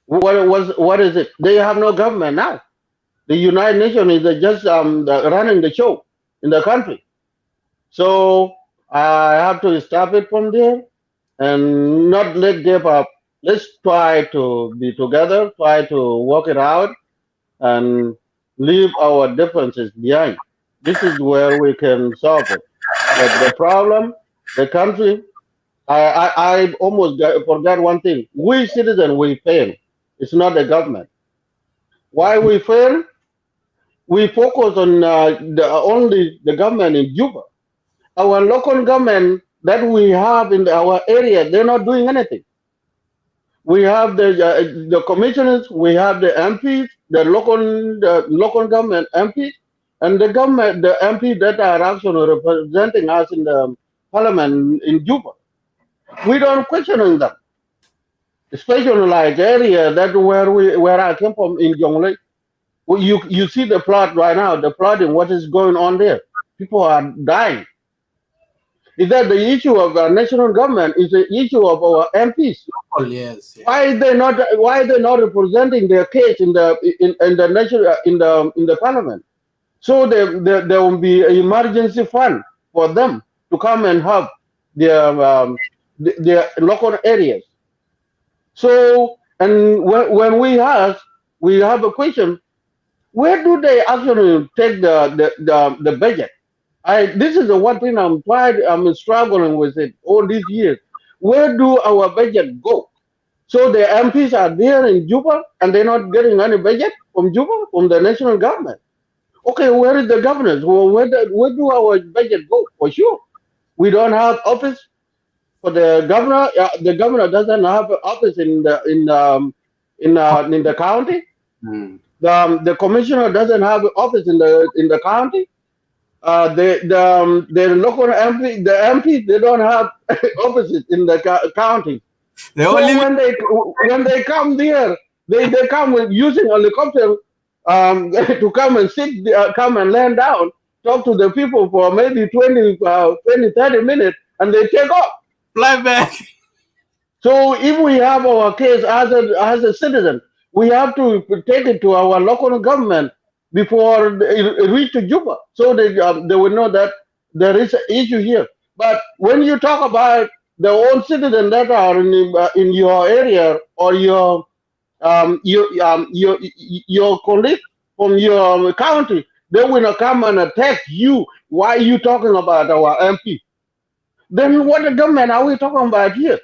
I: What is it? They have no government now. The United Nations is just running the show in the country. So I have to stop it from there and not let give up. Let's try to be together, try to work it out, and leave our differences behind. This is where we can solve it. But the problem, the country, I almost forgot one thing. We citizens, we fail. It's not the government. Why we fail? We focus on only the government in Juba. Our local government that we have in our area, they're not doing anything. We have the commissioners, we have the MPs, the local government MPs, and the MPs that are actually representing us in the parliament in Juba. We don't question them, especially like area that where I came from in Jonglei. Well, you see the plot right now, the plotting, what is going on there? People are dying. Is that the issue of our national government? Is the issue of our MPs?
B: Oh, yes. Yeah.
I: Why they not? Why they not representing their case in the national in the parliament? So there will be an emergency fund for them to come and help their local areas. So and when we ask, we have a question: where do they actually take the budget? This is the one thing I'm struggling with it all these years. Where do our budget go? So the MPs are there in Juba and they're not getting any budget from Juba, from the national government. Okay, where is the governors? Well, where do our budget go? For sure, we don't have office for the governor. The governor doesn't have an office in the county.
B: Mm.
I: The commissioner doesn't have an office in the county. The local MP, the MPs, they don't have offices in the county.
B: They
I: So
B: only
I: when they come there, they come with using a helicopter to come and come and land down, talk to the people for maybe 30 minutes, and they take off.
B: fly back.
I: So if we have our case as a citizen, we have to take it to our local government before it reach to Juba, so they will know that there is an issue here. But when you talk about the own citizens that are in your area or your colleague from your country, they will not come and attack you. Why are you talking about our MP? Then what the government are we talking about here?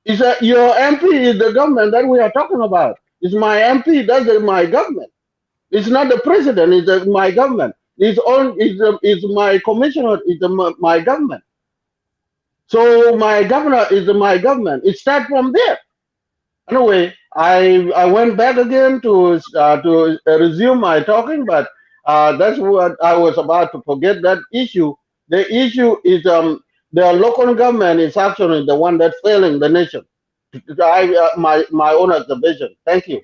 I: Is that your MP is the government that we are talking about? It's my MP, that's my government. It's not the president, it's my government. It's my commissioner, my government. So my governor is my government. It starts from there. Anyway, I went back again to resume my talking, but that's what I was about to forget that issue. The issue is the local government is actually the one that's failing the nation. my own observation. Thank you.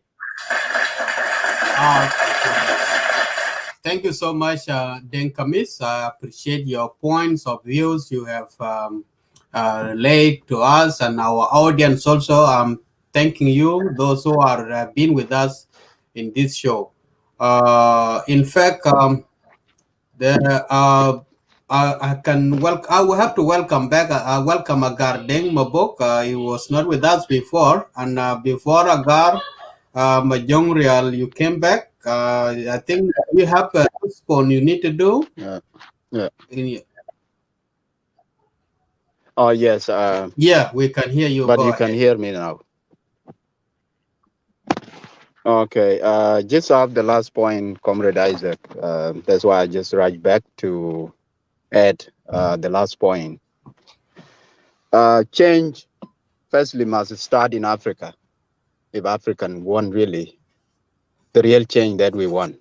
B: Thank you so much, Den Kamis. I appreciate your points of views you have relayed to us and our audience also. I'm thanking you, those who are been with us in this show. In fact, I will have to welcome back. Welcome Agar Deng Mabok. He was not with us before, and before Agar, Majong Real, you came back. I think you have a response you need to do.
K: Yeah. Oh yes.
B: Yeah, we can hear you.
K: But
B: Go
K: you
B: ahead.
K: can hear me now. Okay. Just off the last point, Comrade Isaac. That's why I just rushed back to add the last point. Change firstly must start in Africa. If African want really the real change that we want.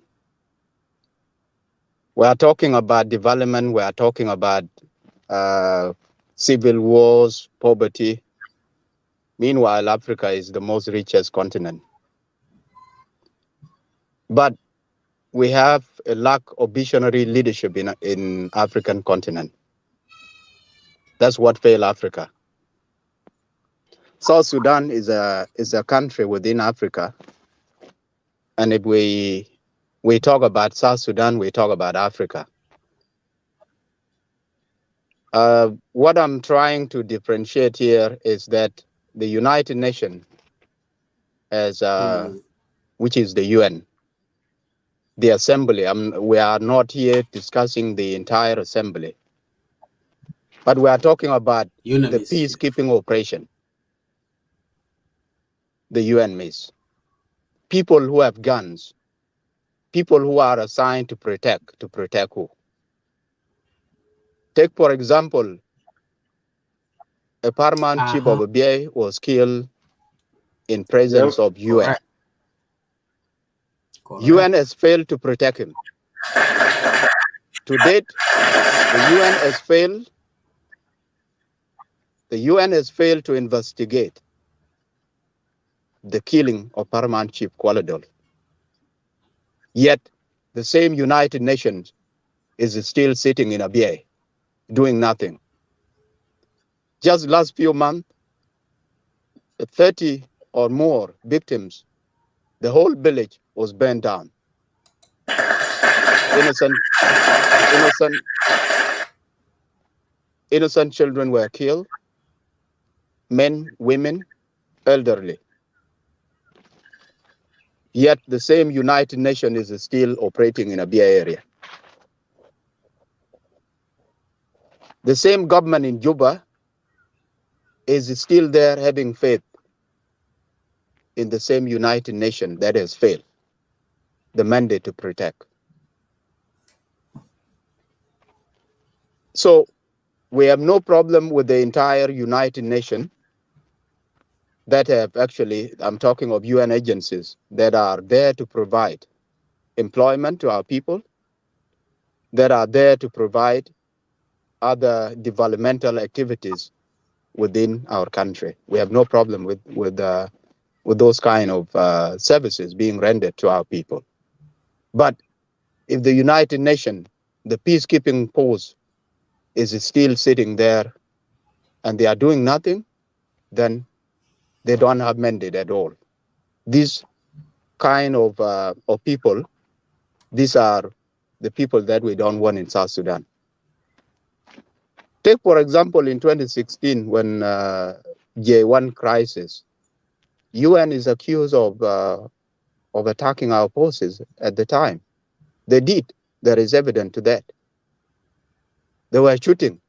K: We are talking about development. We are talking about civil wars, poverty. Meanwhile, Africa is the most richest continent. But we have a lack of visionary leadership in African continent. That's what failed Africa. South Sudan is a country within Africa. And if we talk about South Sudan, we talk about Africa. What I'm trying to differentiate here is that the United Nations, as which is the UN, the assembly. We are not here discussing the entire assembly, but we are talking about the peacekeeping operation. The UN means people who have guns, people who are assigned to protect who? Take for example, a paramount chief of a BA was killed in presence of UN.
B: Correct.
K: UN has failed to protect him. To date, the UN has failed to investigate the killing of paramount chief Kualadol. Yet the same United Nations is still sitting in Abyei, doing nothing. Just last few months, 30 or more victims, the whole village was burned down. Innocent children were killed, men, women, elderly. Yet the same United Nations is still operating in Abyei area. The same government in Juba is still there having faith in the same United Nations that has failed the mandate to protect. So we have no problem with the entire United Nations that have actually, I'm talking of UN agencies that are there to provide employment to our people, that are there to provide other developmental activities within our country. We have no problem with those kind of services being rendered to our people. But if the United Nations, the peacekeeping force, is still sitting there and they are doing nothing, then they don't have mandate at all. These kind of people, these are the people that we don't want in South Sudan. Take, for example, in 2016, when J1 crisis, UN is accused of attacking our forces at the time. They did. There is evidence to that. They were shooting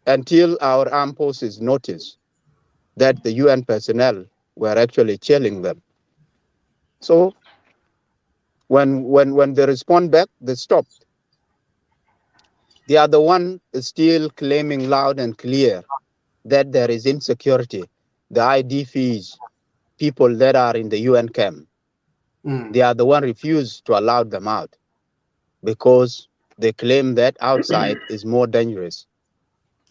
K: until our armed forces noticed that the UN personnel were actually chilling them. So when they respond back, they stopped. They are the one still claiming loud and clear that there is insecurity. The IDPs, people that are in the UN camp, they are the one refused to allow them out because they claim that outside is more dangerous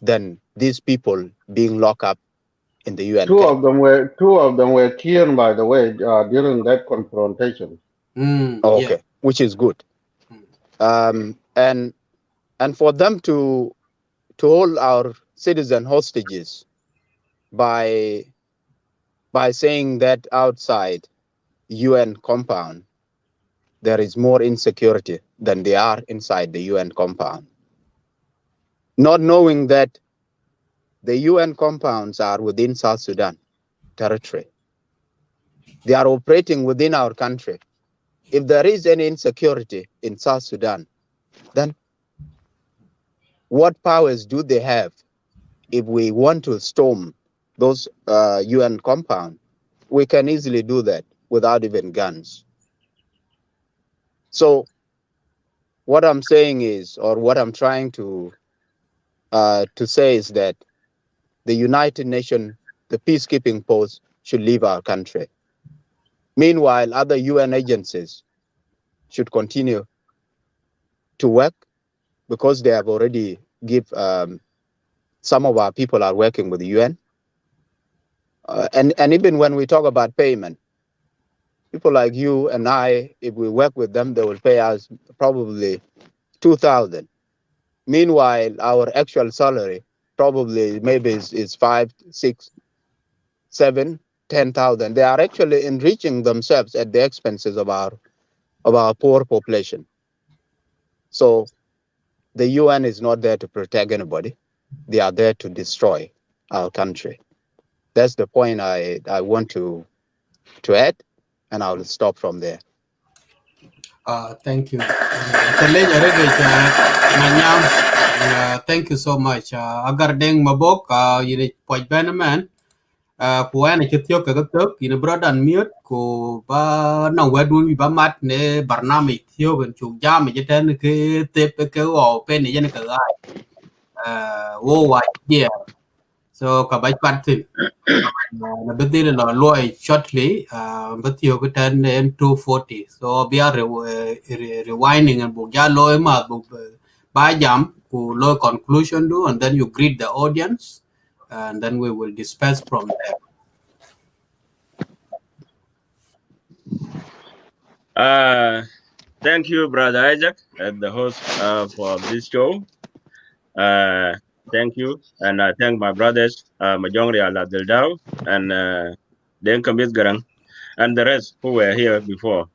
K: than these people being locked up in the UN
I: Two
K: camp.
I: of them were killed, by the way, during that confrontation.
K: Okay, which is good. And for them to hold our citizen hostages by saying that outside UN compound there is more insecurity than they are inside the UN compound, not knowing that the UN compounds are within South Sudan territory. They are operating within our country. If there is any insecurity in South Sudan, then what powers do they have if we want to storm those UN compounds? We can easily do that without even guns. So what I'm saying is, or what I'm trying to say is that the United Nations, the peacekeeping post, should leave our country. Meanwhile, other UN agencies should continue to work because they have already give some of our people are working with the UN. And even when we talk about payment, people like you and I, if we work with them, they will pay us probably 2,000. Meanwhile, our actual salary probably maybe is 5, 6, 7, 10,000. They are actually enriching themselves at the expenses of our poor population. So the UN is not there to protect anybody. They are there to destroy our country. That's the point I want to add, and I will stop from there.
B: Thank you. Thank you so much. Agar deng mabok yini poj benaman ku ana chityo ka tok yini brother mute ku ba na wedun ba mat ne barnami thio ben chu jam jeten ke tep ke o pen ni yen ka ga wo wa yeah. So ka ba patin na bedil lo loy shortly but you could turn in 240 so we are rewinding and book ya loy ma book by jam ku low conclusion do and then you greet the audience and then we will disperse from there.
L: Thank you, Brother Isaac, the host for this show. Thank you, and I thank my brothers, Majongri Aladildao and Denkamit Garang, and the rest who were here before.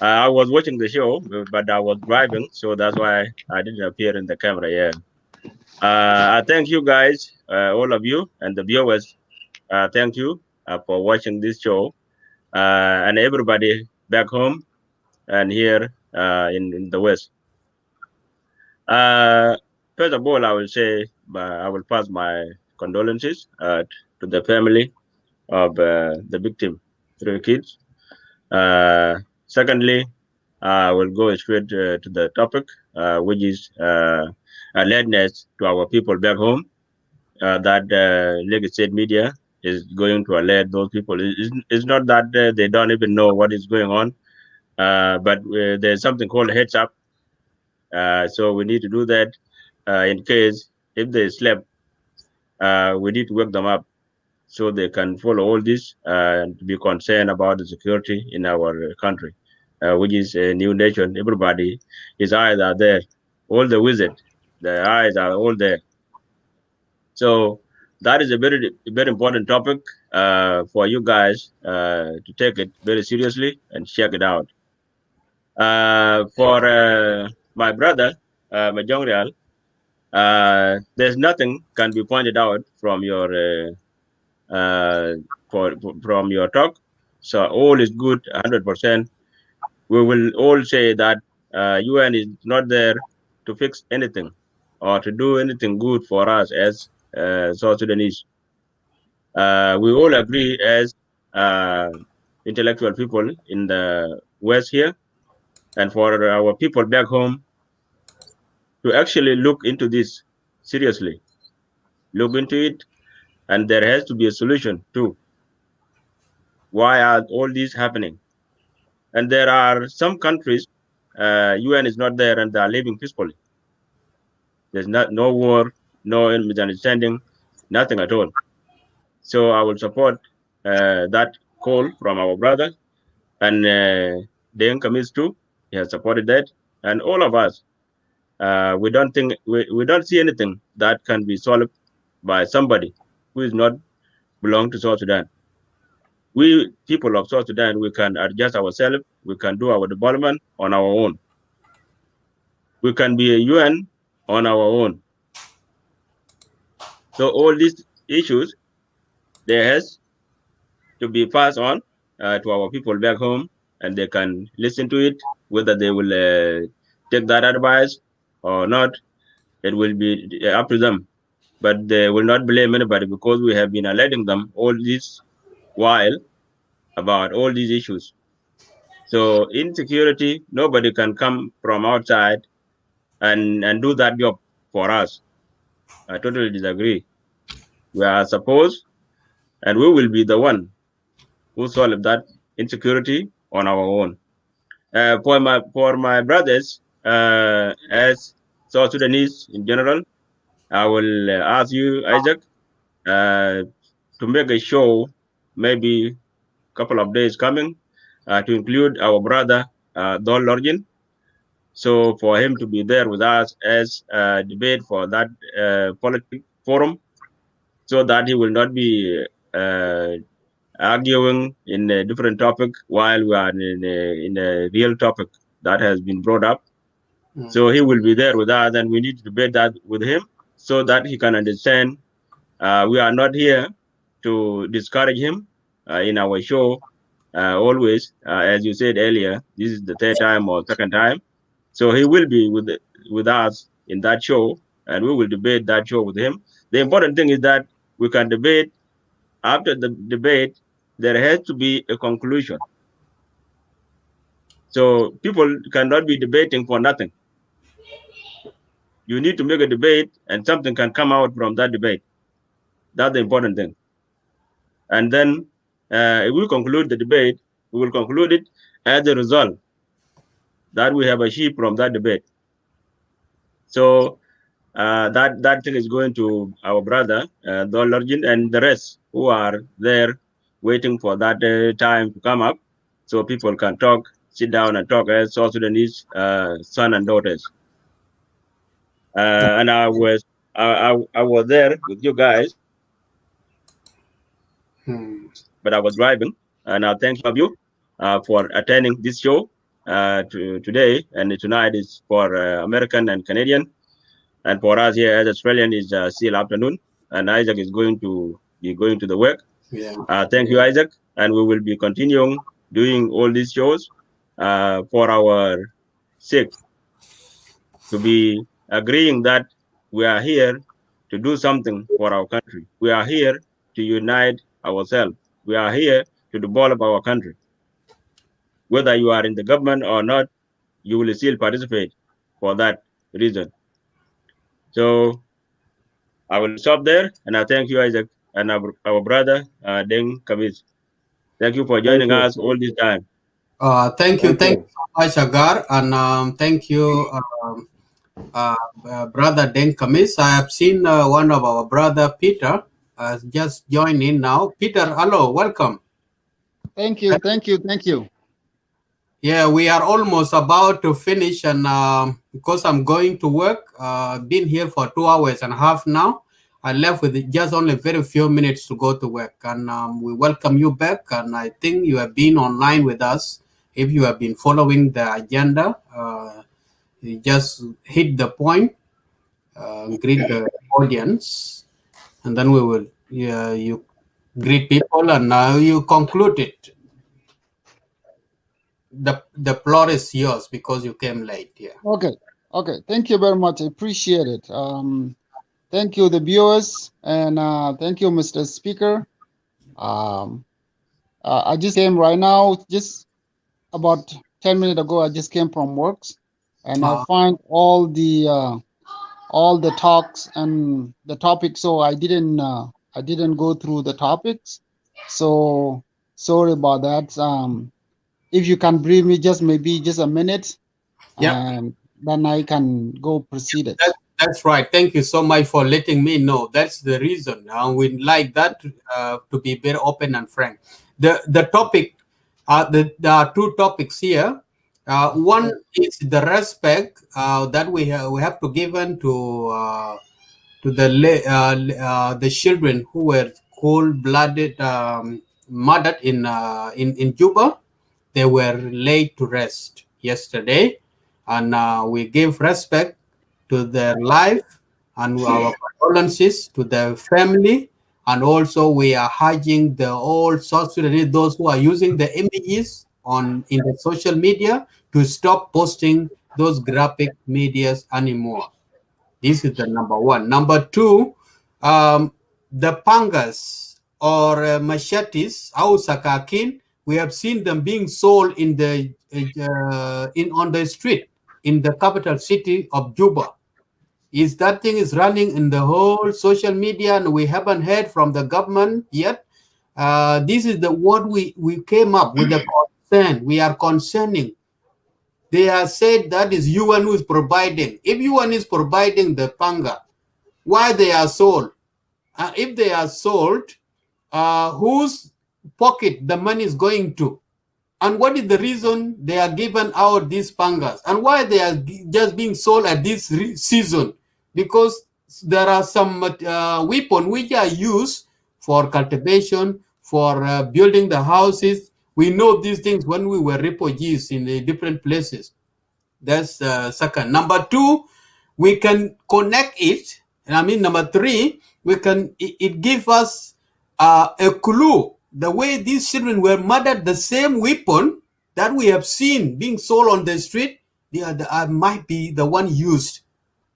L: I was watching the show, but I was driving, so that's why I didn't appear in the camera here. I thank you guys, all of you, and the viewers. Thank you for watching this show, and everybody back home and here in the West. First of all, I will say I will pass my condolences to the family of the victim, 3 kids. Secondly, I will go straight to the topic, which is alertness to our people back home that Lagos State media is going to alert those people. It's not that they don't even know what is going on, but there's something called heads up. So we need to do that in case if they slept, we need to wake them up so they can follow all this and to be concerned about the security in our country, which is a new nation. Everybody, his eyes are there. All the wizards, their eyes are all there. So that is a very, very important topic for you guys to take it very seriously and check it out. For my brother, Majongreal, there's nothing can be pointed out from your from your talk. So all is good, 100%. We will all say that UN is not there to fix anything or to do anything good for us as South Sudanese. We all agree as intellectual people in the West here, and for our people back home to actually look into this seriously, look into it, and there has to be a solution too. Why are all these happening? And there are some countries, UN is not there and they are living peacefully. There's no war, no misunderstanding, nothing at all. So I will support that call from our brother, and Deng Kamis too. He has supported that, and all of us. We don't think we don't see anything that can be solved by somebody who is not belong to South Sudan. We people of South Sudan, we can adjust ourselves. We can do our development on our own. We can be a UN on our own. So all these issues, they has to be passed on to our people back home, and they can listen to it. Whether they will take that advice or not, it will be up to them. But they will not blame anybody because we have been alerting them all this while about all these issues. So insecurity, nobody can come from outside and do that job for us. I totally disagree. We are supposed, and we will be the one who solve that insecurity on our own. For my brothers, as South Sudanese in general, I will ask you, Isaac, to make a show, maybe a couple of days coming, to include our brother Don Lorgin. So for him to be there with us as a debate for that politics forum, so that he will not be arguing in a different topic while we are in a real topic that has been brought up. So he will be there with us, and we need to debate that with him so that he can understand. We are not here to discourage him in our show. Always, as you said earlier, this is the third time or second time. So he will be with us in that show, and we will debate that show with him. The important thing is that we can debate. After the debate, there has to be a conclusion. So people cannot be debating for nothing. You need to make a debate, and something can come out from that debate. That's the important thing. And then if we conclude the debate, we will conclude it as a result that we have achieved from that debate. So that thing is going to our brother, Don Lorgin, and the rest who are there waiting for that time to come up so people can talk, sit down and talk as South Sudanese son and daughters. And I was there with you guys, but I was driving, and I thank you for attending this show today, and tonight is for American and Canadian, and for us here as Australian is still afternoon, and Isaac is going to be going to the work. Thank you, Isaac, and we will be continuing doing all these shows for our sake, to be agreeing that we are here to do something for our country. We are here to unite ourselves. We are here to develop our country. Whether you are in the government or not, you will still participate for that reason. So I will stop there, and I thank you, Isaac, and our brother Deng Kamis. Thank you for joining us all this time.
B: Thank you so much, Agar, and thank you, brother Deng Kamis. I have seen one of our brother Peter has just joined in now. Peter, hello, welcome.
M: Thank you, thank you, thank you.
B: Yeah, we are almost about to finish, and because I'm going to work, been here for 2 hours and a half now. I left with just only very few minutes to go to work, and we welcome you back. And I think you have been online with us. If you have been following the agenda, you just hit the point, greet the audience, and then we will you greet people, and now you conclude it. The floor is yours because you came late. Yeah.
M: Okay. Thank you very much. I appreciate it. Thank you, the viewers, and thank you, Mr. Speaker. I just came right now, just about 10 minutes ago. I just came from work, and I find all the talks and the topics. So I didn't go through the topics. So sorry about that. If you can brief me maybe just a minute, and then I can go proceed it.
B: That's right. Thank you so much for letting me know. That's the reason. We like that to be very open and frank. The topic, there are two topics here. One is the respect that we have to give to the children who were cold-blooded murdered in Juba. They were laid to rest yesterday, and we give respect to their life and our condolences to their family. And also, we are urging the old South Sudanese, those who are using the images in the social media, to stop posting those graphic medias anymore. This is the number one. Number two, the pangas or machetes, au sakakin, we have seen them being sold on the street in the capital city of Juba. That thing is running in the whole social media, and we haven't heard from the government yet. This is what we came up with the concern. We are concerning. They are said that is UN who is providing. If UN is providing the panga, why they are sold? If they are sold, whose pocket the money is going to? And what is the reason they are given out these pangas? And why they are just being sold at this season? Because there are some weapons which are used for cultivation, for building the houses. We know these things when we were refugees in the different places. That's second. Number two, we can connect it. And I mean, number three, it gives us a clue. The way these children were murdered, the same weapon that we have seen being sold on the street, might be the one used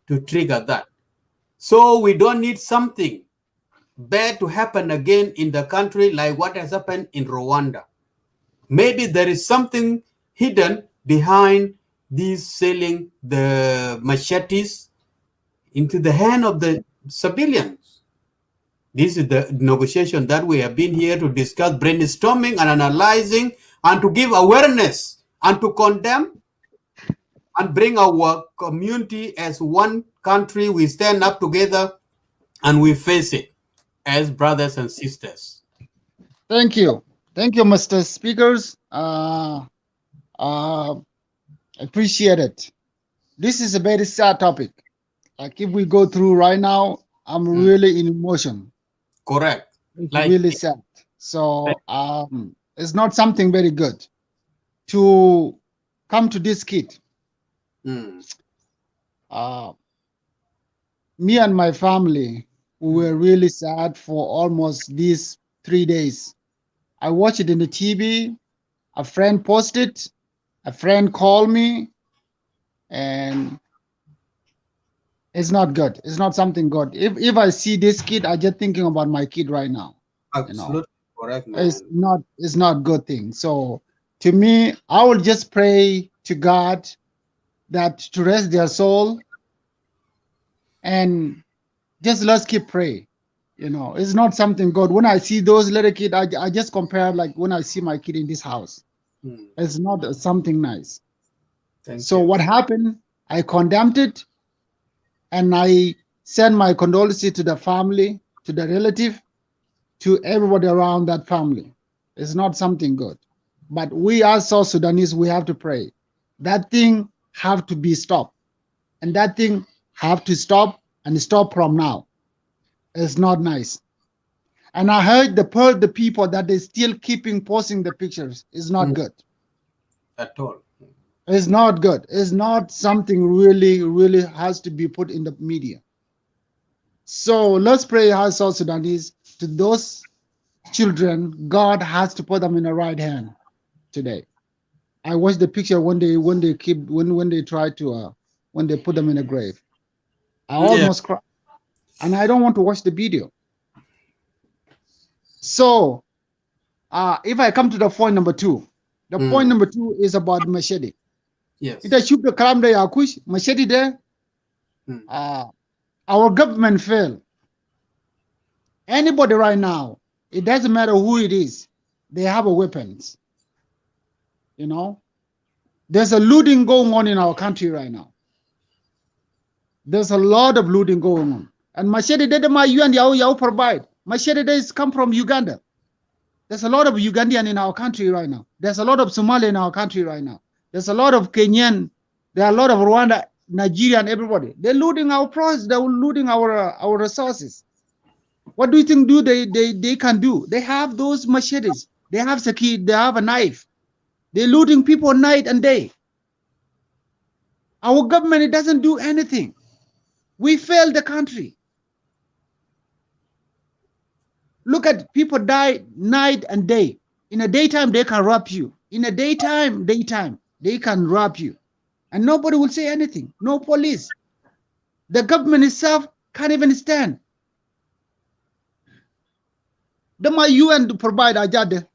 B: to trigger that. So we don't need something bad to happen again in the country like what has happened in Rwanda. Maybe there is something hidden behind these selling the machetes into the hand of the civilians. This is the negotiation that we have been here to discuss, brainstorming and analyzing, and to give awareness and to condemn and bring our community as one country. We stand up together and we face it as brothers and sisters.
M: Thank you. Thank you, Mr. Speakers. Appreciate it. This is a very sad topic. Like if we go through right now, I'm really in emotion.
B: Correct.
M: It's really sad. So it's not something very good to come to this kid. Me and my family, we were really sad for almost these 3 days. I watched it in the TV. A friend posted, a friend called me, and it's not good. It's not something good. If I see this kid, I just thinking about my kid right now.
B: Absolutely correct, man.
M: It's not good thing. So to me, I will just pray to God that to rest their soul, and just let's keep praying. It's not something good. When I see those little kids, I just compare like when I see my kid in this house. It's not something nice. So what happened? I condemned it, and I send my condolences to the family, to the relative, to everybody around that family. It's not something good. But we as South Sudanese, we have to pray. That thing have to be stopped. And that thing have to stop, and stop from now. It's not nice. And I heard the people that they still keeping posting the pictures is not good.
B: At all.
M: It's not good. It's not something really, really has to be put in the media. So let's pray as South Sudanese to those children. God has to put them in the right hand today. I watched the picture when they try to when they put them in a grave. I almost cried, and I don't want to watch the video. So if I come to the point number two, the point number two is about machete.
B: Yes.
M: It should the kalam de yakush machete there. Our government failed. Anybody right now, it doesn't matter who it is, they have a weapons. There's a looting going on in our country right now. There's a lot of looting going on. And machete did my UN Yao provide. Machete days come from Uganda. There's a lot of Ugandan in our country right now. There's a lot of Somali in our country right now. There's a lot of Kenyan. There are a lot of Rwanda, Nigerian, everybody. They're looting our products. They're looting our resources. What do you think they can do? They have those machetes. They have saki. They have a knife. They're looting people night and day. Our government, it doesn't do anything. We failed the country. Look at people die night and day. In the daytime, they can rob you. In the daytime, they can rob you. And nobody will say anything. No police. The government itself can't even stand. The UN to provide Ajade.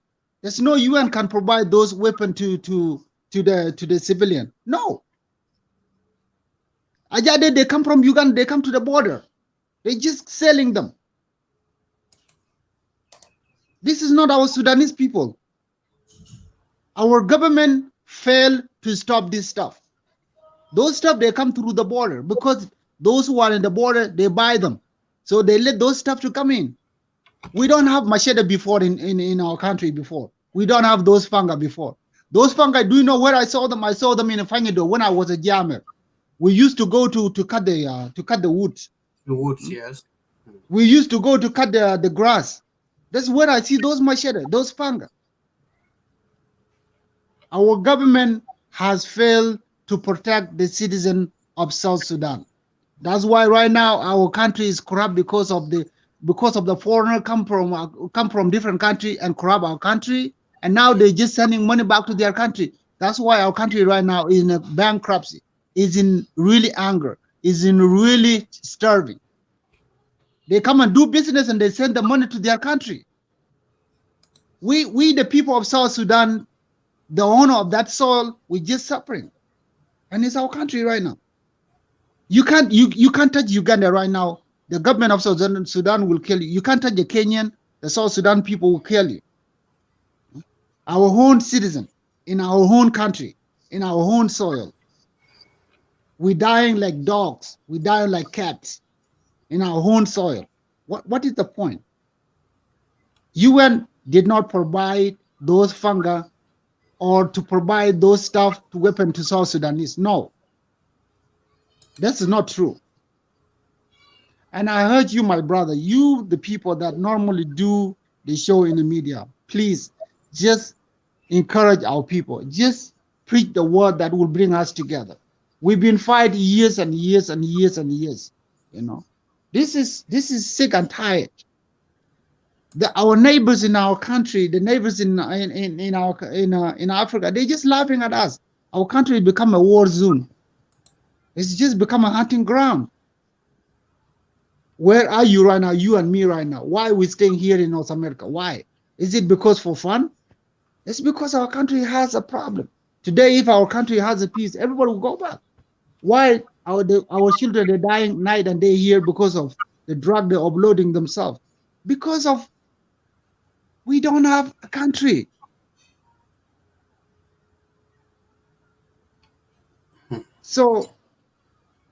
M: There's no UN can provide those weapons to the civilian. No. Ajade, they come from Uganda, they come to the border. They're just selling them. This is not our Sudanese people. Our government failed to stop this stuff. Those stuff, they come through the border because those who are in the border, they buy them. So they let those stuff to come in. We don't have machete before in our country before. We don't have those fungi before. Those fungi, do you know where I saw them? I saw them in a Fangido when I was a jammer. We used to go to cut the wood.
B: The woods, yes.
M: We used to go to cut the grass. That's where I see those machete, those fungi. Our government has failed to protect the citizen of South Sudan. That's why right now our country is corrupt because of the foreigner come from different country and corrupt our country, and now they're just sending money back to their country. That's why our country right now is in a bankruptcy, is in really anger, is in really starving. They come and do business and they send the money to their country. We the people of South Sudan, the owner of that soil, we're just suffering. And it's our country right now. You can't touch Uganda right now. The government of South Sudan will kill you. You can't touch the Kenyan, the South Sudan people will kill you. Our own citizen, in our own country, in our own soil. We're dying like dogs. We're dying like cats in our own soil. What is the point? UN did not provide those fungi or to provide those stuff to weapon to South Sudanese. No, that's not true. And I heard you, my brother, you, the people that normally do the show in the media, please just encourage our people. Just preach the word that will bring us together. We've been fighting years and years and years and years. You know, this is sick and tired. Our neighbors in our country, the neighbors in Africa, they're just laughing at us. Our country become a war zone. It's just become a hunting ground. Where are you right now? You and me right now. Why are we staying here in North America? Why? Is it because for fun? It's because our country has a problem. Today, if our country has a peace, everybody will go back. Why our children are dying night and day here because of the drug they're uploading themselves? Because of we don't have a country. So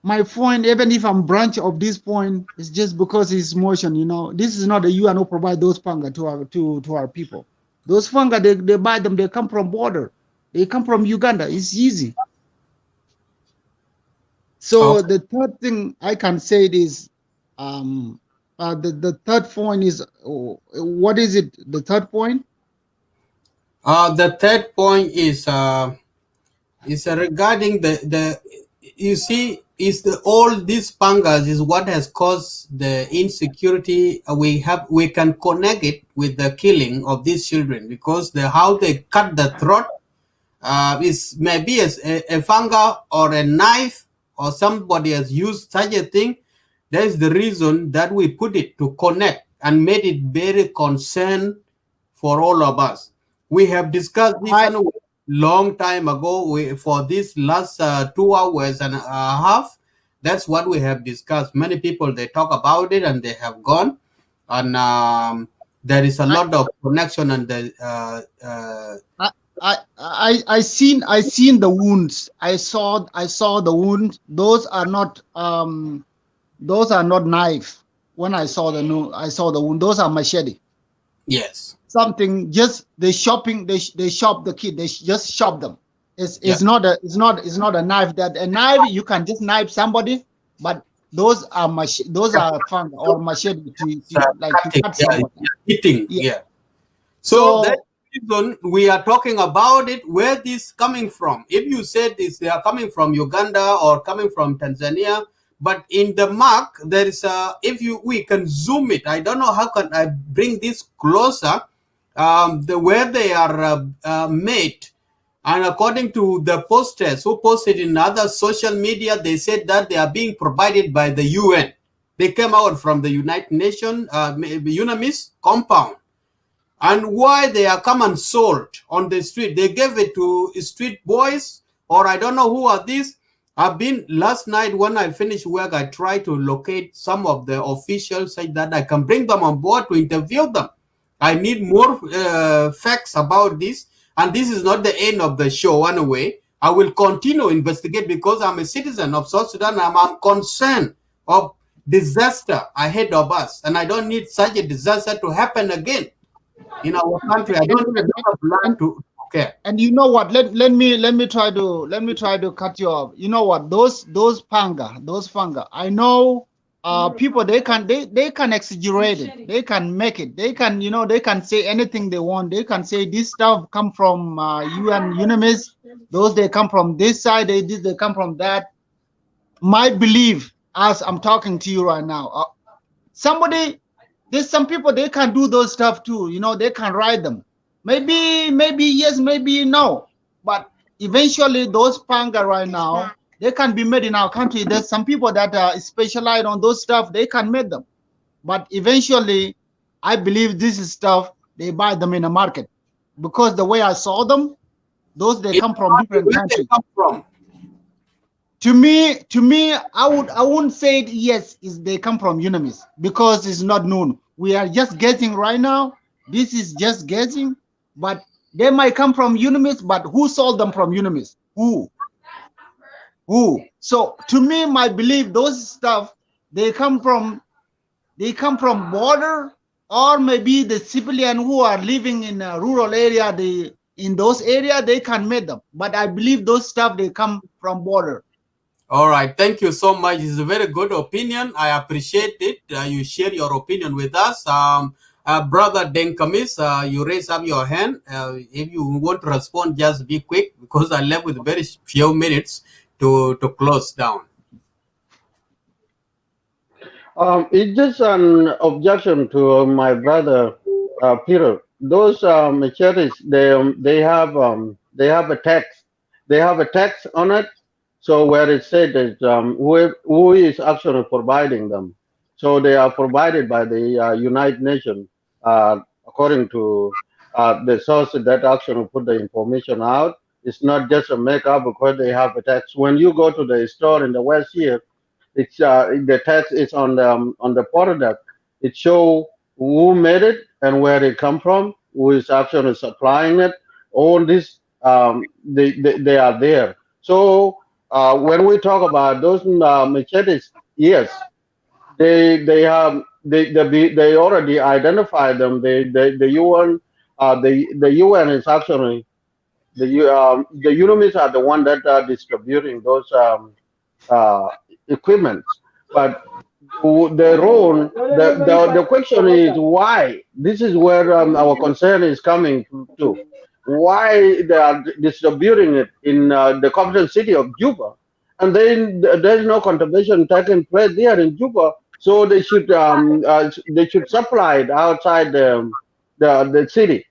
M: my point, even if I'm branch of this point, is just because it's motion. You know, this is not the UN who provide those fungi to our people. Those fungi, they buy them. They come from border. They come from Uganda. It's easy. So the third thing I can say is, the third point is, what is it? The third point?
B: The third point is regarding the you see, all these pangas is what has caused the insecurity. We can connect it with the killing of these children because how they cut the throat is maybe a fanga or a knife or somebody has used such a thing. That is the reason that we put it to connect and made it very concerned for all of us. We have discussed this a long time ago. For this last 2 hours and a half, that's what we have discussed. Many people, they talk about it and they have gone. And there is a lot of connection and
M: I seen the wounds. I saw the wounds. Those are not knife. When I saw the wound. Those are machete.
B: Yes.
M: Something just they shop the kid. They just shop them. It's not a knife. That a knife you can just knife somebody, but those are fun or machete to cut somebody.
B: Hitting. Yeah. So that reason we are talking about it. Where this coming from? If you said this, they are coming from Uganda or coming from Tanzania. But in the mark, there is we can zoom it. I don't know how can I bring this closer. Where they are made, and according to the posters who posted in other social media, they said that they are being provided by the UN. They came out from the United Nations UNAMIS compound. And why they are come and sold on the street? They gave it to street boys, or I don't know who are these. I've been last night when I finished work, I tried to locate some of the officials so that I can bring them on board to interview them. I need more facts about this, and this is not the end of the show anyway. I will continue to investigate because I'm a citizen of South Sudan. I'm concerned of disaster ahead of us, and I don't need such a disaster to happen again in our country. I don't plan to. Okay.
M: And you know what? Let me try to cut you off. You know what? Those Pangas. I know people they can exaggerate it. They can make it. They can say anything they want. They can say this stuff come from UNAMIS. Those they come from this side. They come from that. My belief, as I'm talking to you right now, there's some people they can do those stuff too. They can write them. Maybe yes, maybe no. But eventually, those Pangas right now, they can be made in our country. There's some people that are specialized on those stuff. They can make them. But eventually, I believe this is stuff they buy them in the market, because the way I saw them, they come from different countries. To me, I wouldn't say it, yes, they come from UNAMIS, because it's not known. We are just guessing right now. This is just guessing, but they might come from UNAMIS. But who sold them from UNAMIS? Who? So to me, my belief, those stuff they come from border, or maybe the civilian who are living in a rural area. In those areas they can make them. But I believe those stuff they come from border.
B: All right, thank you so much. It's a very good opinion. I appreciate it. You share your opinion with us. Brother Denkamis, you raise up your hand. If you want to respond, just be quick, because I left with very few minutes to close down.
I: It's just an objection to my brother Peter. Those machetes, they have a text. They have a text on it. So where it said that who is actually providing them. So they are provided by the United Nations, according to the sources that actually put the information out. It's not just a makeup because they have a text. When you go to the store in the West here, it's the text is on the product. It shows who made it and where it come from, who is actually supplying it. All this they are there. So when we talk about those machetes, yes, they already identified them. The UN the UN is actually the UNAMIS are the one that are distributing those equipment. But the question is why. This is where our concern is coming to. Why they are distributing it in the capital city of Juba, and then there's no contribution taking place there in Juba. So they should supply it outside the city.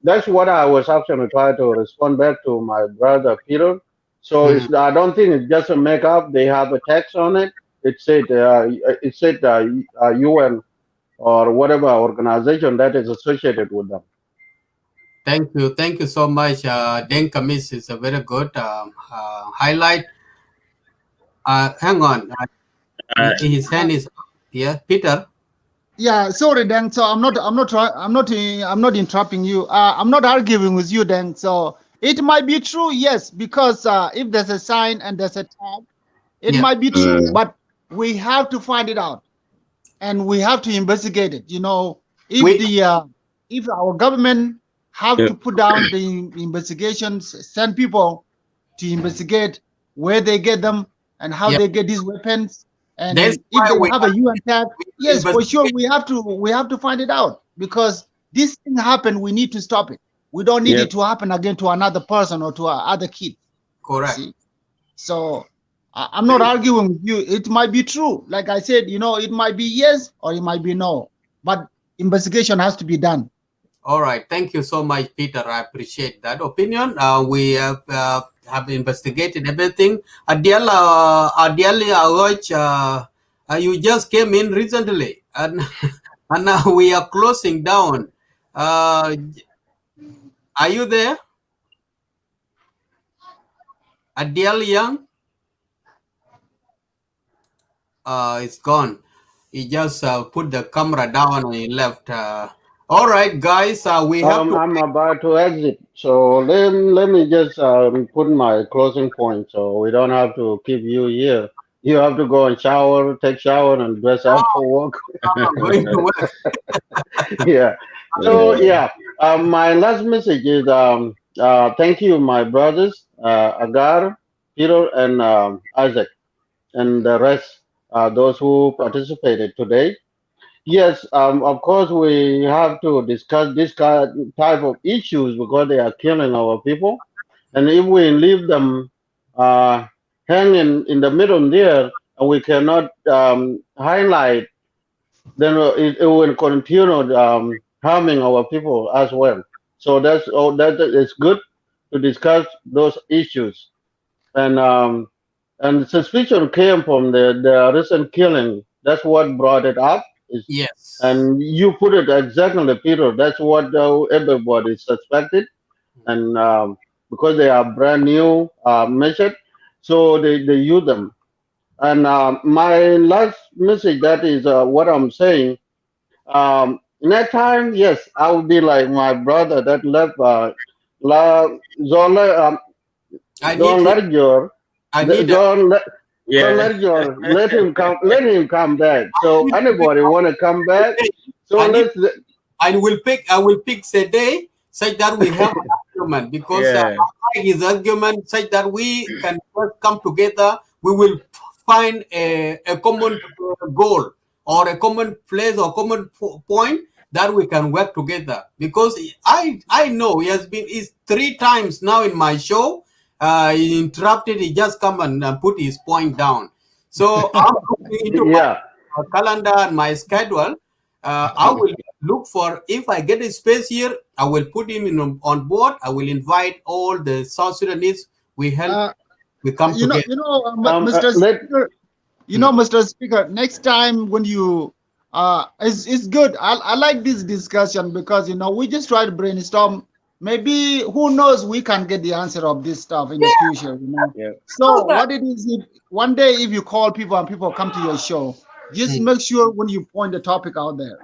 I: That's what I was actually trying to respond back to my brother Peter. So I don't think it's just a makeup. They have a text on it. It said UN or whatever organization that is associated with them.
B: Thank you so much. Denkamis is a very good highlight. Hang on, his hand is up. Yeah, Peter.
M: Yeah, sorry, Dan. So I'm not interrupting you. I'm not arguing with you, Dan. So it might be true, yes, because if there's a sign and there's a tag, it
B: Yeah.
M: might be true, but we have to find it out and we have to investigate it. You know, if our government have to put down the investigations, send people to investigate where they get them and how they get these weapons,
B: That's
M: and if
B: why
M: they
B: we
M: have
B: have
M: a UN tag, yes, for sure
B: investigate.
M: we have to find it out, because this thing happened. We need to stop it. We don't need it to happen again to another person or to other kid.
B: Correct.
M: See, so I'm not arguing with you. It might be true, like I said. You know, it might be yes or it might be no, but investigation has to be done.
B: All right. Thank you so much, Peter. I appreciate that opinion. We have investigated everything. Adiel, you just came in recently, and and now we are closing down. Are you there? Adiel Young? It's gone. He just put the camera down and he left. All right, guys, we have to.
I: I'm about to exit, so let me just put my closing point, so we don't have to keep you here. You have to go and shower, take shower, and dress up for work.
B: I'm going to work.
I: Yeah. So yeah, my last message is thank you, my brothers, Agar, Peter, and Isaac, and the rest, those who participated today. Yes, of course, we have to discuss this type of issues because they are killing our people. And if we leave them hanging in the middle there, and we cannot highlight, then it will continue harming our people as well. So that is good to discuss those issues. And suspicion came from the recent killing. That's what brought it up.
B: Yes.
I: And you put it exactly, Peter. That's what everybody suspected, and because they are brand new measured, so they use them. And my last message, that is what I'm saying. Next time, yes, I will be like my brother that left. Zola,
B: I
I: don't
B: need
I: let your
B: I need
I: don't let don't
L: Yeah.
I: let your let him come back. So anybody want to come back? So
B: I need
I: let's
B: I will pick a day such that we have an argument, because
L: Yeah.
B: his argument such that we can first come together. We will find a common goal or a common place or common point that we can work together. Because I know he has been is 3 times now in my show. He interrupted. He just come and put his point down. So I'm looking into my calendar and my schedule. I will look for, if I get a space here, I will put him on board. I will invite all the South Sudanese. We help. We come together.
M: Mr. Speaker, Mr. Speaker, next time when you it's good. I like this discussion because we just try to brainstorm. Maybe who knows, we can get the answer of this stuff in the future.
L: Yeah.
M: So what it is, if one day if you call people and people come to your show, just make sure when you point the topic out there,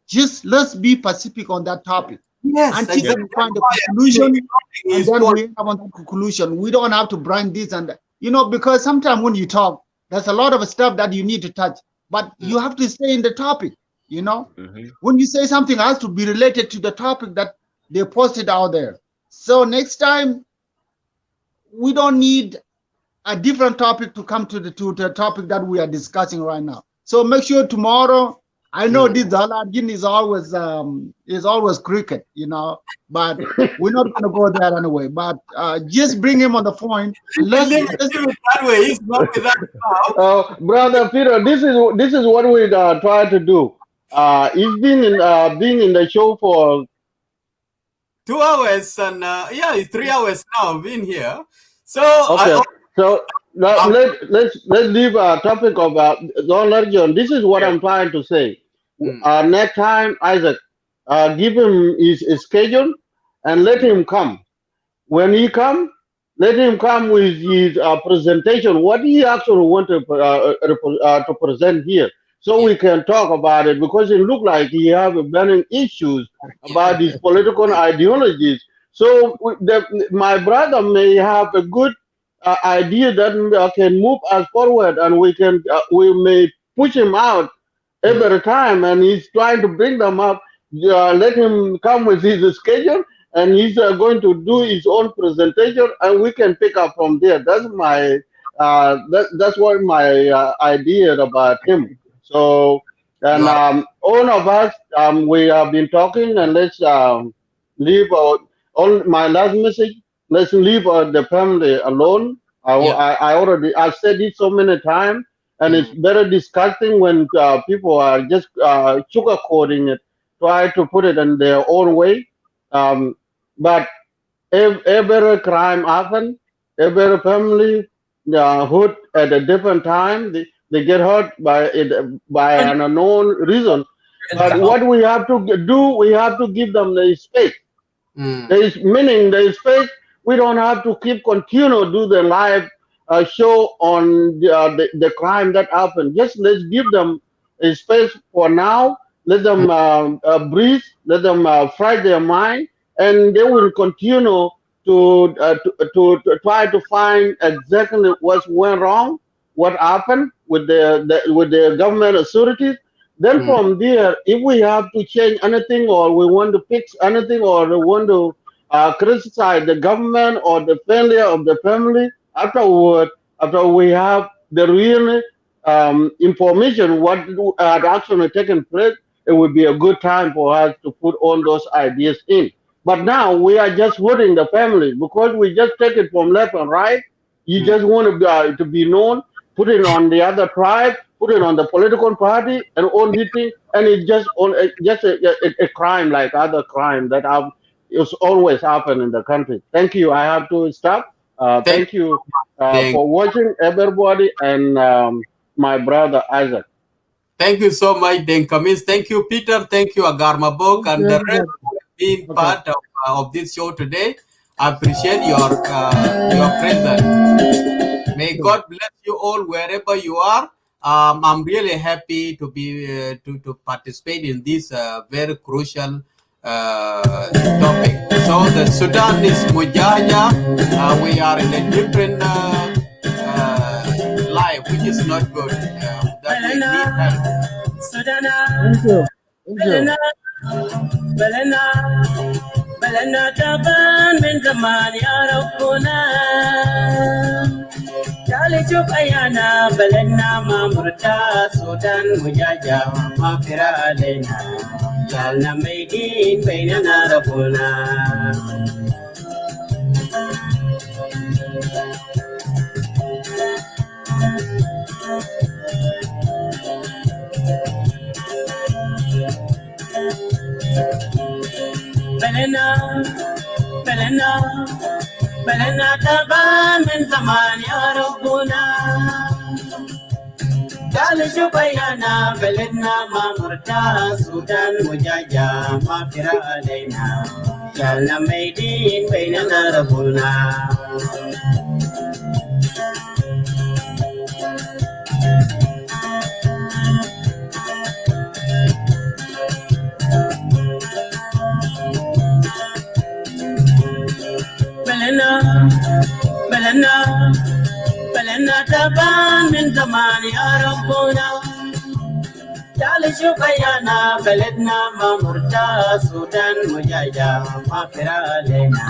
M: just let's be specific on that topic.
B: Yes,
M: until we find the conclusion, and then we have on that conclusion. We don't have to brand this and that, because sometimes when you talk, there's a lot of stuff that you need to touch, but you have to stay in the topic. When you say something, it has to be related to the topic that they posted out there. So next time, we don't need a different topic to come to the topic that we are discussing right now. So make sure tomorrow. I know this Zaladin is always cricket, but we're not going to go there anyway. But just bring him on the point. Let's
B: that way. He's not with us now.
I: Brother Peter, this is what we try to do. He's been in the show for
B: 2 hours, and it's 3 hours now. Being here, so
I: okay. Let's leave a topic of don't let John. This is what I'm trying to say. Next time, Isaac, give him his schedule and let him come. When he come, let him come with his presentation. What he actually want to present here. so we can talk about it, because it looked like he have a burning issues about these political ideologies. So my brother may have a good idea that can move us forward, and we may push him out every time, and he's trying to bring them up. Let him come with his schedule, and he's going to do his own presentation, and we can pick up from there. That's my that's what my idea about him. So, and all of us, we have been talking, and let's leave all my last message. Let's leave the family alone. I already I said it so many times, and it's very disgusting when people are just sugarcoating it, try to put it in their own way. But every crime happen, every family hurt at a different time. They get hurt by an unknown reason. But what we have to do, we have to give them the space. There is space. We don't have to continue do the live show on the crime that happened. Just let's give them a space for now. Let them breathe. Let them fry their mind, and they will continue to try to find exactly what went wrong, what happened with the government authorities. Then from there, if we have to change anything, or we want to fix anything, or we want to criticize the government or the failure of the family, after we have the real information what had actually taken place, it would be a good time for us to put all those ideas in. But now we are just hurting the family, because we just take it from left and right. You just want to be known, put it on the other tribe, put it on the political party, and all this thing, and it's just a crime like other crime that it's always happen in the country. Thank you. I have to stop. Thank you for watching, everybody, and my brother Isaac.
B: Thank you so much, Deng Kamis. Thank you, Peter. Thank you, Agar Mabok, and the rest for being part of this show today. I appreciate your presence. May God bless you all wherever you are. I'm really happy to be to participate in this very crucial topic. So the Sudan is Mujaja. We are in a different life, which is not good. That we need help.
H: Thank you.
A: بلنا تبان من زمان يا ربنا جالي شوف أيانا بلنا ما مرتا سودان مجاجة ما فرا علينا جالنا ميدين بيننا ربنا بلنا تبان من زمان يا ربنا قال شو بيانا بلدنا ما مرتا سودان مجاجة ما فرا علينا جالنا ميدين بيننا ربنا بلنا تبان من زمان يا ربنا تعال شوف يانا بلدنا ما مرتا سودان مجاجة ما فرا علينا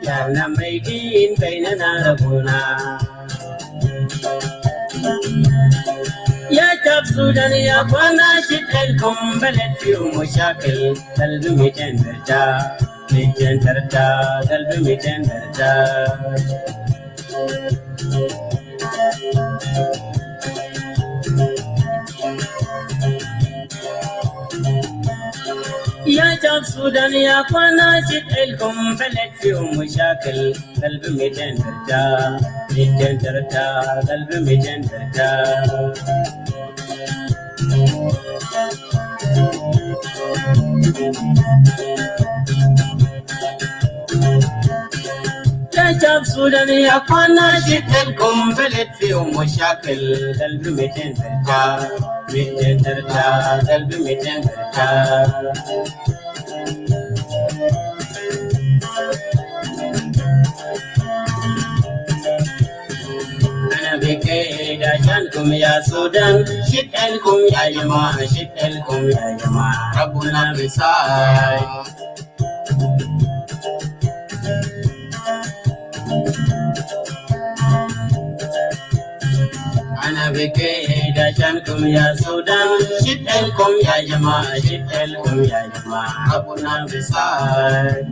A: يالنا ميدين بيننا ربنا يا شاب سودان يا اخوانا شدلكم بلد فيه مشاكل قلبي ميتين برجع ميتين ترجع قلبي ميتين برجع يا شاب سودان يا اخوانا شدلكم بلد فيه مشاكل قلبي ميتين برجع ميتين ترجع قلبي ميتين برجع يا شاب سودان يا اخوانا شدلكم بلد فيه مشاكل قلبي ميتين برجع Kum ya Sudan, shit el kum ya Yama, shit el kum ya Yama, Rabuna Bisai. Ana beke da jan kum ya Sudan, shit el kum ya Yama, shit el kum ya Yama, Rabuna Bisai.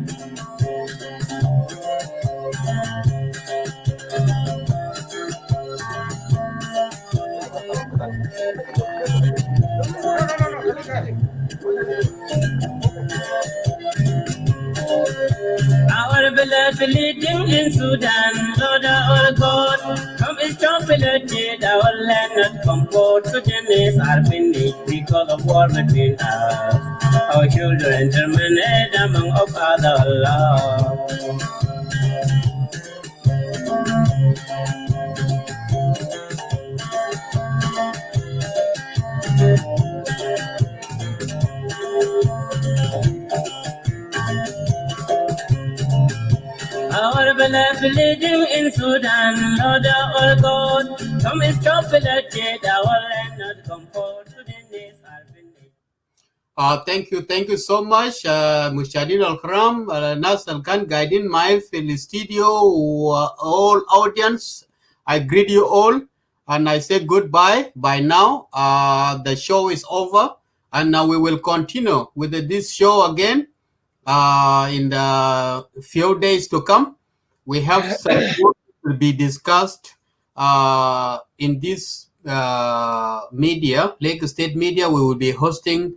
A: Our beloved leading in Sudan, Lord our God, come is completed, our land not comfort. Sudanese are finished because of war between us. Our children germinate among of other love. Our beloved leading in Sudan, Lord our God, come is completed, our land not comfort. Sudanese are finished.
B: Thank you so much, Mushadin Al-Kram, Nas Al-Khan, guiding my studio, all audience. I greet you all, and I say goodbye. By now, the show is over, and now we will continue with this show again in the few days to come. We have some work to be discussed in this media, Lagos State media. We will be hosting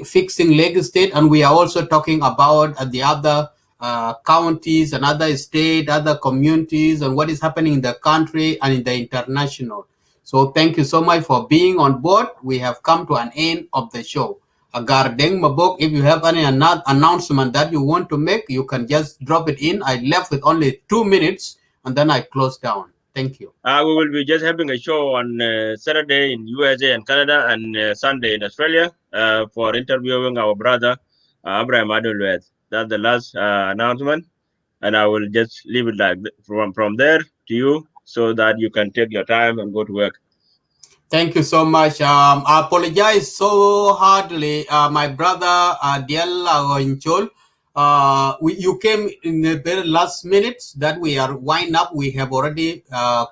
B: fixing Lagos State, and we are also talking about the other counties and other state, other communities, and what is happening in the country and in the international. So thank you so much for being on board. We have come to an end of the show. Gardeng Mabok, if you have any announcement that you want to make, you can just drop it in. I left with only 2 minutes, and then I close down. Thank you.
L: We will be just having a show on Saturday in USA and Canada, and Sunday in Australia for interviewing our brother Abraham Adolweth. That's the last announcement, and I will just leave it like from there to you, so that you can take your time and go to work.
B: Thank you so much. I apologize so hardly, my brother Diala Inchol. You came in the very last minutes that we are wind up. We have already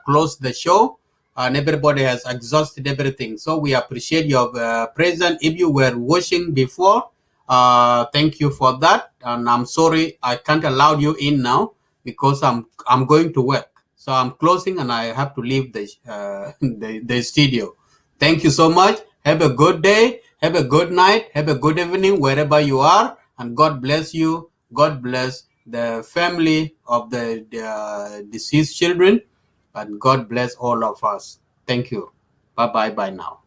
B: closed the show, and everybody has exhausted everything. So we appreciate your presence. If you were watching before, thank you for that. And I'm sorry I can't allow you in now because I'm going to work. So I'm closing and I have to leave the studio. Thank you so much. Have a good day. Have a good night. Have a good evening wherever you are. And God bless you. God bless the family of the deceased children. And God bless all of us. Thank you. Bye-bye now.